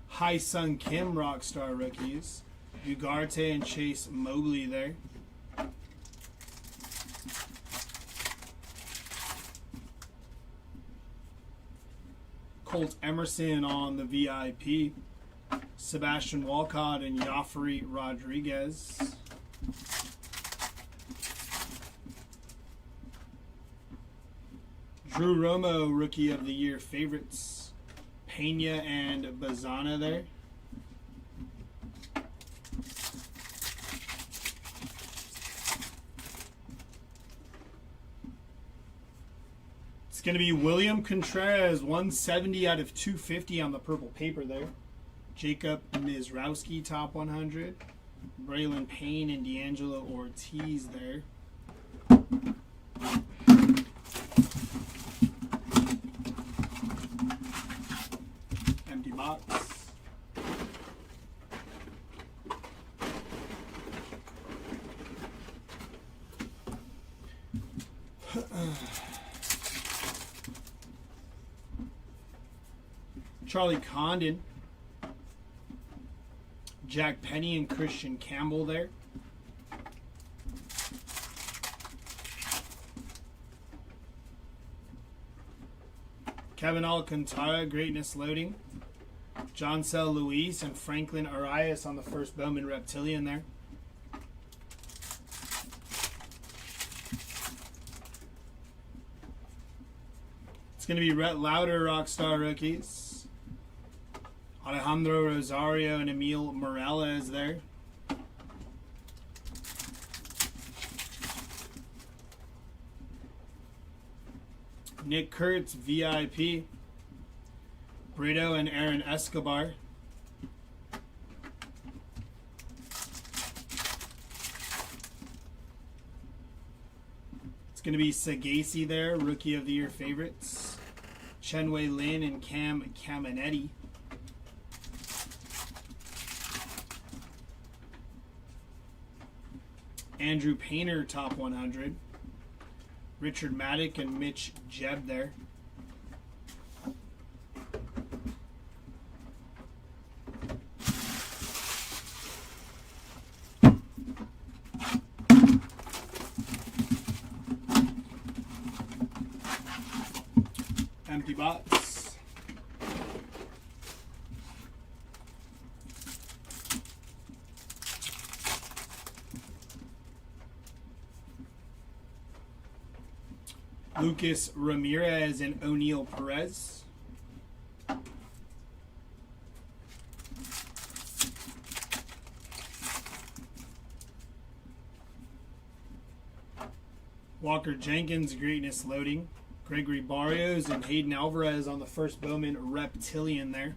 Hai Sung Kim, Rockstar Rookies. Ugarte and Chase Mobley there. Colt Emerson on the VIP. Sebastian Walcott and Joffrey Rodriguez. Drew Romo, Rookie of the Year favorites. Pena and Bazana there. It's going to be William Contreras, 170 out of 250 on the purple paper there. Jacob Mizrowski, top 100. Braylon Payne and D'Angelo Ortiz there. Empty box. Charlie Condon, Jack Penny and Christian Campbell there. Kevin Alcantara, Greatness Loading. Joncel Luis and Franklin Arias on the first Bowman Reptilian there. going to be Rhett Lauder Rockstar Rookies. Alejandro Rosario and Emil Morales there. Nick Kurtz VIP. Brito and Aaron Escobar. It's going to be Sagasi there, Rookie of the Year favorites. Chenwei Lin and Cam Caminetti. Andrew Painter, top 100. Richard Maddock and Mitch Jeb there. Empty box. Lucas Ramirez and O'Neal Perez. Walker Jenkins, Greatness Loading. Gregory Barrios and Hayden Alvarez on the first Bowman Reptilian there.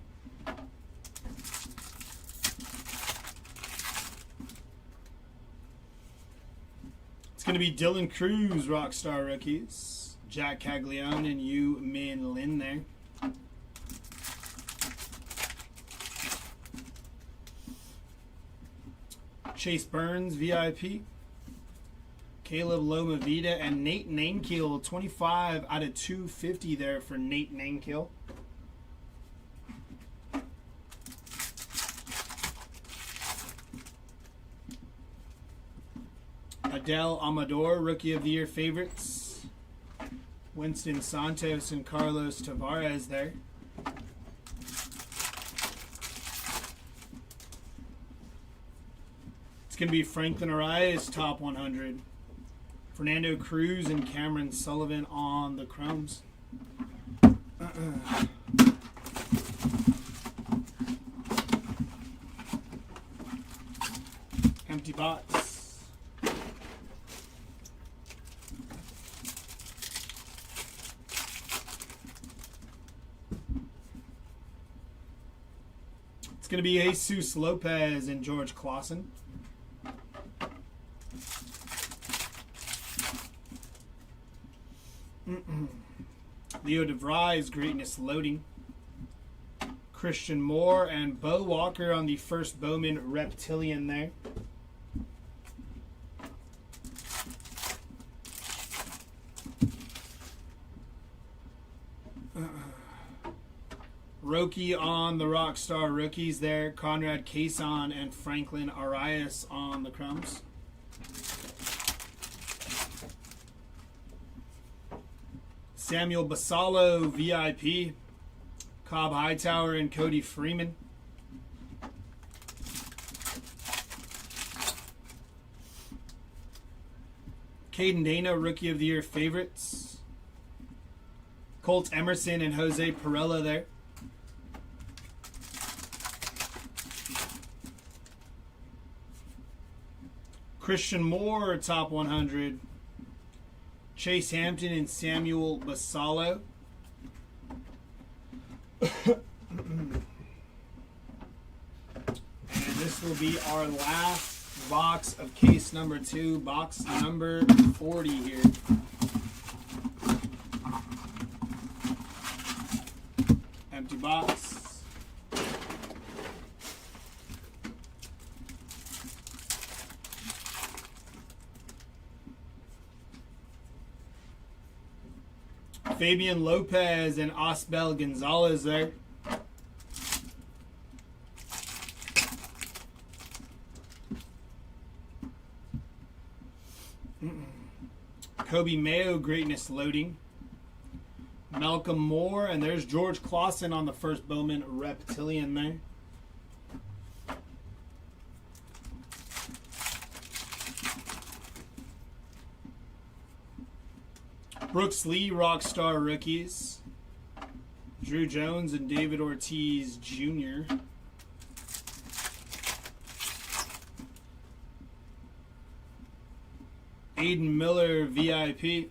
It's going to be Dylan Cruz, Rockstar Rookies. Jack Caglione and Yu Min Lin there. Chase Burns, VIP. Caleb Lomavita and Nate Nankill, 25 out of 250 there for Nate Nankill. Adele Amador, Rookie of the Year favorites. Winston Santos and Carlos Tavares there. It's going to be Franklin Arias, top 100. Fernando Cruz and Cameron Sullivan on the Chromes. Empty box. It's going to be Jesus Lopez and George Clausen. Leo DeVries, Greatness Loading. Christian Moore and Bo Walker on the first Bowman Reptilian there. Roki on the Rockstar Rookies there. Conrad Cason and Franklin Arias on the Crumbs. Samuel Basalo, VIP. Cobb Hightower and Cody Freeman. Caden Dana, Rookie of the Year favorites. Colt Emerson and Jose Perella there. Christian Moore, top 100. Chase Hampton and Samuel Basalo. And this will be our last box of case number 2, box number 40 here. Empty box. Fabian Lopez and Osbel Gonzalez there. Kobe Mayo, Greatness Loading. Malcolm Moore, and there's George Clausen on the first Bowman Reptilian there. Brooks Lee, Rockstar Rookies. Drew Jones and David Ortiz Jr. Aiden Miller VIP.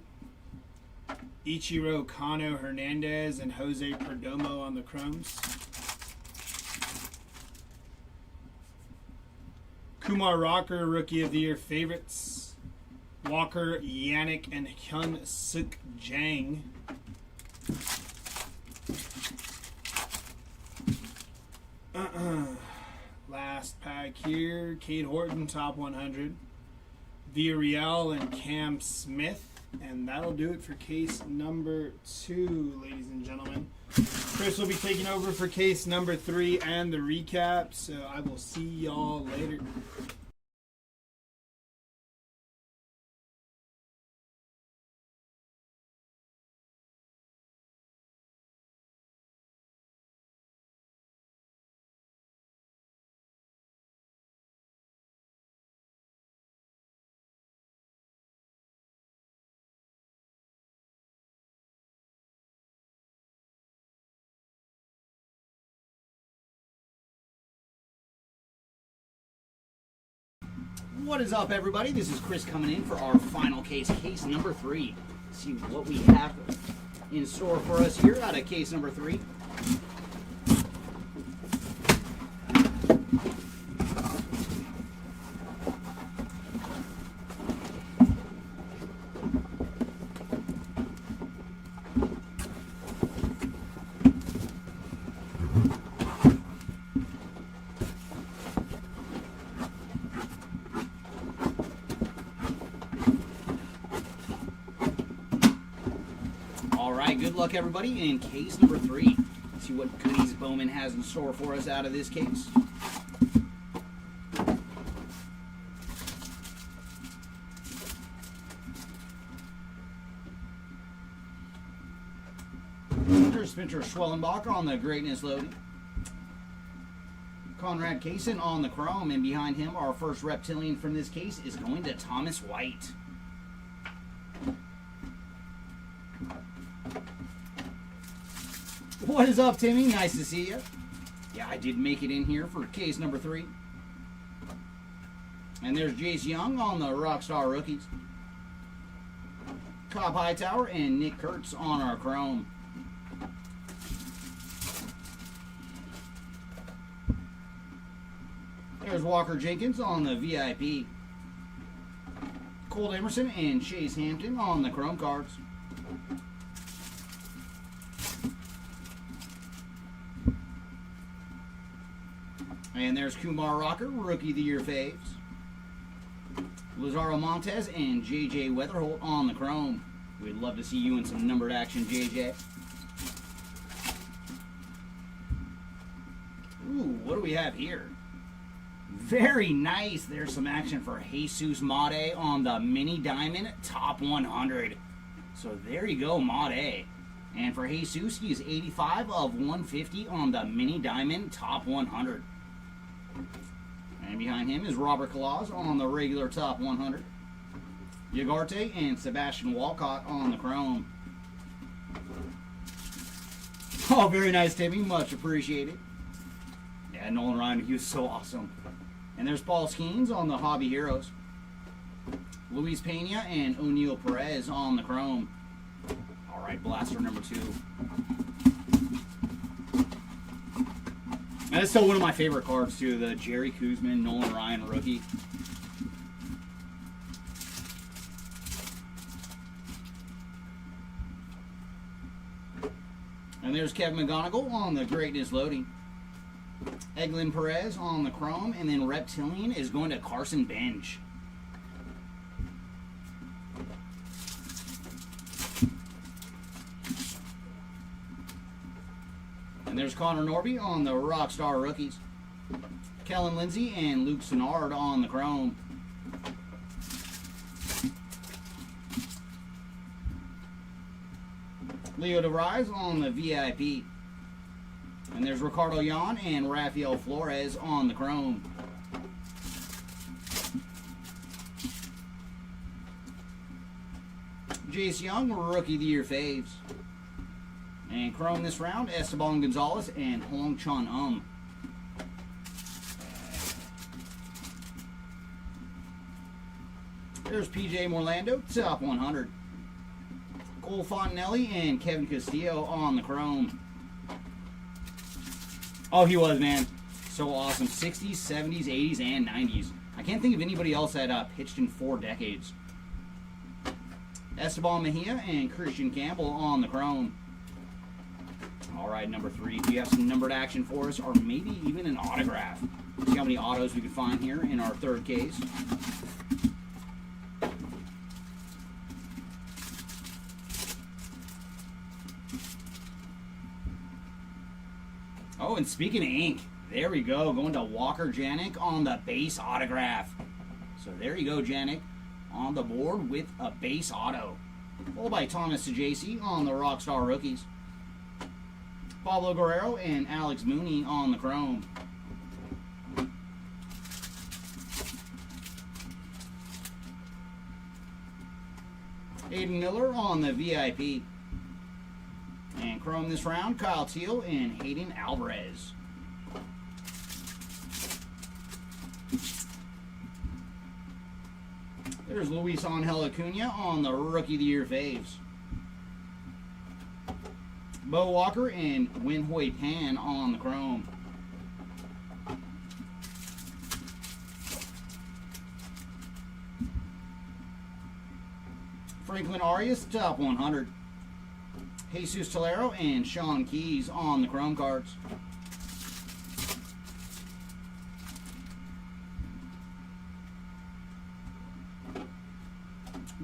Ichiro Kano Hernandez and Jose Perdomo on the Chromes. Kumar Rocker, Rookie of the Year favorites. Walker, Yannick, and Hyun Suk Jang. Last pack here. Cade Horton, top 100. Villarreal and Cam Smith. And that'll do it for case number 2, ladies and gentlemen. Chris will be taking over for case number 3 and the recap. So I will see y'all later. What is up, everybody? This is Chris coming in for our final case, case number 3. See what we have in store for us here out of case number 3. Good luck, everybody, in case number 3. See what goodies Bowman has in store for us out of this case. Spencer Schwellenbach on the greatness loading. Conrad Kaysen on the chrome, and behind him, our first reptilian from this case is going to Thomas White. What is up, Timmy? Nice to see you. Yeah, I did make it in here for case number 3. And there's Jace Young on the Rockstar Rookies. Cobb Hightower and Nick Kurtz on our chrome. There's Walker Jenkins on the VIP. Cole Emerson and Chase Hampton on the chrome cards. And there's Kumar Rocker, Rookie of the Year faves. Lazaro Montez and JJ Weatherholt on the chrome. We'd love to see you in some numbered action, JJ. Ooh, what do we have here? Very nice. There's some action for Jesus Made on the Mini Diamond Top 100. So there you go, Made. And for Jesus, he is 85 of 150 on the Mini Diamond Top 100. And behind him is Robert Claus on the regular top 100. Yagarte and Sebastian Walcott on the chrome. Oh, very nice, Timmy. Much appreciated. Yeah, Nolan Ryan, he was so awesome. And there's Paul Skeens on the Hobby Heroes. Luis Pena and O'Neal Perez on the chrome. All right, blaster number 2. That's still one of my favorite cards, too. The Jerry Kuzman, Nolan Ryan rookie. And there's Kevin McGonigal on the greatness loading. Eglin Perez on the chrome. And then Reptilian is going to Carson Bench. And there's Connor Norby on the Rockstar Rookies. Kellen Lindsay and Luke Sennard on the chrome. Leo DeVries on the VIP. And there's Ricardo Yan and Rafael Flores on the chrome. Jace Young, Rookie of the Year faves. And chrome this round, Esteban Gonzalez and Hong Chun. There's PJ Morlando, top 100. Cole Fontenelli and Kevin Castillo on the chrome. Oh, he was, man. So awesome. 60s, 70s, 80s, and 90s. I can't think of anybody else that pitched in 4 decades. Esteban Mejia and Christian Campbell on the chrome. All right, number 3. Do you have some numbered action for us, or maybe even an autograph? See how many autos we can find here in our 3rd case. Oh, and speaking of ink, there we go. Going to Walker Janik on the base autograph. So there you go, Janik, on the board with a base auto. Followed by Thomas Sajaci on the Rockstar Rookies. Pablo Guerrero and Alex Mooney on the chrome. Aiden Miller on the VIP. And chrome this round, Kyle Teal and Hayden Alvarez. There's Luis Angel Acuna on the Rookie of the Year faves. Bo Walker and Winhui Pan on the chrome. Franklin Arias, top 100. Jesus Tolero and Sean Keys on the chrome cards.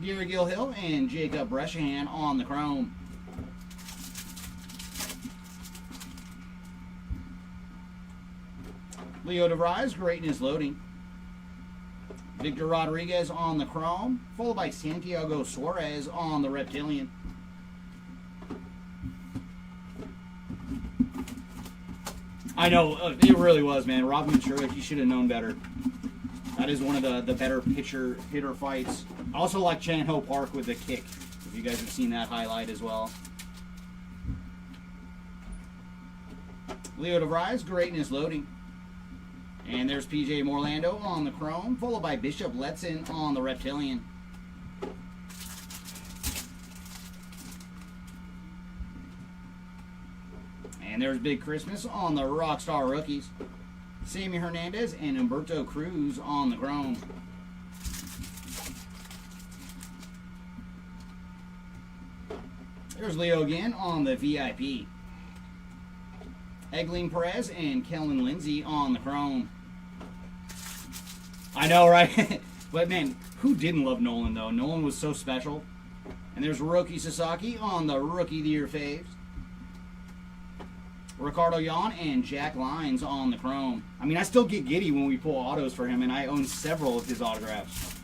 Gary Gilhill and Jacob Breshahan on the chrome. Leo DeVries, greatness loading. Victor Rodriguez on the chrome, followed by Santiago Suarez on the reptilian. I know, it really was, man. Rob Ventura, he should have known better. That is one of the better hitter fights. I also like Chan Ho Park with the kick, if you guys have seen that highlight as well. Leo DeVries, greatness loading. And there's PJ Morlando on the chrome, followed by Bishop Letson on the reptilian. And there's Big Christmas on the Rockstar Rookies. Sammy Hernandez and Humberto Cruz on the chrome. There's Leo again on the VIP. Egling Perez and Kellen Lindsay on the chrome. I know, right? But man, who didn't love Nolan though? Nolan was so special. And there's Roki Sasaki on the Rookie of the Year faves. Ricardo Yan and Jack Lyons on the chrome. I mean, I still get giddy when we pull autos for him, and I own several of his autographs.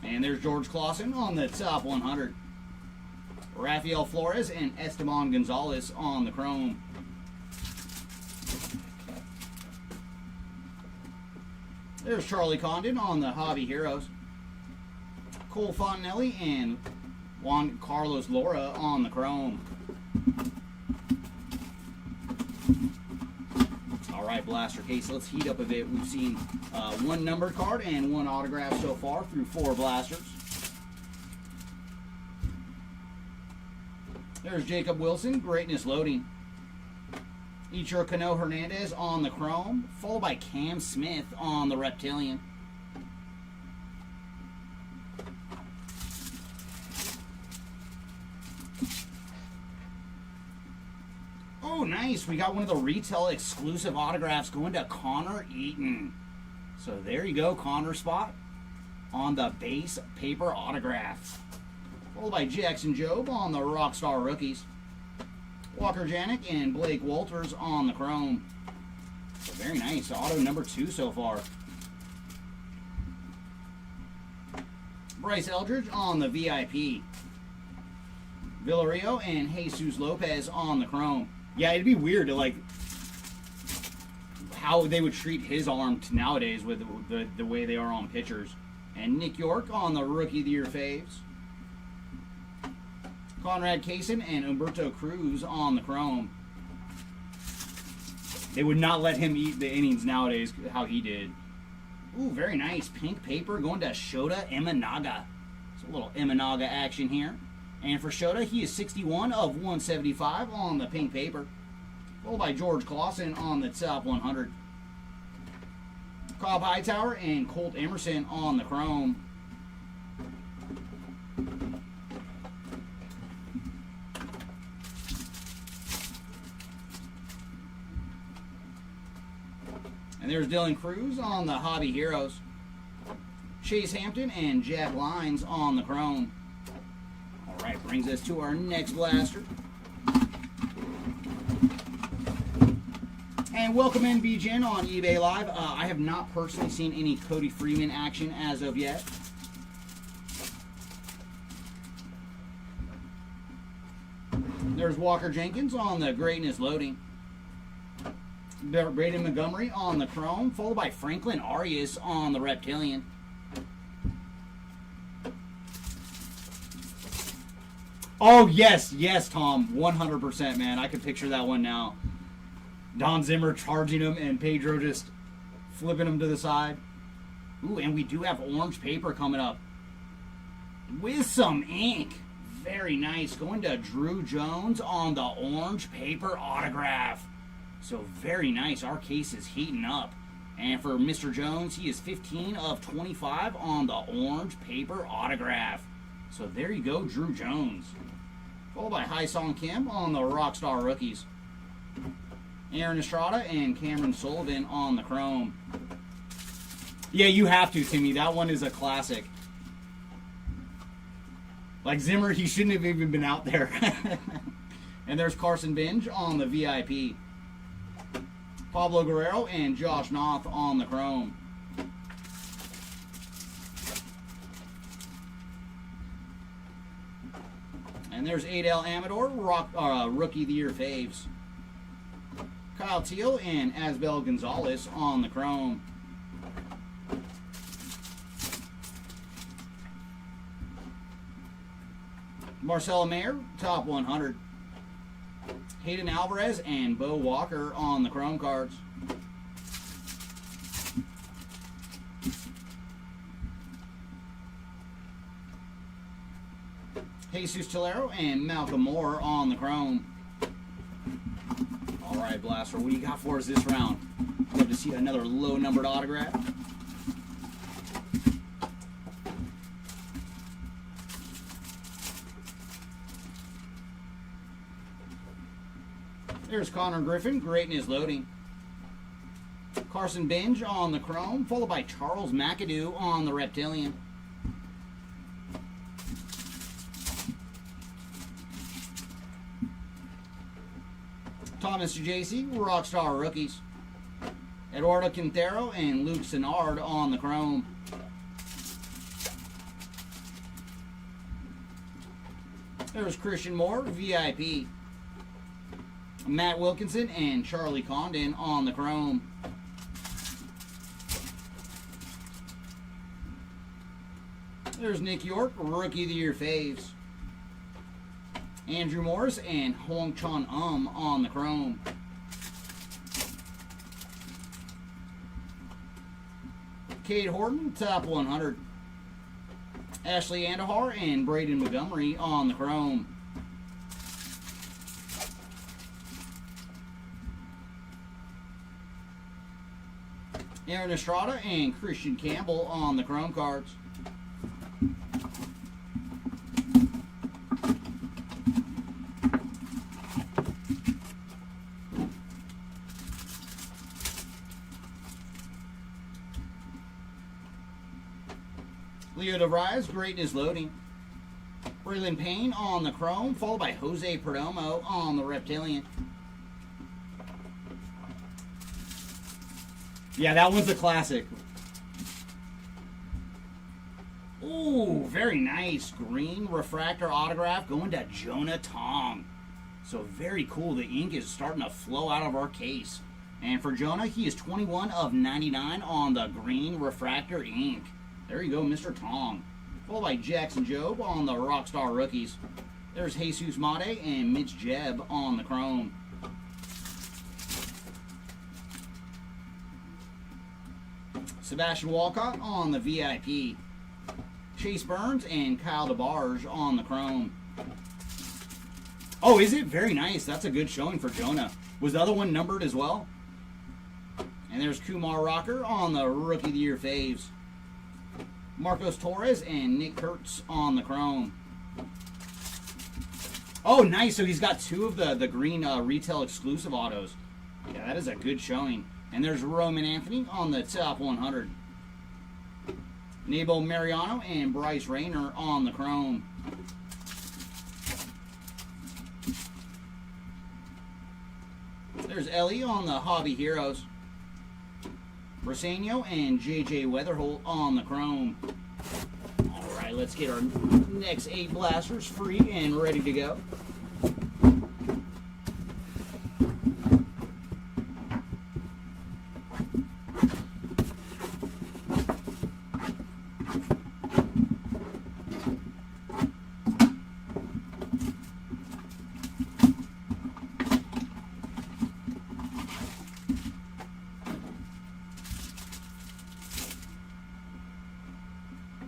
And there's George Clausen on the top 100. Rafael Flores and Esteban Gonzalez on the chrome. There's Charlie Condon on the Hobby Heroes. Cole Fontenelli and Juan Carlos Lora on the chrome. All right, blaster case. Let's heat up a bit. We've seen one numbered card and one autograph so far through 4 blasters. There's Jacob Wilson, greatness loading. Ichiro Cano Hernandez on the chrome, followed by Cam Smith on the reptilian. Oh, nice. We got one of the retail exclusive autographs going to Connor Eaton. So there you go, Connor spot on the base paper autograph. Followed by Jackson Jobe on the Rockstar Rookies. Walker Janik and Blake Walters on the chrome. So very nice. Auto number 2 so far. Bryce Eldridge on the VIP. Villario and Jesus Lopez on the chrome. Yeah, it'd be weird to like how they would treat his arm nowadays with the way they are on pitchers. And Nick York on the Rookie of the Year faves. Conrad Kaysen and Humberto Cruz on the chrome. They would not let him eat the innings nowadays how he did. Ooh, very nice. Pink paper going to Shota Imanaga. It's a little Imanaga action here. And for Shota, he is 61 of 175 on the pink paper. Followed by George Clausen on the top 100. Cobb Hightower and Colt Emerson on the chrome. And there's Dylan Cruz on the Hobby Heroes. Chase Hampton and Jack Lyons on the chrome. All right, brings us to our next blaster. And welcome in, BGN, on eBay Live. I have not personally seen any Cody Freeman action as of yet. There's Walker Jenkins on the Greatness Loading. Braden Montgomery on the chrome, followed by Franklin Arias on the Reptilian. Oh, yes, Tom. 100%, man. I can picture that one now. Don Zimmer charging him and Pedro just flipping him to the side. Ooh, and we do have orange paper coming up with some ink. Very nice. Going to Drew Jones on the orange paper autograph. So very nice. Our case is heating up. And for Mr. Jones, he is 15 of 25 on the orange paper autograph. So there you go, Drew Jones. Followed by Hai-Song Kim on the Rockstar Rookies. Aaron Estrada and Cameron Sullivan on the chrome. Yeah, you have to, Timmy. That one is a classic. Like Zimmer, he shouldn't have even been out there. And there's Carson Binge on the VIP. Pablo Guerrero and Josh Noth on the chrome. And there's Adel Amador, Rookie of the Year faves. Kyle Teal and Asbel Gonzalez on the chrome. Marcelo Mayer, top 100. Hayden Alvarez and Bo Walker on the chrome cards. Jesus Tolero and Malcolm Moore on the chrome. All right, Blaster, what do you got for us this round? Love to see another low-numbered autograph. There's Connor Griffin, Greatness Loading. Carson Binge on the chrome, followed by Charles McAdoo on the Reptilian. Thomas JC, Rockstar Rookies. Eduardo Quintero and Luke Sennard on the chrome. There's Christian Moore, VIP. Matt Wilkinson and Charlie Condon on the chrome. There's Nick York, Rookie of the Year faves. Andrew Morris and Hong Chon on the chrome. Cade Horton, top 100. Ashley Andahar and Braden Montgomery on the chrome. Aaron Estrada and Christian Campbell on the chrome cards. Leo DeVries, Greatness Loading. Braylon Payne on the chrome, followed by Jose Perdomo on the Reptilian. Yeah, that one's a classic. Ooh, very nice. Green refractor autograph going to Jonah Tong. So very cool. The ink is starting to flow out of our case. And for Jonah, he is 21 of 99 on the green refractor ink. There you go, Mr. Tong. Followed by Jackson Jobe on the Rockstar Rookies. There's Jesus Mate and Mitch Jebb on the chrome. Sebastian Walcott on the VIP. Chase Burns and Kyle DeBarge on the chrome. Oh, is it? Very nice. That's a good showing for Jonah. Was the other one numbered as well? And there's Kumar Rocker on the Rookie of the Year faves. Marcos Torres and Nick Kurtz on the chrome. Oh, nice. So he's got two of the green retail exclusive autos. Yeah, that is a good showing. And there's Roman Anthony on the top 100. Nebo Mariano and Bryce Rayner on the chrome. There's Ellie on the Hobby Heroes. Briseno and JJ Weatherholt on the chrome. Alright, let's get our next 8 blasters free and ready to go.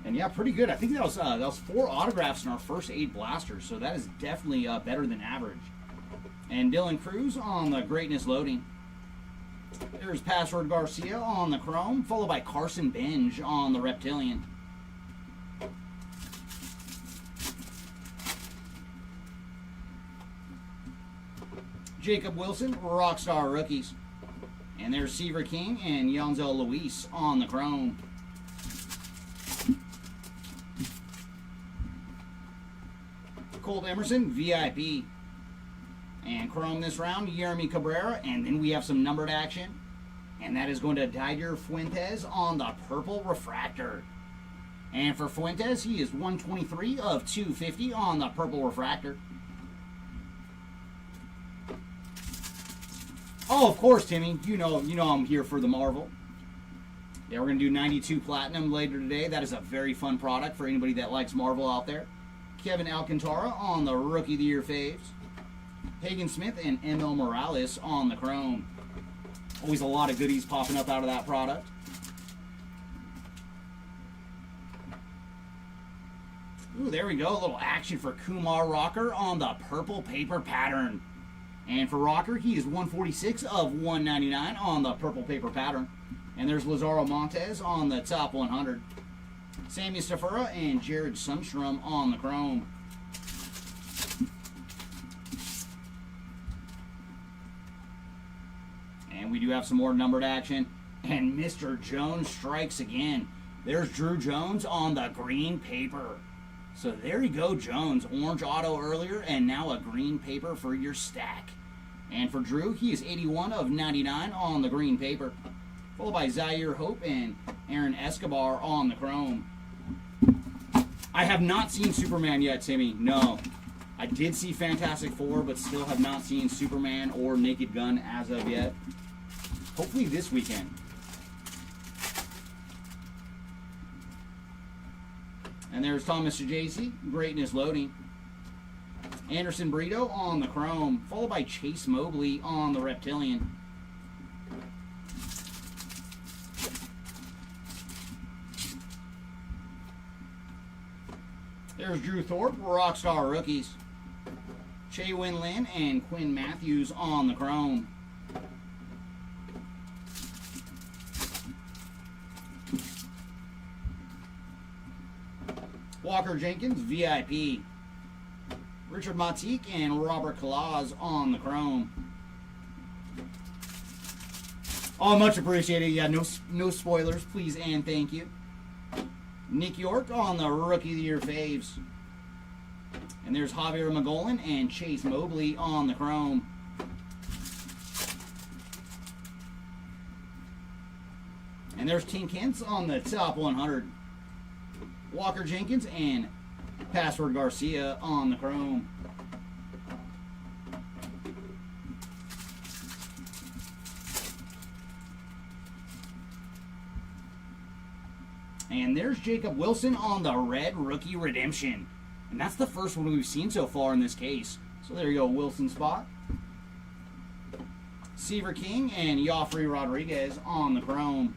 And yeah, pretty good. I think that was 4 autographs in our first 8 blasters, so that is definitely better than average. And Dylan Cruz on the Greatness Loading. There's Password Garcia on the Chrome, followed by Carson Benj on the Reptilian. Jacob Wilson, Rockstar Rookies. And there's Seaver King and Yonzel Luis on the Chrome. Colt Emerson, VIP. And Chrome this round, Yeremy Cabrera. And then we have some numbered action. And that is going to Didier Fuentes on the Purple Refractor. And for Fuentes, he is 123 of 250 on the Purple Refractor. Oh, of course, Timmy. You know I'm here for the Marvel. Yeah, we're going to do 92 Platinum later today. That is a very fun product for anybody that likes Marvel out there. Kevin Alcantara on the Rookie of the Year faves. Hagen Smith and ML Morales on the Chrome. Always a lot of goodies popping up out of that product. Ooh, there we go. A little action for Kumar Rocker on the Purple Paper Pattern. And for Rocker, he is 146 of 199 on the Purple Paper Pattern. And there's Lazaro Montes on the top 100. Sammy Stafura and Jared Sundstrom on the Chrome. And we do have some more numbered action. And Mr. Jones strikes again. There's Drew Jones on the green paper. So there you go, Jones. Orange auto earlier, and now a green paper for your stack. And for Drew, he is 81 of 99 on the green paper. Followed by Zaire Hope and Aaron Escobar on the Chrome. I have not seen Superman yet, Timmy. No. I did see Fantastic Four, but still have not seen Superman or Naked Gun as of yet. Hopefully this weekend. And there's Thomas Sajasi, Greatness Loading. Anderson Brito on the Chrome, followed by Chase Mobley on the Reptilian. There's Drew Thorpe, Rockstar Rookies. Che Win Lin and Quinn Matthews on the Chrome. Walker Jenkins, VIP. Richard Matique and Robert Kalaz on the Chrome. Oh, much appreciated. Yeah, no spoilers, please and thank you. Nick York on the Rookie of the Year faves. And there's Javier Magolin and Chase Mobley on the Chrome. And there's Tink Hintz on the top 100. Walker Jenkins and Password Garcia on the Chrome. And there's Jacob Wilson on the Red Rookie Redemption. And that's the first one we've seen so far in this case. So there you go, Wilson spot. Seaver King and Joffrey Rodriguez on the chrome.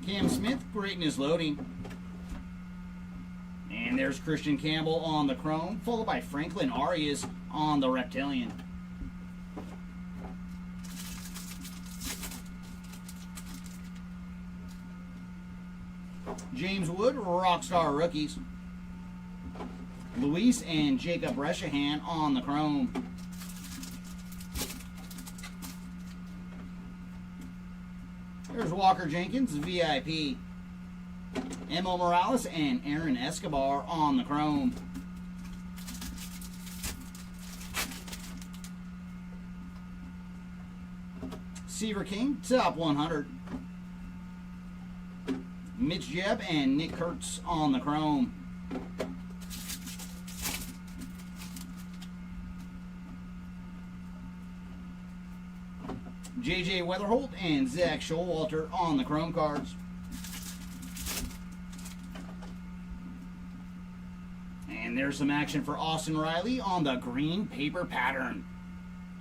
Cam Smith, greatness loading. And there's Christian Campbell on the chrome, followed by Franklin Arias on the reptilian. James Wood, Rockstar rookies. Luis and Jacob Reshahan on the chrome. There's Walker Jenkins, VIP. Emo Morales and Aaron Escobar on the chrome. Seaver King, top 100. Mitch Jebb and Nick Kurtz on the chrome. JJ Weatherholt and Zach Showalter on the chrome cards. And there's some action for Austin Riley on the green paper pattern.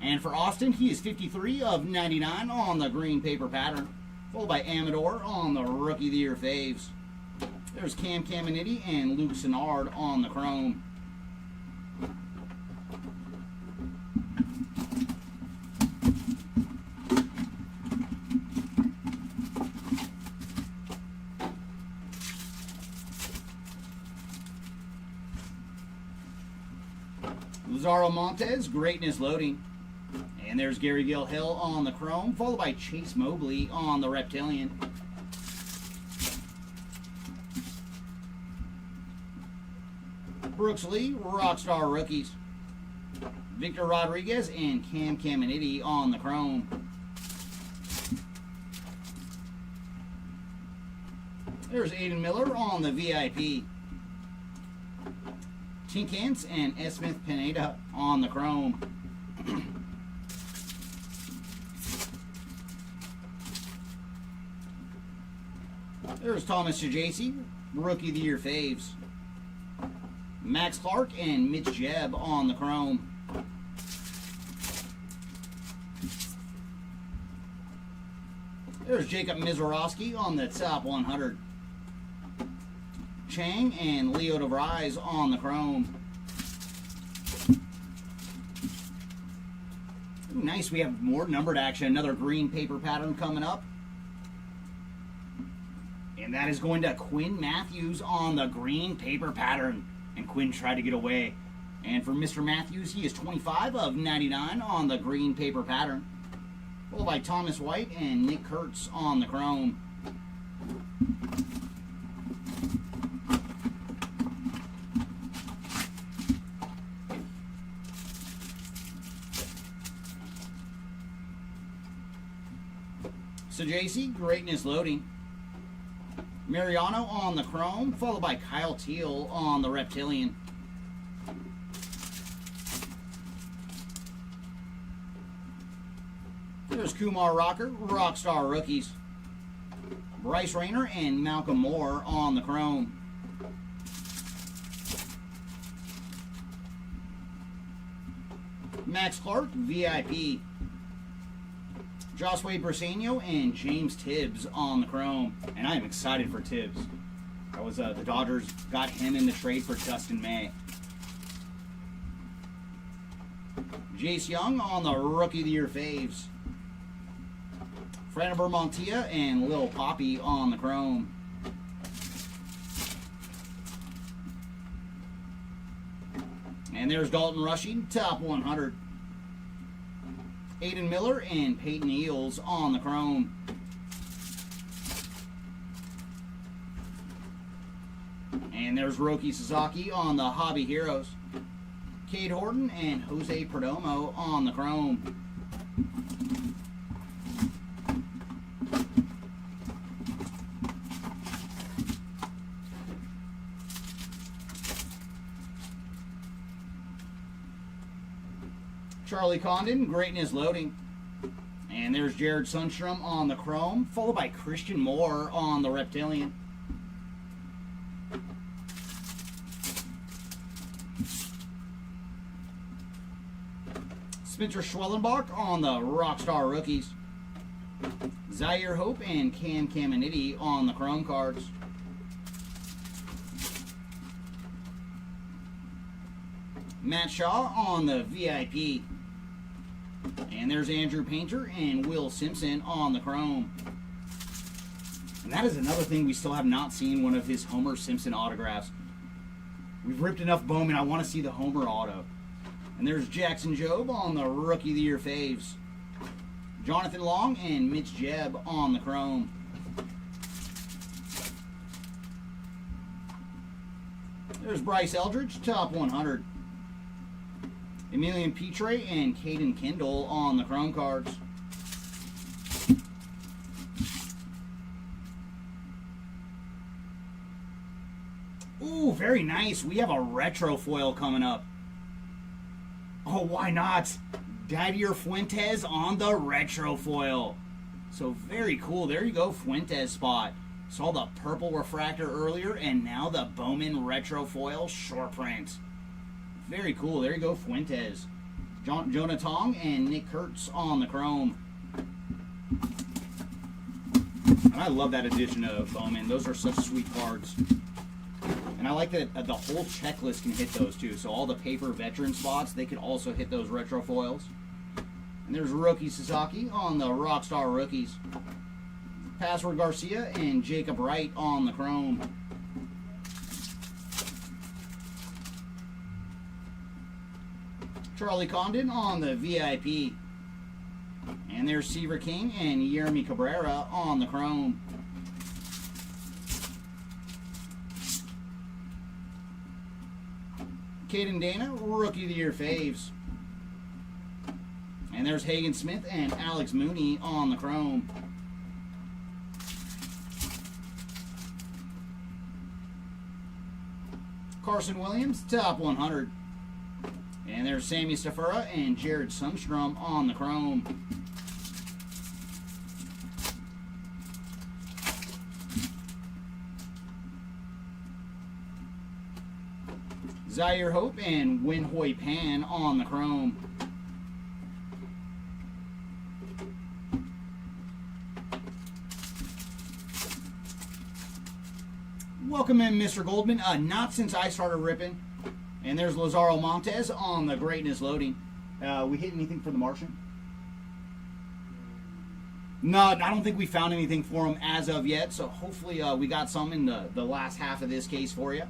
And for Austin, he is 53 of 99 on the green paper pattern. Followed by Amador on the Rookie of the Year faves. There's Cam Caminiti and Luke Sennard on the chrome. Lazaro Montes, greatness loading. And there's Gary Gill Hill on the chrome, followed by Chase Mobley on the reptilian. Brooks Lee, Rockstar rookies. Victor Rodriguez and Cam Caminiti on the chrome. There's Aiden Miller on the VIP. Tinkance and Esmith Pineda on the chrome. There's Thomas Chajacey, Rookie of the Year faves. Max Clark and Mitch Jebb on the chrome. There's Jacob Mizorowski on the top 100. Chang and Leo DeVries on the chrome. Ooh, nice, we have more numbered action. Another green paper pattern coming up. And that is going to Quinn Matthews on the green paper pattern. And Quinn tried to get away. And for Mr. Matthews, he is 25 of 99 on the green paper pattern. Followed by Thomas White and Nick Kurtz on the chrome. Sajacey, greatness loading. Mariano on the chrome, followed by Kyle Teal on the reptilian. There's Kumar Rocker, Rockstar rookies. Bryce Rayner and Malcolm Moore on the chrome. Max Clark, VIP. Josue Briseño and James Tibbs on the chrome. And I am excited for Tibbs. That was the Dodgers got him in the trade for Dustin May. Jace Young on the Rookie of the Year faves. Franiber Montilla and Lil Poppy on the chrome. And there's Dalton Rushing, top 100. Aiden Miller and Peyton Eels on the chrome. And there's Roki Sasaki on the Hobby Heroes. Cade Horton and Jose Perdomo on the chrome. Charlie Condon, Greatness Loading. And there's Jared Sundstrom on the Chrome, followed by Christian Moore on the Reptilian. Spencer Schwellenbach on the Rockstar Rookies. Zaire Hope and Cam Caminiti on the Chrome cards. Matt Shaw on the VIP. And there's Andrew Painter and Will Simpson on the Chrome. And that is another thing we still have not seen, one of his Homer Simpson autographs. We've ripped enough Bowman. I want to see the Homer auto. And there's Jackson Jobe on the Rookie of the Year faves. Jonathan Long and Mitch Jebb on the Chrome. There's Bryce Eldridge, top 100. Emilian Petre and Caden Kendall on the Chrome cards. Ooh, very nice. We have a retro foil coming up. Oh, why not? Davier Fuentes on the retro foil. So very cool. There you go, Fuentes spot. Saw the purple refractor earlier, and now the Bowman retro foil short print. Very cool. There you go, Fuentes. Jonah Tong and Nick Kurtz on the Chrome. And I love that edition of Bowman. Those are such sweet cards. And I like that the whole checklist can hit those too. So all the paper veteran spots, they can also hit those retro foils. And there's Rookie Sasaki on the Rockstar Rookies. Password Garcia and Jacob Wright on the Chrome. Charlie Condon on the VIP. And there's Seaver King and Yermi Cabrera on the Chrome. Caden Dana, Rookie of the Year faves. And there's Hagen Smith and Alex Mooney on the Chrome. Carson Williams, top 100. And there's Sammy Stafura and Jared Sundstrom on the Chrome. Zaire Hope and Win Hoi Pan on the Chrome. Welcome in, Mr. Goldman. Not since I started ripping. And there's Lazaro Montes on the Greatness Loading. We hit anything for the Martian? No, I don't think we found anything for him as of yet. So hopefully we got some in the last half of this case for you.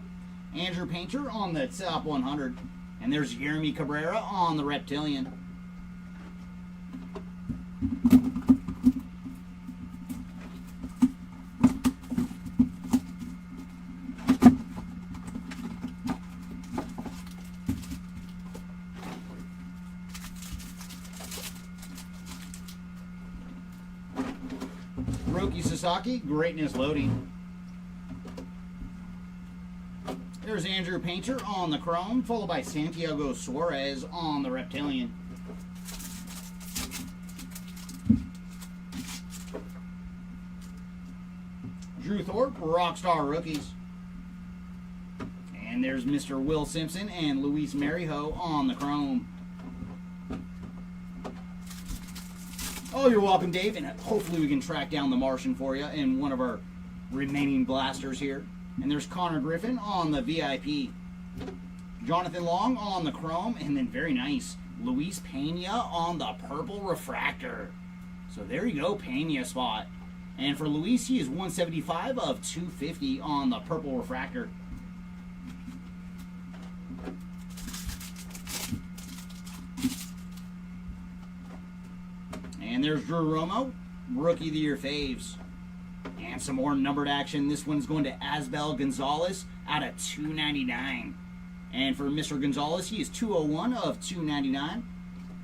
Andrew Painter on the top 100. And there's Yermi Cabrera on the Reptilian. Roki Sasaki, Greatness Loading. There's Andrew Painter on the Chrome, followed by Santiago Suarez on the Reptilian. Drew Thorpe, Rockstar Rookies. And there's Mr. Will Simpson and Luis Marijo on the Chrome. Oh, you're welcome, Dave, and hopefully we can track down the Martian for you in one of our remaining blasters here. And there's Connor Griffin on the VIP. Jonathan Long on the Chrome, and then very nice, Luis Pena on the purple refractor. So there you go, Pena spot. And for Luis, he is 175 of 250 on the purple refractor. And there's Drew Romo, Rookie of the Year faves. And some more numbered action. This one's going to Asbel Gonzalez out of 299. And for Mr. Gonzalez, he is 201 of 299.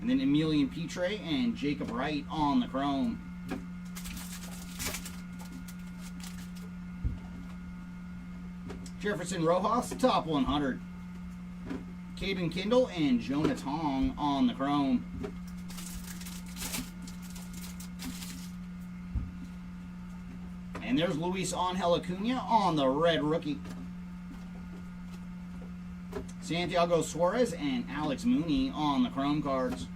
And then Emilian Petre and Jacob Wright on the Chrome. Jefferson Rojas, top 100. Caden Kindle and Jonah Tong on the chrome. And there's Luis Angel Acuna on the red rookie. Santiago Suarez and Alex Mooney on the chrome cards.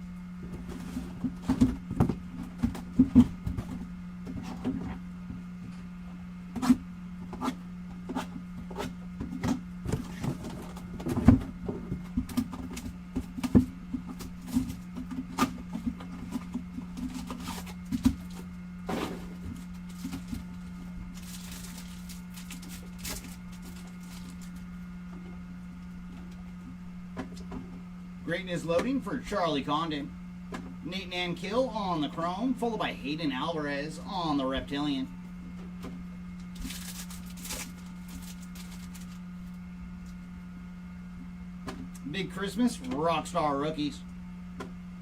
Greatness loading for Charlie Condon. Nate Nankill on the chrome, followed by Hayden Alvarez on the reptilian. Big Christmas Rockstar rookies.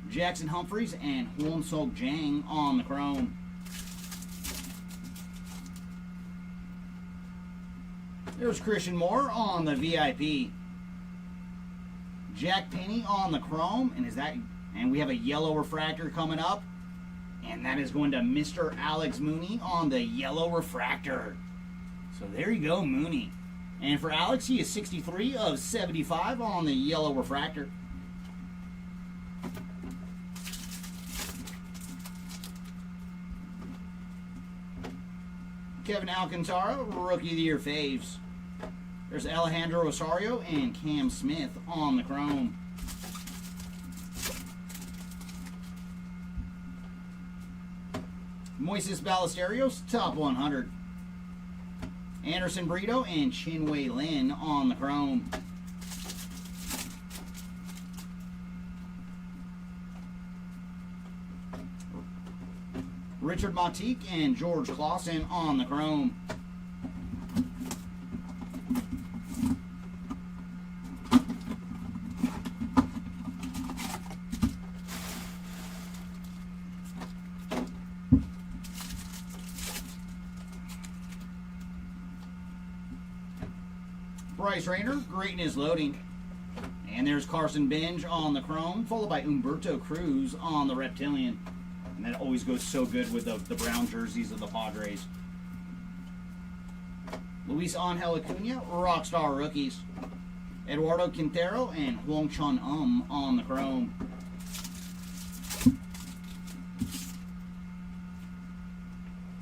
Jackson Humphreys and Hwon Sok Jang on the chrome. There's Christian Moore on the VIP. Jack Penny on the chrome, and we have a yellow refractor coming up, and that is going to Mr. Alex Mooney on the yellow refractor. So there you go, Mooney. And for Alex, he is 63 of 75 on the yellow refractor. Kevin Alcantara, Rookie of the Year faves. There's Alejandro Rosario and Cam Smith on the chrome. Moises Ballesteros, top 100. Anderson Brito and Chinwei Lin on the chrome. Richard Matique and George Clausen on the chrome. Bryce Rayner, Greatness loading. And there's Carson Benj on the chrome, followed by Humberto Cruz on the reptilian. And that always goes so good with the brown jerseys of the Padres. Luis Angel Acuna, Rockstar rookies. Eduardo Quintero and Hwang Chun on the chrome.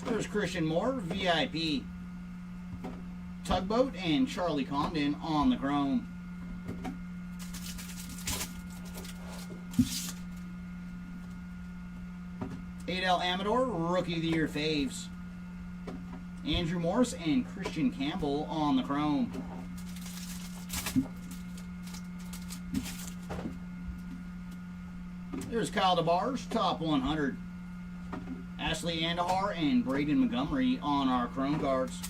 There's Christian Moore, VIP. Tugboat and Charlie Condon on the chrome. Adel Amador, Rookie of the Year faves. Andrew Morse and Christian Campbell on the chrome. There's Kyle DeBarge, top 100. Ashley Andahar and Braden Montgomery on our chrome cards.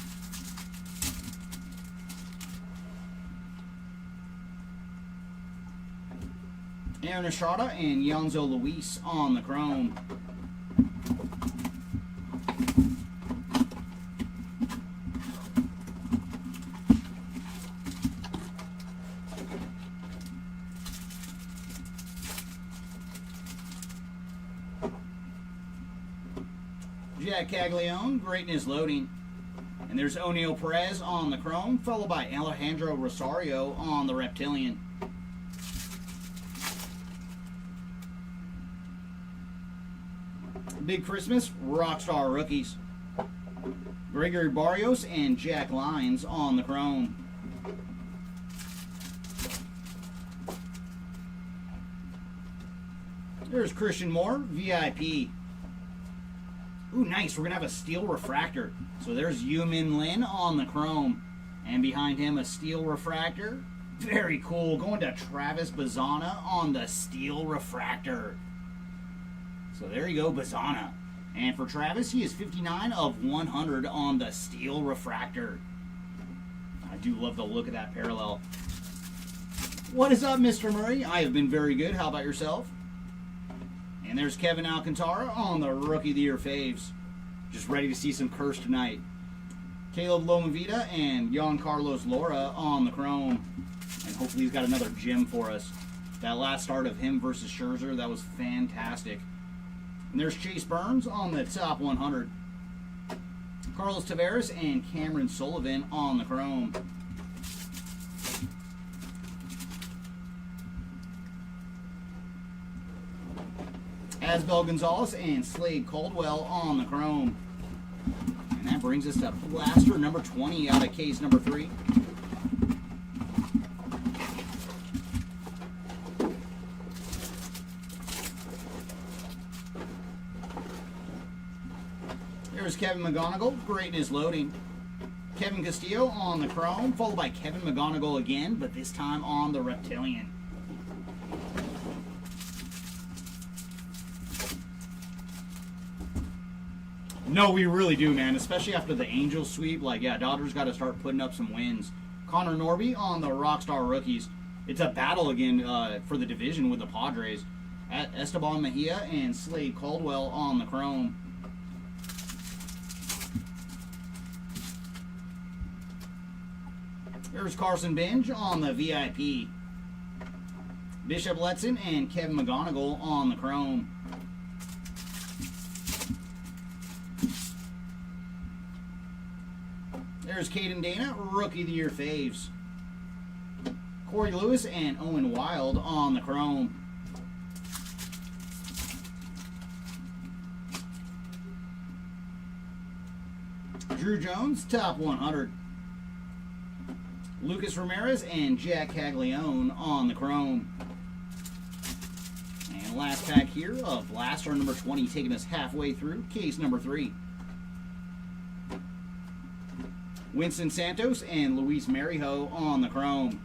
Aaron Estrada and Yonzo Luis on the chrome. Jack Caglione, Greatness loading. And there's O'Neill Perez on the chrome, followed by Alejandro Rosario on the reptilian. Big Christmas, Rockstar rookies. Gregory Barrios and Jack Lyons on the chrome. There's Christian Moore, VIP. Ooh, nice. We're going to have a steel refractor. So there's Yu-Min Lin on the chrome. And behind him, a steel refractor. Very cool. Going to Travis Bazana on the steel refractor. So there you go, Bazana. And for Travis, he is 59 of 100 on the steel refractor. I do love the look of that parallel. What is up, Mr. Murray? I have been very good. How about yourself? And there's Kevin Alcantara on the Rookie of the Year faves. Just ready to see some curse tonight. Caleb Lomavita and Jan Carlos Laura on the chrome. And And hopefully he's got another gem for us. That last start of him versus Scherzer, that was fantastic. And there's Chase Burns on the top 100. Carlos Tavares and Cameron Sullivan on the chrome. Asbel Gonzalez and Slade Caldwell on the chrome. And that brings us to blaster number 20 out of case number 3. There's Kevin McGonigal, greatness loading. Kevin Castillo on the chrome, followed by Kevin McGonigal again, but this time on the reptilian. No, we really do, man. Especially after the Angels sweep. Like, yeah, Dodgers got to start putting up some wins. Connor Norby on the Rockstar Rookies. It's a battle again for the division with the Padres. Esteban Mejia and Slade Caldwell on the chrome. There's Carson Benj on the VIP. Bishop Letson and Kevin McGonigal on the chrome. There's Caden Dana, Rookie of the Year faves. Corey Lewis and Owen Wild on the chrome. Drew Jones, top 100. Lucas Ramirez and Jack Caglione on the chrome. And last pack here of blaster number 20, taking us halfway through case number 3. Winston Santos and Luis Marijo on the chrome.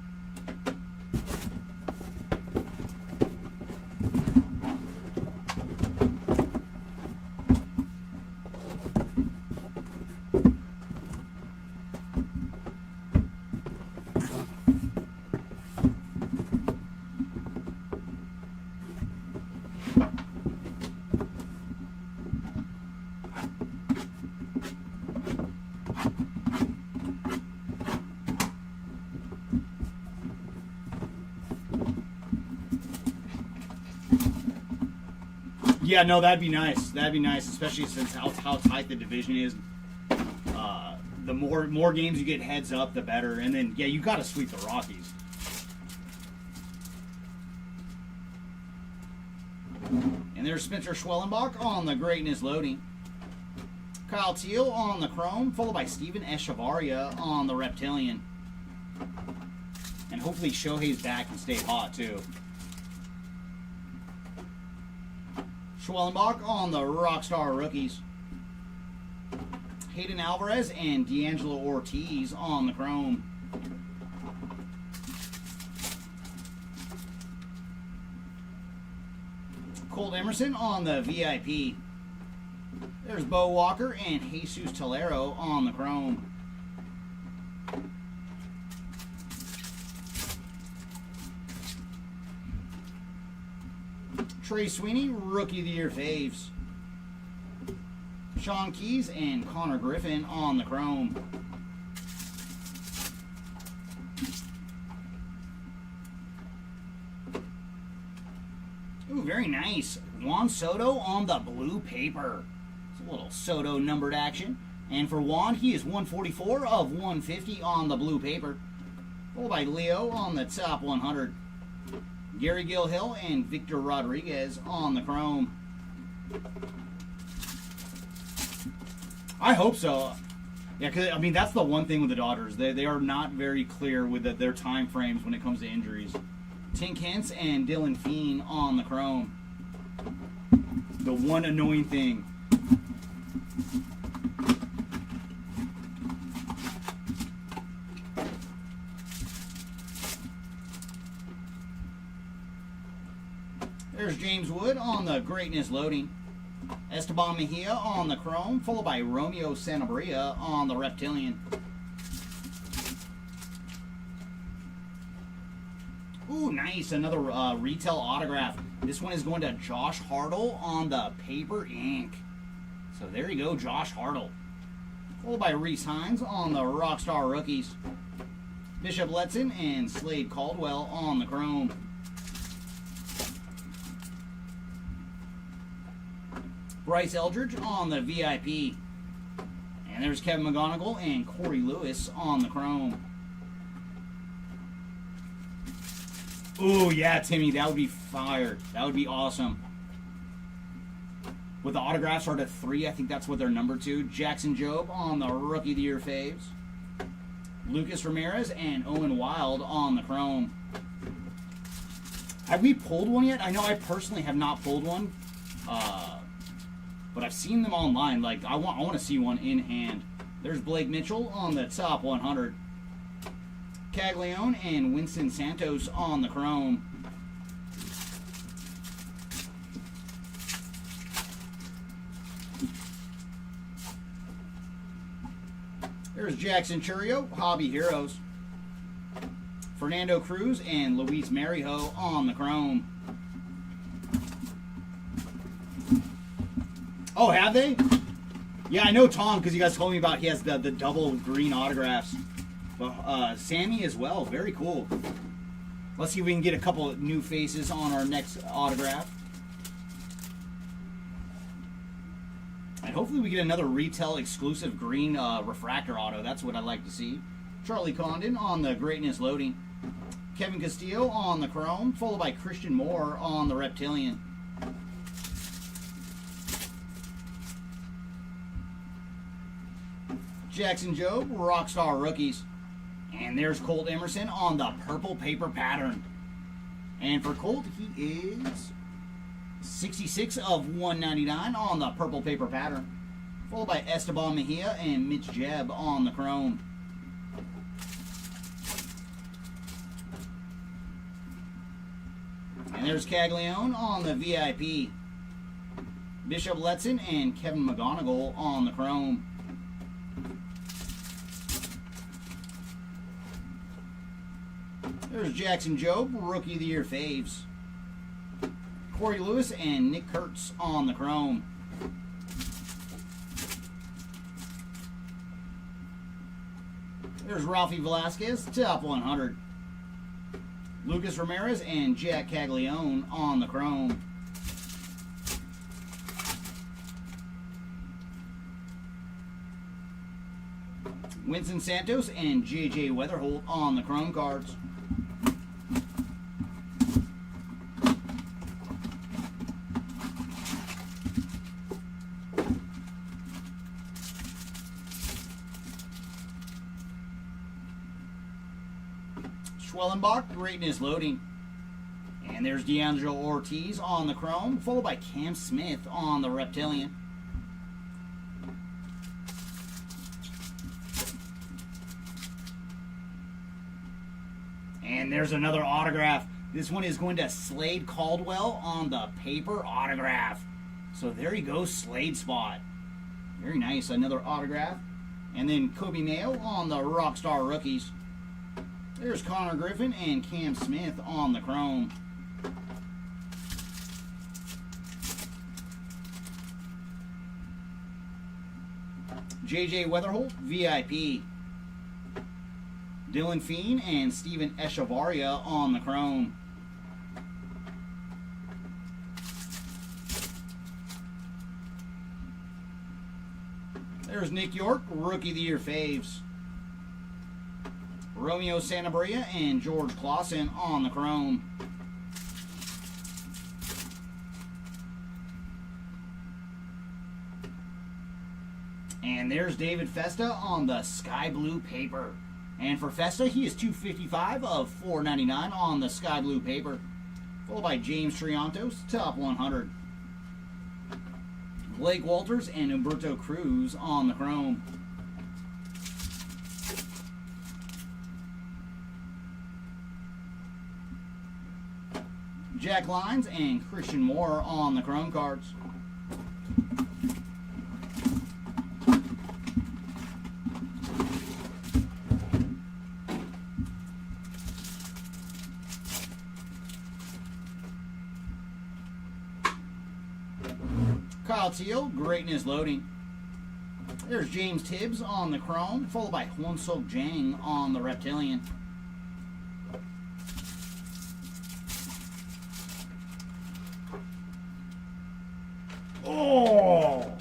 Yeah, no, that'd be nice. That'd be nice, especially since how tight the division is. The more games you get heads up, the better. And then, yeah, you got to sweep the Rockies. And there's Spencer Schwellenbach on the greatness loading. Kyle Teal on the chrome, followed by Steven Echevarria on the reptilian. And hopefully Shohei's back and stay hot, too. Schwellenbach on the Rockstar Rookies. Hayden Alvarez and D'Angelo Ortiz on the chrome. Colt Emerson on the VIP. There's Bo Walker and Jesus Tolero on the chrome. Trey Sweeney, Rookie of the Year faves. Sean Keys and Connor Griffin on the chrome. Ooh, very nice. Juan Soto on the blue paper. It's a little Soto numbered action. And for Juan, he is 144 of 150 on the blue paper. Followed by Leo on the top 100. Gary Gilhill and Victor Rodriguez on the chrome. I hope so. Yeah, because, I mean, that's the one thing with the Dodgers. They are not very clear with their time frames when it comes to injuries. Tink Hence and Dylan Feen on the chrome. The one annoying thing. There's James Wood on the greatness loading. Esteban Mejia on the chrome, followed by Romeo Sanabria on the reptilian. Ooh, nice. Another retail autograph. This one is going to Josh Hartle on the paper ink. So there you go, Josh Hartle. Followed by Reese Hines on the Rockstar Rookies. Bishop Letson and Slade Caldwell on the chrome. Bryce Eldridge on the VIP. And there's Kevin McGonigal and Corey Lewis on the chrome. Oh, yeah, Timmy, that would be fire. That would be awesome. With the autographs are to 3, I think that's what they're numbered to. Jackson Jobe on the Rookie of the Year faves. Lucas Ramirez and Owen Wild on the chrome. Have we pulled one yet? I know I personally have not pulled one. But I've seen them online. Like, I want to see one in hand. There's Blake Mitchell on the top 100. Caglione and Winston Santos on the chrome. There's Jackson Churio, Hobby Heroes. Fernando Cruz and Luis Marijo on the chrome. Oh, have they? Yeah, I know Tom because you guys told me about he has the double green autographs. But Sammy as well, very cool. Let's see if we can get a couple of new faces on our next autograph. And hopefully we get another retail exclusive green refractor auto. That's what I'd like to see. Charlie Condon on the Greatness Loading. Kevin Castillo on the chrome, followed by Christian Moore on the Reptilian. Jackson Jobe, Rockstar Rookies. And there's Colt Emerson on the purple paper pattern. And for Colt, he is 66 of 199 on the purple paper pattern. Followed by Esteban Mejia and Mitch Jebb on the chrome. And there's Caglione on the VIP. Bishop Letson and Kevin McGonigal on the chrome. There's Jackson Jobe, Rookie of the Year faves. Corey Lewis and Nick Kurtz on the chrome. There's Ralphie Velasquez, top 100. Lucas Ramirez and Jack Caglione on the chrome. Winston Santos and JJ Weatherholt on the chrome cards. Schwellenbach, Greatness Loading. And there's D'Angelo Ortiz on the chrome, followed by Cam Smith on the Reptilian. And there's another autograph. This one is going to Slade Caldwell on the paper autograph. So there you go, Slade spot. Very nice, another autograph. And then Kobe Mayo on the Rockstar Rookies. There's Connor Griffin and Cam Smith on the chrome. JJ Weatherholt, VIP. Dylan Feen and Steven Echevarria on the chrome. There's Nick York, Rookie of the Year faves. Romeo Santabria and George Clausen on the chrome. And there's David Festa on the sky blue paper. And for Festa, he is 255 of 499 on the sky blue paper. Followed by James Triantos, top 100. Blake Walters and Humberto Cruz on the chrome. Jack Lyons and Christian Moore on the chrome cards. Kyle Teal, Greatness Loading. There's James Tibbs on the chrome, followed by Hwon Suk Jang on the Reptilian. Oh,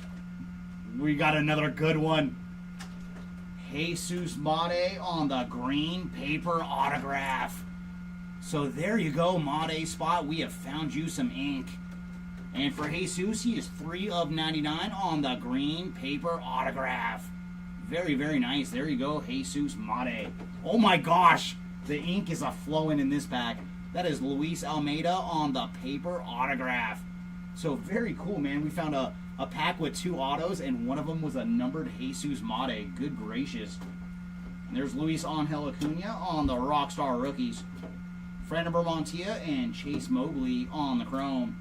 we got another good one. Jesus Mate on the green paper autograph. So there you go, Mate spot. We have found you some ink. And for Jesus, he is 3 of 99 on the green paper autograph. Very, very nice. There you go, Jesus Mate. Oh my gosh, the ink is a-flowing in this pack. That is Luis Almeida on the paper autograph. So very cool, man. We found a pack with 2 autos, and one of them was a numbered Jesus Mate. Good gracious. And there's Luis Angel Acuna on the Rockstar Rookies. Fernando Montilla and Chase Mobley on the Chrome.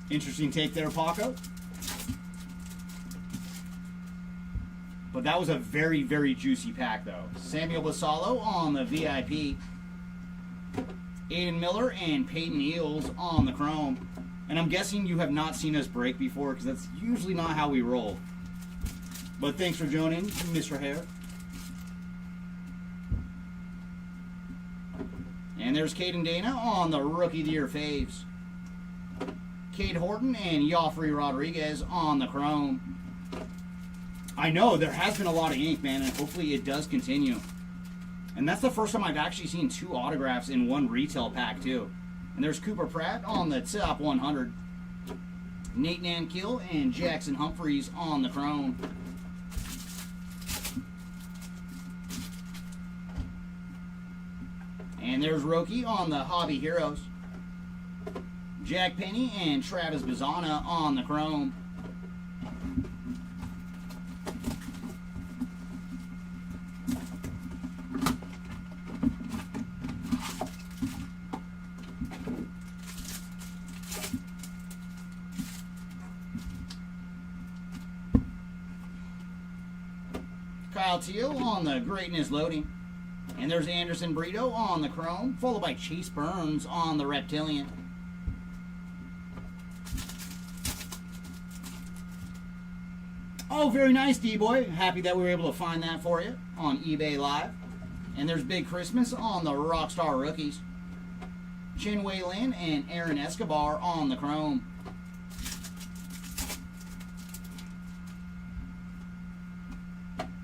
Interesting take there, Paco. But that was a very, very juicy pack, though. Samuel Basallo on the VIP. Aiden Miller and Peyton Eels on the Chrome. And I'm guessing you have not seen us break before, because that's usually not how we roll. But thanks for joining, Mr. Hare. And there's Caden Dana on the Rookie of the Year faves. Cade Horton and Joffrey Rodriguez on the Chrome. I know, there has been a lot of ink, man, and hopefully it does continue. And that's the first time I've actually seen 2 autographs in one retail pack, too. And there's Cooper Pratt on the top 100. Nate Nankill and Jackson Humphreys on the Chrome. And there's Roki on the Hobby Heroes. Jack Penny and Travis Bazana on the Chrome. Kyle Teal on the Greatness Loading. And there's Anderson Brito on the Chrome, followed by Chase Burns on the Reptilian. Oh, very nice, D-Boy. Happy that we were able to find that for you on eBay Live. And there's Big Christmas on the Rockstar Rookies. Chin Wei Lin and Aaron Escobar on the Chrome.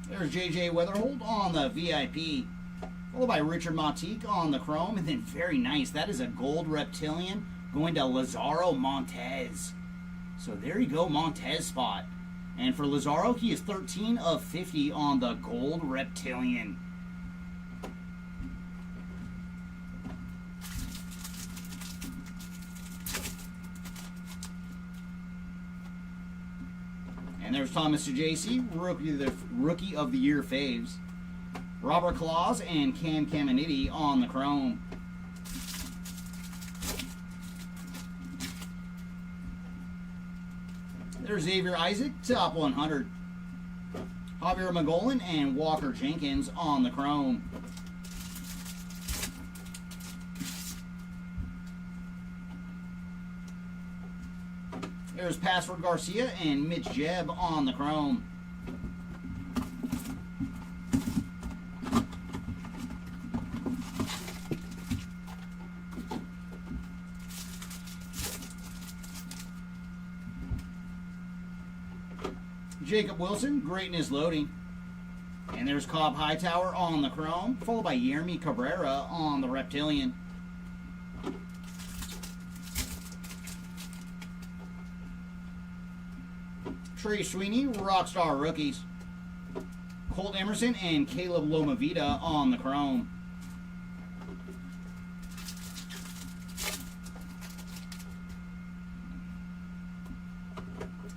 There's JJ Weatherhold on the VIP. Followed by Richard Matique on the Chrome. And then very nice. That is a gold Reptilian going to Lazaro Montez. So there you go, Montez spot. And for Lazaro, he is 13 of 50 on the gold Reptilian. And there's Thomas J.C., Rookie of the Year faves. Robert Claus and Cam Caminiti on the Chrome. There's Xavier Isaac, top 100. Javier Magolin and Walker Jenkins on the Chrome. There's Password Garcia and Mitch Jebb on the Chrome. Jacob Wilson, Greatness Loading. And there's Cobb Hightower on the Chrome, followed by Yermi Cabrera on the Reptilian. Trey Sweeney, Rockstar Rookies. Colt Emerson and Caleb Lomavita on the Chrome.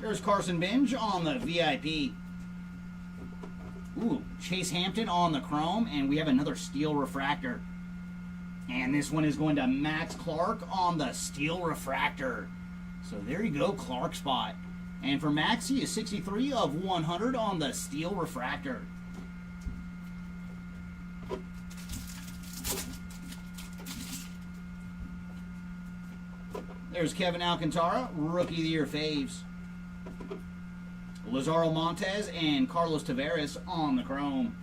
There's Carson Binge on the VIP. Ooh, Chase Hampton on the Chrome, and we have another Steel Refractor. And this one is going to Max Clark on the Steel Refractor. So there you go, Clark spot. And for Max, he is 63 of 100 on the Steel Refractor. There's Kevin Alcantara, Rookie of the Year faves. Lazaro Montez and Carlos Tavares on the Chrome.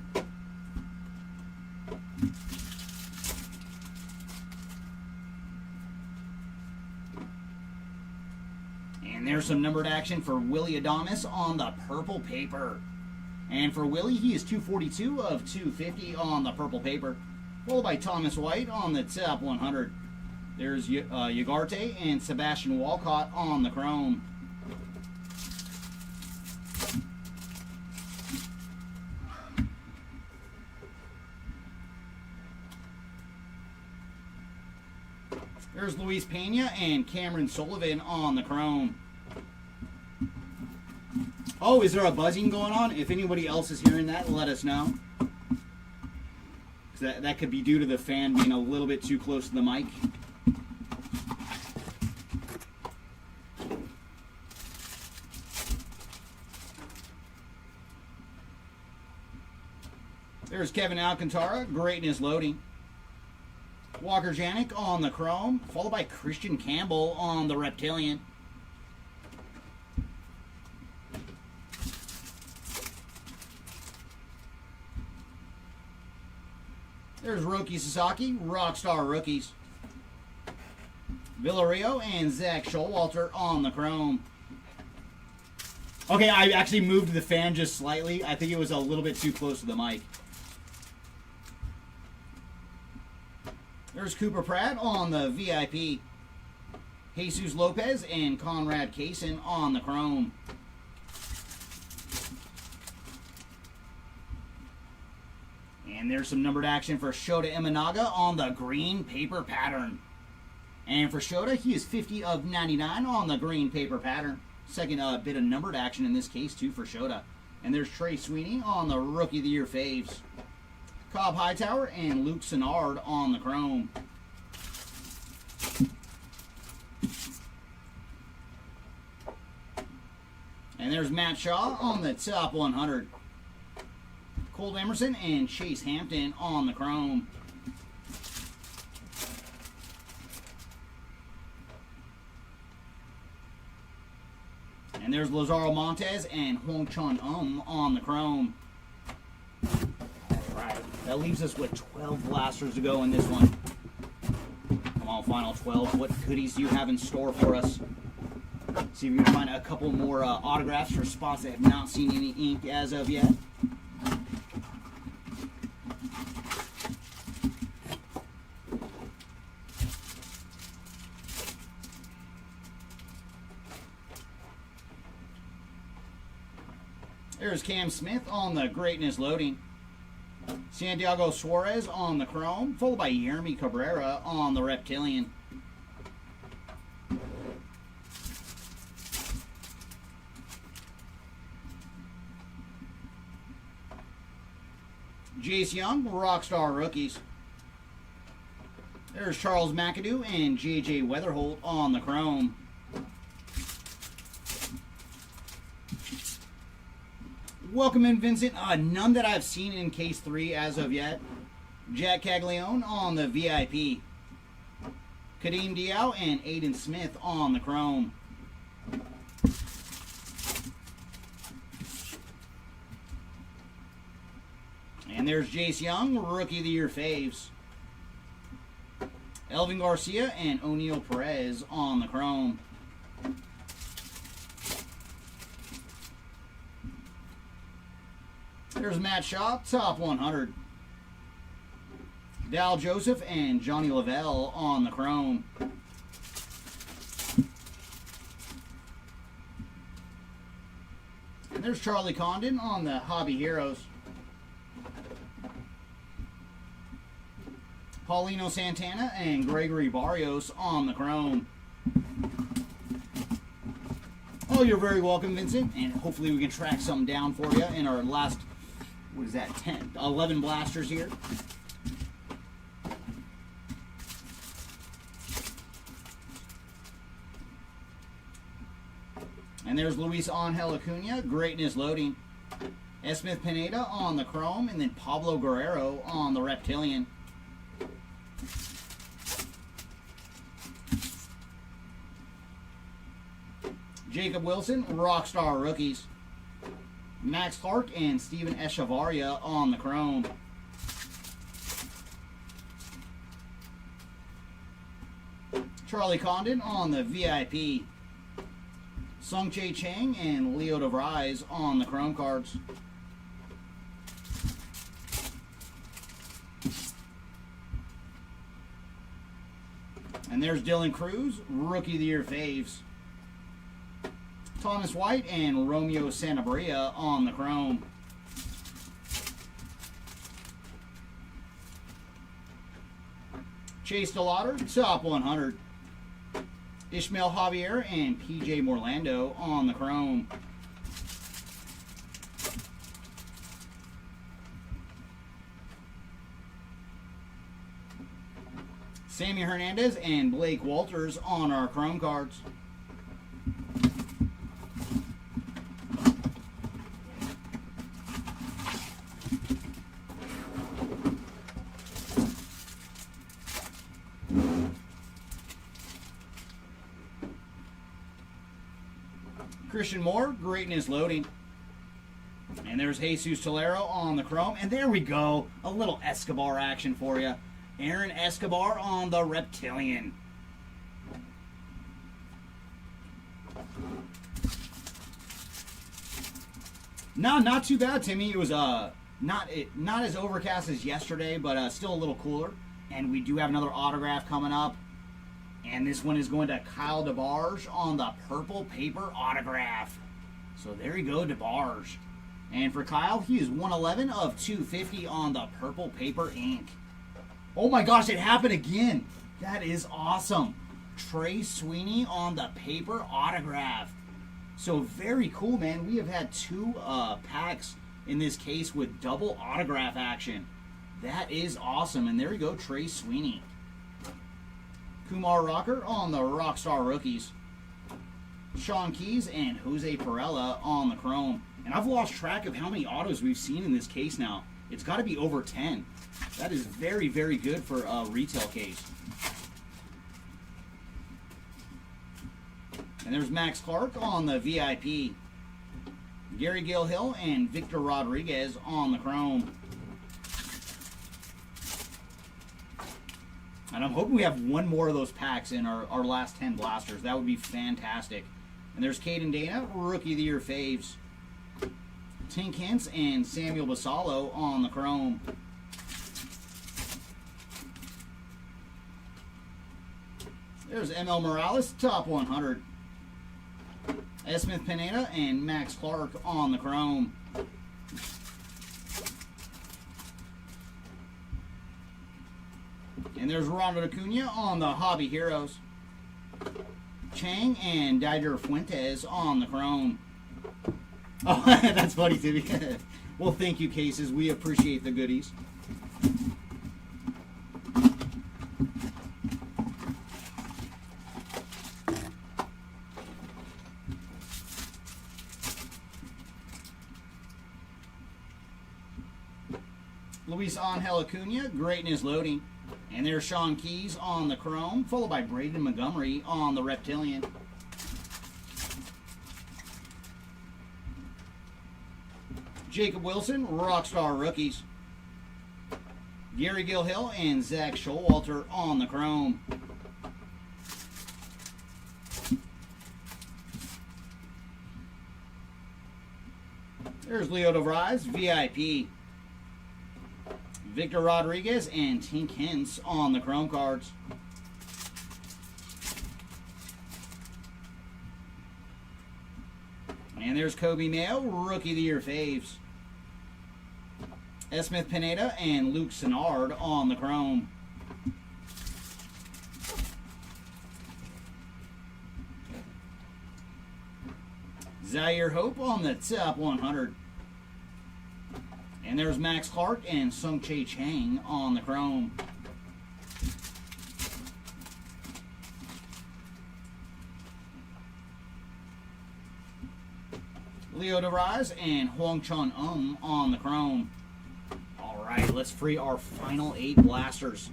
And there's some numbered action for Willie Adames on the purple paper. And for Willie, he is 242 of 250 on the purple paper. Followed by Thomas White on the top 100. There's Ugarte and Sebastian Walcott on the chrome. There's Luis Pena and Cameron Sullivan on the chrome. Oh, is there a buzzing going on? If anybody else is hearing that, let us know. That could be due to the fan being a little bit too close to the mic. There's Kevin Alcantara, greatness loading. Walker Janik on the chrome, followed by Christian Campbell on the reptilian. There's Roki Sasaki, Rockstar Rookies. Villario and Zach Showalter on the chrome. Okay, I actually moved the fan just slightly. I think it was a little bit too close to the mic. There's Cooper Pratt on the VIP. Jesus Lopez and Conrad Kaysen on the chrome. And there's some numbered action for Shota Imanaga on the green paper pattern. And for Shota, he is 50 of 99 on the green paper pattern. Second bit of numbered action in this case, too, for Shota. And there's Trey Sweeney on the Rookie of the Year faves. Cobb Hightower and Luke Sennard on the chrome. And there's Matt Shaw on the top 100. Colt Emerson and Chase Hampton on the chrome. And there's Lazaro Montes and Hong Chun on the chrome. Alright, that leaves us with 12 blasters to go in this one. Come on, final 12. What goodies do you have in store for us? See if we can find a couple more autographs for spots that have not seen any ink as of yet. There's Cam Smith on the greatness loading. Santiago Suarez on the chrome, followed by Yermi Cabrera on the reptilian. Jace Young, Rockstar Rookies. There's Charles McAdoo and J.J. Weatherholt on the chrome. Welcome in, Vincent. None that I've seen in case 3 as of yet. Jack Caglione on the VIP. Kadeem Diao and Aiden Smith on the chrome. And there's Jace Young, Rookie of the Year faves. Elvin Garcia and O'Neal Perez on the chrome. There's Matt Shaw, top 100. Dal Joseph and Johnny Lavelle on the chrome. And there's Charlie Condon on the Hobby Heroes. Paulino Santana and Gregory Barrios on the chrome. Oh, you're very welcome, Vincent. And hopefully we can track something down for you in our last, what is that, 11 blasters here. And there's Luis Angel Acuna, greatness loading. S. Smith Pineda on the chrome, and then Pablo Guerrero on the reptilian. Jacob Wilson, Rockstar Rookies. Max Clark and Steven Echevarria on the chrome. Charlie Condon on the VIP. Sung-Chae Chang and Leo DeVries on the Chrome cards. And there's Dylan Cruz, Rookie of the Year faves. Thomas White and Romeo Sanabria on the Chrome. Chase DeLauder, top 100. Ishmael Javier and PJ Morlando on the Chrome. Sammy Hernandez and Blake Walters on our Chrome cards. Christian Moore, Greatness Loading. And there's Jesus Tolero on the Chrome. And there we go. A little Escobar action for you. Aaron Escobar on the Reptilian. No, not too bad, Timmy. It was not as overcast as yesterday, but still a little cooler. And we do have another autograph coming up. And this one is going to Kyle DeBarge on the purple paper autograph. So there you go, DeBarge. And for Kyle, he is 111 of 250 on the purple paper ink. Oh my gosh, it happened again. That is awesome. Trey Sweeney on the paper autograph. So very cool, man. We have had 2 packs in this case with double autograph action. That is awesome. And there you go, Trey Sweeney. Kumar Rocker on the Rockstar Rookies. Sean Keys and Jose Perella on the Chrome. And I've lost track of how many autos we've seen in this case now. It's got to be over 10. That is very, very good for a retail case. And there's Max Clark on the VIP. Gary Gilhill and Victor Rodriguez on the Chrome. And I'm hoping we have one more of those packs in our last 10 blasters. That would be fantastic. And there's Caden Dana, Rookie of the Year faves. Tink Hintz and Samuel Basallo on the Chrome. There's ML Morales, top 100. Esmith Pineda and Max Clark on the Chrome. And there's Ronald Acuna on the Hobby Heroes. Chang and Dider Fuentes on the Chrome. Oh, that's funny, Timmy. Well, thank you, Cases. We appreciate the goodies. Luis Angel Acuna, Greatness Loading. And there's Sean Keys on the Chrome, followed by Braden Montgomery on the Reptilian. Jacob Wilson, Rockstar Rookies. Gary Gilhill and Zach Showalter on the Chrome. There's Leo DeVries, VIP. Victor Rodriguez and Tink Hintz on the Chrome cards. And there's Kobe Mayo, Rookie of the Year faves. Esmith Pineda and Luke Sennard on the Chrome. Zaire Hope on the top 100. And there's Max Clark and Sung-Chae Chang on the Chrome. Leo DeVries and Huang Chun on the Chrome. All right, let's free our final 8 blasters.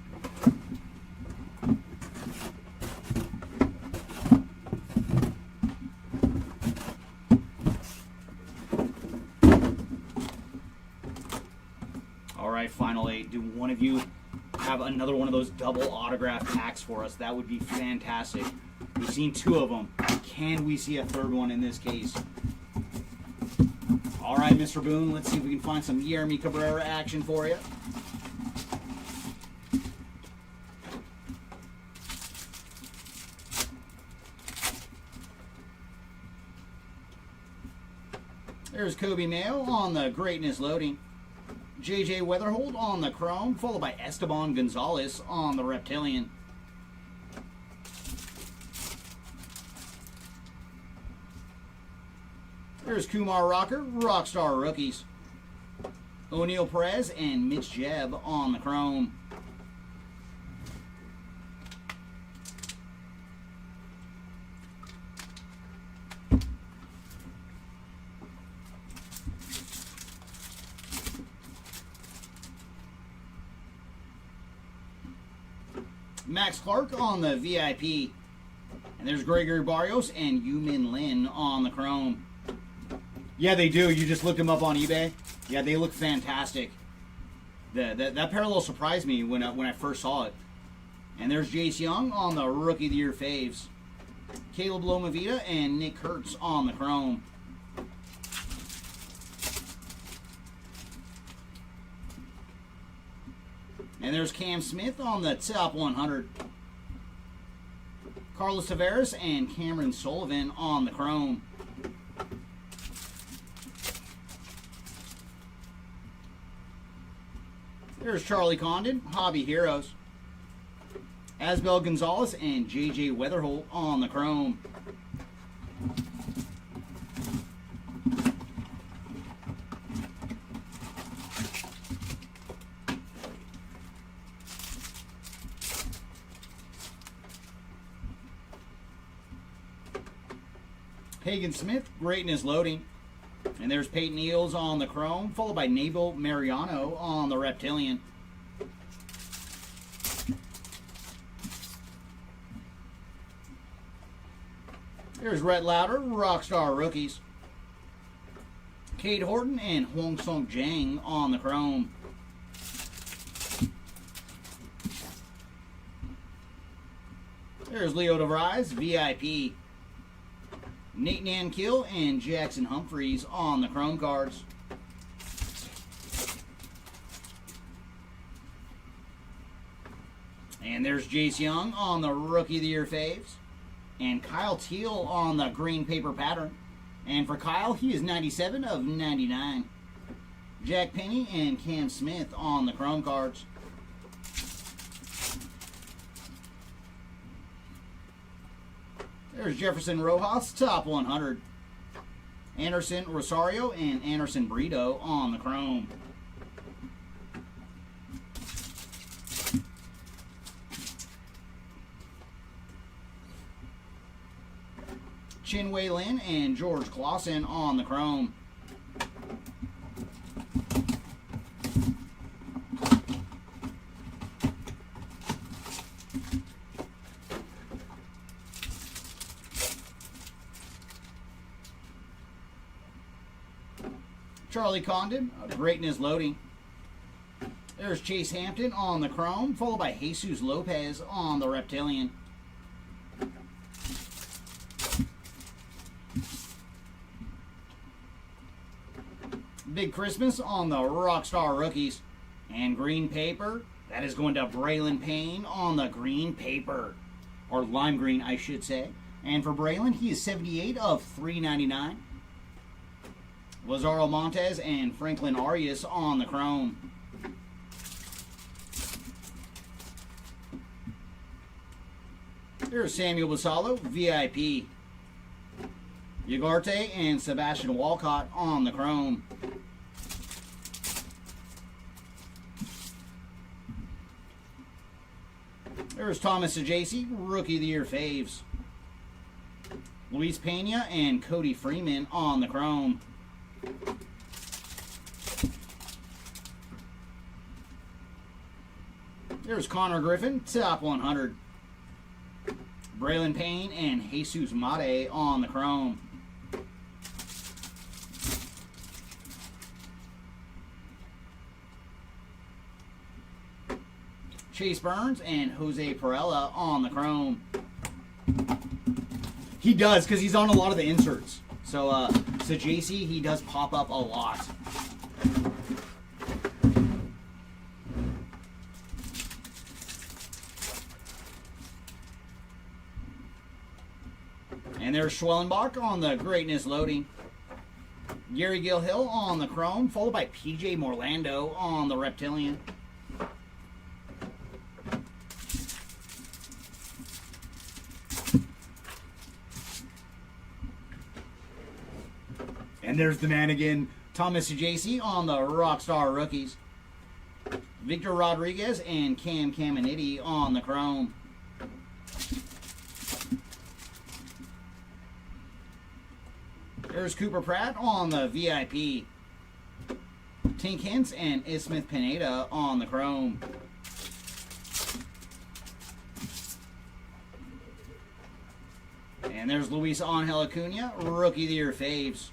All right, final 8. Do one of you have another one of those double autograph packs for us. That would be fantastic. We've seen 2 of them. Can we see a 3rd one in this case? All right, Mr. Boone, let's see if we can find some Yermi Cabrera action for you. There's Kobe Mayo on the Greatness Loading. JJ Weatherhold on the Chrome, followed by Esteban Gonzalez on the Reptilian. There's Kumar Rocker, Rockstar Rookies. O'Neal Perez and Mitch Jebb on the Chrome. Max Clark on the VIP. And there's Gregory Barrios and Yumin Lin on the Chrome. Yeah, they do. You just looked them up on eBay. Yeah, they look fantastic. That parallel surprised me when I first saw it. And there's Jace Young on the Rookie of the Year faves. Caleb Lomavita and Nick Kurtz on the Chrome. And there's Cam Smith on the top 100. Carlos Tavares and Cameron Sullivan on the Chrome. There's Charlie Condon, Hobby Heroes. Asbel Gonzalez and JJ Weatherholt on the Chrome. Hagen Smith, Greatness Loading. And there's Peyton Eels on the Chrome, followed by Nabil Mariano on the Reptilian. There's Rhett Lauder, Rockstar Rookies. Cade Horton and Hong Song Jang on the Chrome. There's Leo DeVries, VIP. Nate Nankill and Jackson Humphreys on the Chrome cards. And there's Jace Young on the Rookie of the Year faves. And Kyle Teal on the green paper pattern. And for Kyle, he is 97 of 99. Jack Penny and Cam Smith on the Chrome cards. There's Jefferson Rojas, top 100. Anderson Rosario and Anderson Brito on the Chrome. Chin-Wei Lin and George Clausen on the Chrome. Charlie Condon, Greatness Loading. There's Chase Hampton on the Chrome, followed by Jesus Lopez on the Reptilian. Big Christmas on the Rockstar Rookies. And green paper, that is going to Braylon Payne on the green paper. Or lime green, I should say. And for Braylon, he is 78 of 399. Lazaro Montes and Franklin Arias on the Chrome. There's Samuel Basalo, VIP. Ugarte and Sebastian Walcott on the Chrome. There's Thomas Ajacey, Rookie of the Year faves. Luis Pena and Cody Freeman on the Chrome. There's Connor Griffin, top 100. Braylon Payne and Jesus Mate on the Chrome. Chase Burns and Jose Perella on the chrome. He does, because he's on a lot of the inserts. So JC, he does pop up a lot. And there's Schwellenbach on the greatness loading. Gary Gilhill on the chrome, followed by PJ Morlando on the reptilian. And there's the man again, Thomas JC on the Rockstar rookies. Victor Rodriguez and Cam Caminiti on the chrome. There's Cooper Pratt on the VIP. Tink Hintz and Ismith Pineda on the chrome. And there's Luis Angel Acuna, Rookie of the Year faves.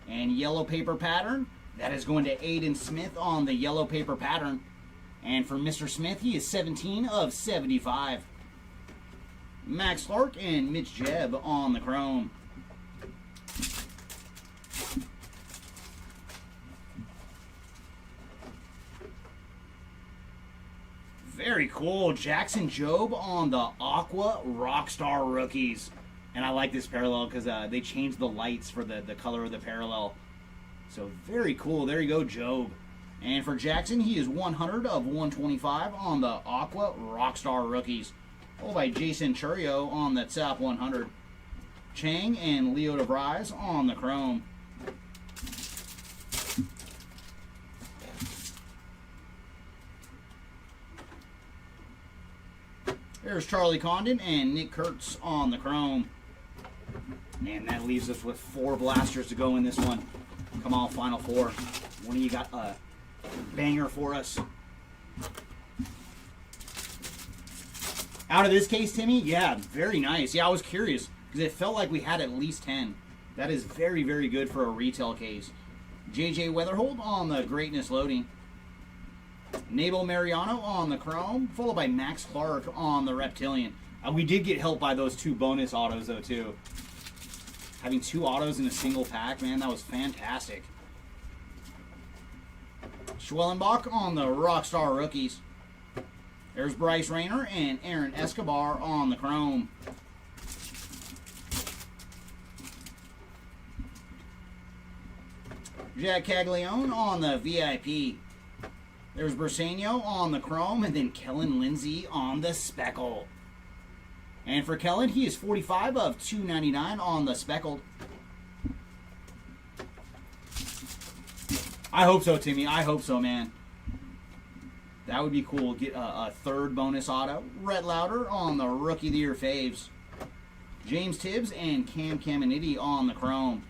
And yellow paper pattern, that is going to Aiden Smith on the yellow paper pattern. And for Mr. Smith, he is 17 of 75. Max Clark and Mitch Jebb on the chrome. Very cool. Jackson Jobe on the Aqua Rockstar rookies. And I like this parallel because they changed the lights for the color of the parallel. So very cool. There you go, Jobe. And for Jackson, he is 100 of 125 on the Aqua Rockstar rookies. Followed by Jason Churio on the top 100. Chang and Leo DeVries on the chrome. There's Charlie Condon and Nick Kurtz on the chrome. And that leaves us with 4 blasters to go in this one. Come on, final 4. One of you got a banger for us. Out of this case, Timmy, yeah, very nice. Yeah, I was curious because it felt like we had at least 10. That is very, very good for a retail case. JJ Weatherhold on the greatness loading. Nabel Mariano on the chrome, followed by Max Clark on the reptilian. We did get help by those 2 bonus autos, though, too. Having 2 autos in a single pack, man, that was fantastic. Schwellenbach on the Rockstar rookies. There's Bryce Rayner and Aaron Escobar on the chrome. Jack Caglione on the VIP. There's Bersenio on the chrome, and then Kellen Lindsay on the speckle. And for Kellen, he is 45 of 299 on the speckled. I hope so, Timmy. I hope so, man. That would be cool. Get a 3rd bonus auto. Rhett Lauder on the Rookie of the Year faves. James Tibbs and Cam Caminiti on the chrome.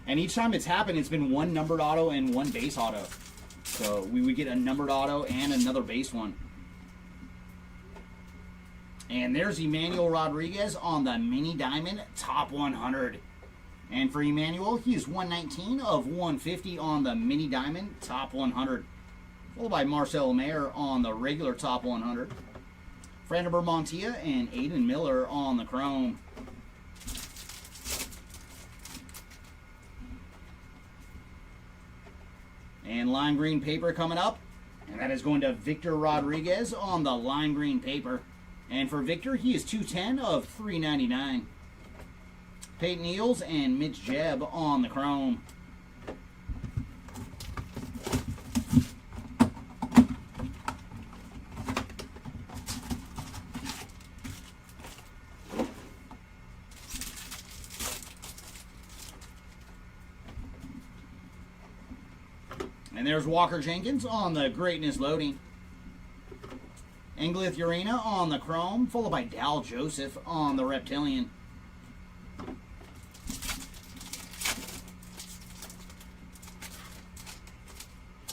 And each time it's happened, it's been 1 numbered auto and 1 base auto. So we would get a numbered auto and another base one. And there's Emmanuel Rodriguez on the Mini Diamond Top 100. And for Emmanuel, he is 119 of 150 on the Mini Diamond Top 100. Followed by Marcel Mayer on the regular Top 100. Frandeber Montilla and Aiden Miller on the chrome. And lime green paper coming up. And that is going to Victor Rodriguez on the lime green paper. And for Victor, he is 210 of 399. Peyton Eels and Mitch Jebb on the chrome. And there's Walker Jenkins on the greatness loading. Englith Urena on the chrome, followed by Dal Joseph on the reptilian.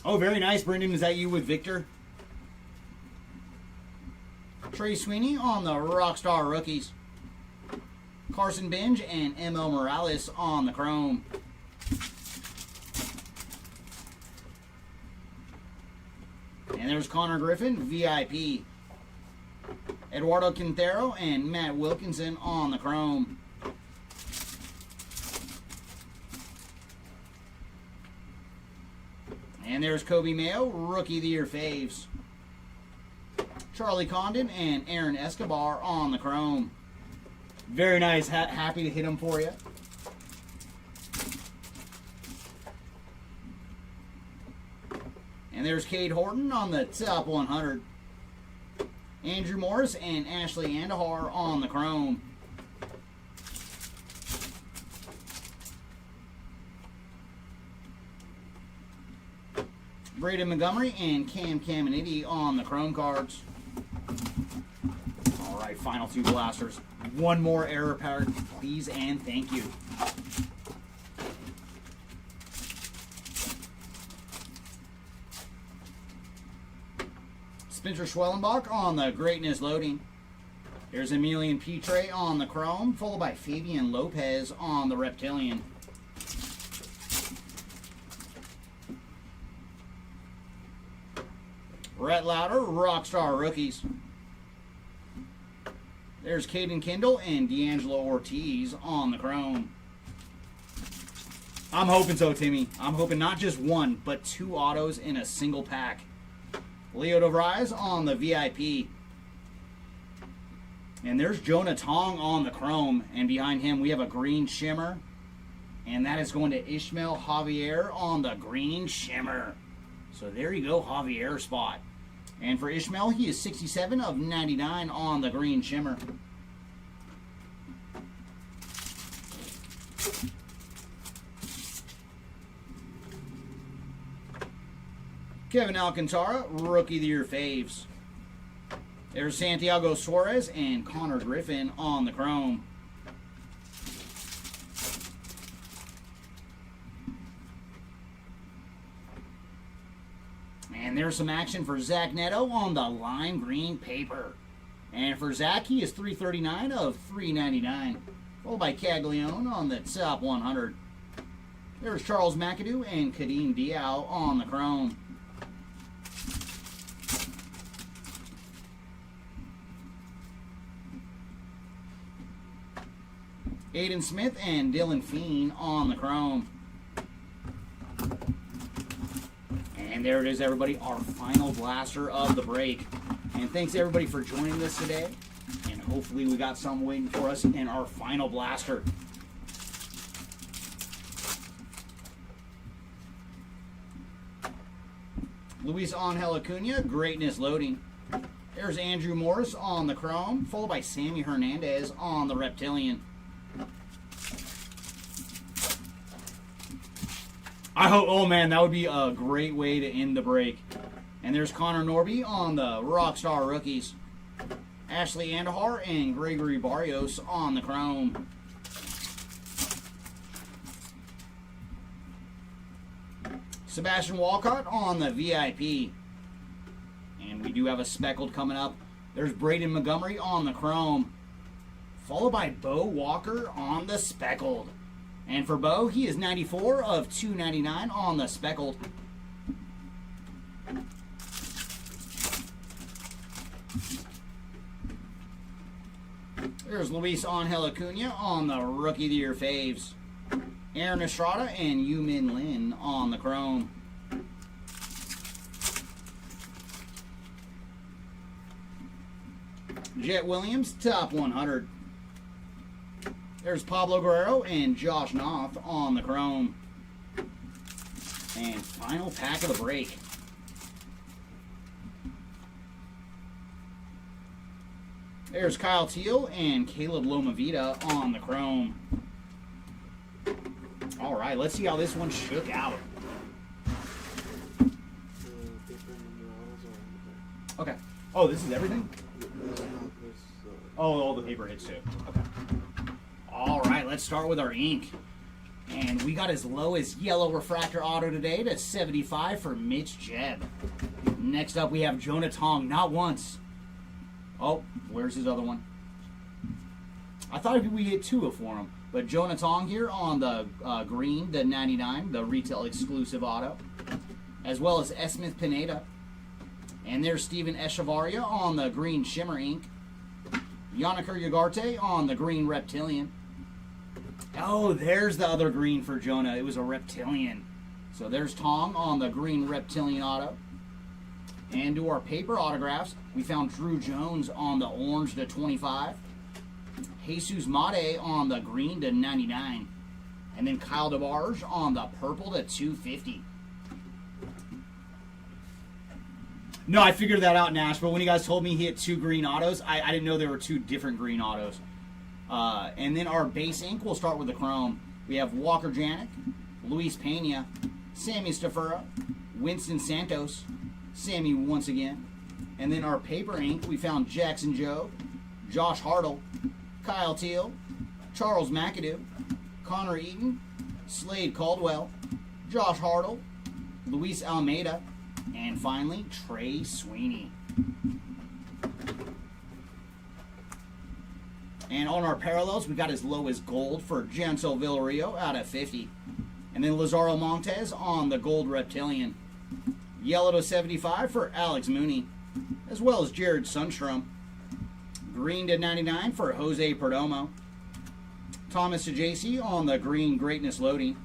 Oh, very nice, Brendan. Is that you with Victor? Trey Sweeney on the Rockstar rookies. Carson Binge and ML Morales on the chrome. And there's Connor Griffin, VIP. Eduardo Quintero and Matt Wilkinson on the chrome. And there's Kobe Mayo, Rookie of the Year faves. Charlie Condon and Aaron Escobar on the chrome. Very nice. Happy to hit them for you. And there's Cade Horton on the top 100. Andrew Morris and Ashley Andahar on the chrome. Braden Montgomery and Cam Caminiti on the chrome cards. All right, final two blasters. One more error pack, please and thank you. Spencer Schwellenbach on the greatness loading. There's Emilian Petre on the chrome, followed by Fabian Lopez on the reptilian. Rhett Lauder, Rockstar rookies. There's Caden Kendall and D'Angelo Ortiz on the chrome. I'm hoping so, Timmy. I'm hoping not just one, but two autos in a single pack. Leo DeVries on the VIP. And there's Jonah Tong on the chrome. And behind him we have a green shimmer. And that is going to Ishmael Javier on the green shimmer. So there you go, Javier spot. And for Ishmael, he is 67 of 99 on the green shimmer. Kevin Alcantara, Rookie of the Year faves. There's Santiago Suarez and Connor Griffin on the chrome. And there's some action for Zach Neto on the lime green paper. And for Zach, he is 339 of 399. Followed by Caglione on the top 100. There's Charles McAdoo and Kadeem Diao on the chrome. Aiden Smith and Dylan Feen on the chrome. And there it is, everybody, our final blaster of the break. And thanks, everybody, for joining us today. And hopefully we got some waiting for us in our final blaster. Luis Angel Acuna, greatness loading. There's Andrew Morris on the chrome, followed by Sammy Hernandez on the reptilian. I hope, oh man, that would be a great way to end the break. And there's Connor Norby on the Rockstar rookies. Ashley Andahar and Gregory Barrios on the chrome. Sebastian Walcott on the VIP. And we do have a speckled coming up. There's Braden Montgomery on the chrome. Followed by Bo Walker on the speckled. And for Bo, he is 94 of 299 on the speckled. There's Luis Angel Acuna on the Rookie of the Year faves. Aaron Estrada and Yu-Min Lin on the chrome. Jet Williams, top 100. There's Pablo Guerrero and Josh Noth on the chrome. And final pack of the break. There's Kyle Teal and Caleb Lomavita on the chrome. All right, let's see how this one shook out. Okay. Oh, this is everything? Oh, all the paper hits too. Okay. All right, let's start with our ink. And we got as low as yellow refractor auto today to 75 for Mitch Jebb. Next up, we have Jonah Tong, not once. Oh, where's his other one? I thought we hit two for him. But Jonah Tong here on the green, the 99, the retail exclusive auto. As well as S. Smith Pineda. And there's Steven Echevarria on the green Shimmer ink. Yannicker Ugarte on the green Reptilian. Oh, there's the other green for Jonah. It was a Reptilian. So there's Tom on the green Reptilian auto. And to our paper autographs, we found Drew Jones on the orange to 25. Jesus Mate on the green to 99. And then Kyle DeBarge on the purple to 250. No, I figured that out, Nash, but when you guys told me he had 2 green autos, I didn't know there were 2 different green autos. And then our base ink, we'll start with the chrome. We have Walker Janik, Luis Pena, Sammy Stafura, Winston Santos, Sammy once again. And then our paper ink, we found Jackson Jobe, Josh Hartle, Kyle Teal, Charles McAdoo, Connor Eaton, Slade Caldwell, Josh Hartle, Luis Almeida, and finally, Trey Sweeney. And on our parallels, we got as low as gold for Janso Villario out of 50. And then Lazaro Montes on the gold Reptilian. Yellow to 75 for Alex Mooney, as well as Jared Sundstrom. Green to 99 for Jose Perdomo. Thomas Ajacey on the green Greatness Loading.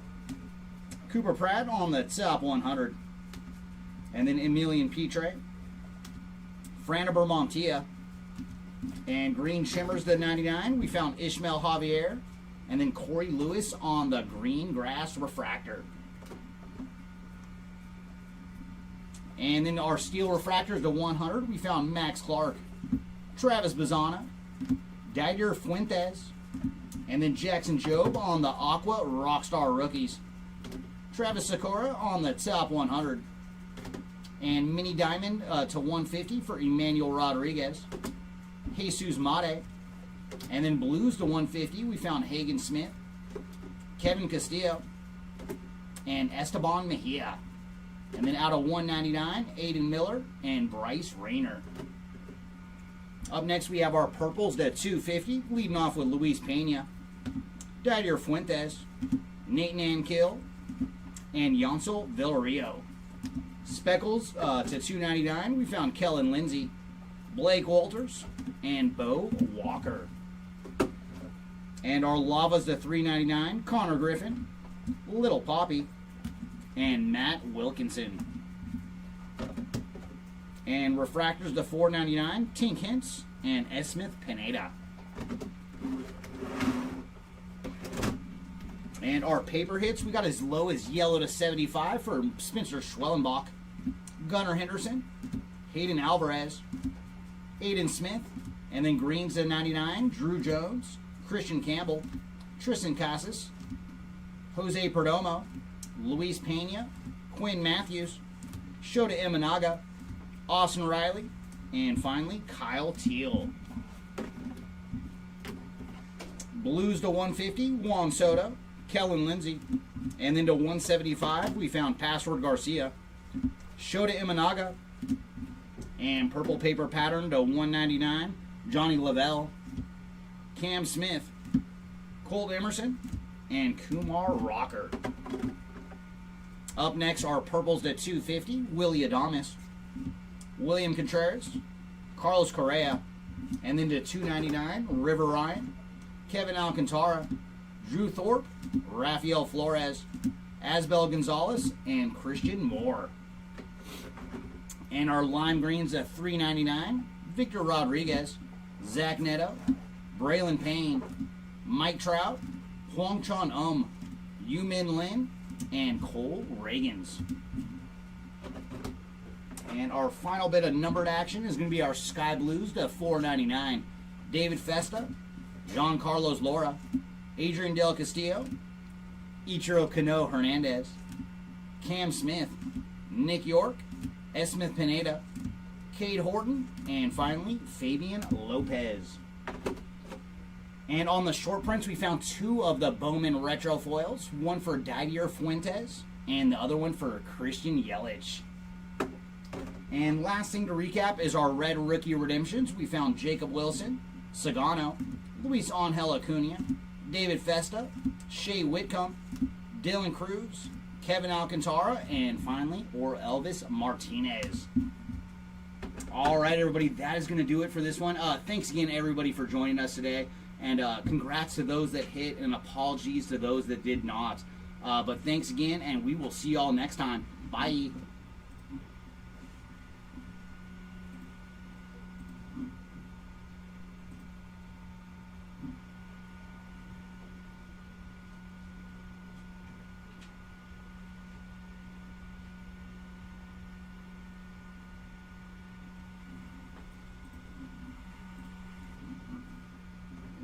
Cooper Pratt on the top 100. And then Emilian Petre. Franiber Montia. And green shimmers to 99. We found Ishmael Javier. And then Corey Lewis on the green grass refractor. And then our steel refractors to 100. We found Max Clark. Travis Bazana. Dagger Fuentes. And then Jackson Jobe on the Aqua Rockstar Rookies. Travis Sakura on the top 100. And Mini Diamond to 150 for Emmanuel Rodriguez. Jesus Mate. And then Blues to 150, we found Hagen Smith, Kevin Castillo, and Esteban Mejia. And then out of 199, Aiden Miller and Bryce Rayner. Up next, we have our purples to 250, leading off with Luis Pena, Didier Fuentes, Nate Nankill, and Yancel Villario. Speckles to 299, we found Kellen Lindsay, Blake Walters, and Bo Walker. And our Lavas to 399, Connor Griffin, Little Poppy, and Matt Wilkinson. And refractors to 499, Tink Hintz and Esmith Pineda. And our paper hits, we got as low as yellow to 75 for Spencer Schwellenbach, Gunnar Henderson, Hayden Alvarez, Aiden Smith, and then greens to 99, Drew Jones, Christian Campbell, Tristan Casas, Jose Perdomo, Luis Pena, Quinn Matthews, Shota Imanaga, Austin Riley, and finally Kyle Teal. Blues to 150, Juan Soto, Kellen Lindsay, and then to 175 we found Password Garcia, Shota Imanaga, and purple paper pattern to 199, Johnny Lavelle, Cam Smith, Colt Emerson, and Kumar Rocker. Up next are purples to 250, Willie Adames, William Contreras, Carlos Correa, and then to 299, River Ryan, Kevin Alcantara, Drew Thorpe, Rafael Flores, Asbel Gonzalez, and Christian Moore. And our lime greens at $3.99, Victor Rodriguez, Zach Neto, Braylon Payne, Mike Trout, Huang Chon Yu-Min Lin, and Cole Reagans. And our final bit of numbered action is going to be our Sky Blues to $4.99. David Festa, John Carlos Lora, Adrian Del Castillo, Ichiro Kano Hernandez, Cam Smith, Nick York, Esmith Pineda, Cade Horton, and finally Fabian Lopez. And on the short prints, we found 2 of the Bowman retro foils, one for Didier Fuentes and the other one for Christian Yelich. And last thing to recap is our red rookie redemptions. We found Jacob Wilson, Sagano, Luis Angel Acuna, David Festa, Shea Whitcomb, Dylan Cruz, Kevin Alcantara, and finally, Elvis Martinez. All right, everybody, that is going to do it for this one. Thanks again, everybody, for joining us today. And congrats to those that hit, and apologies to those that did not. But thanks again, and we will see y'all next time. Bye.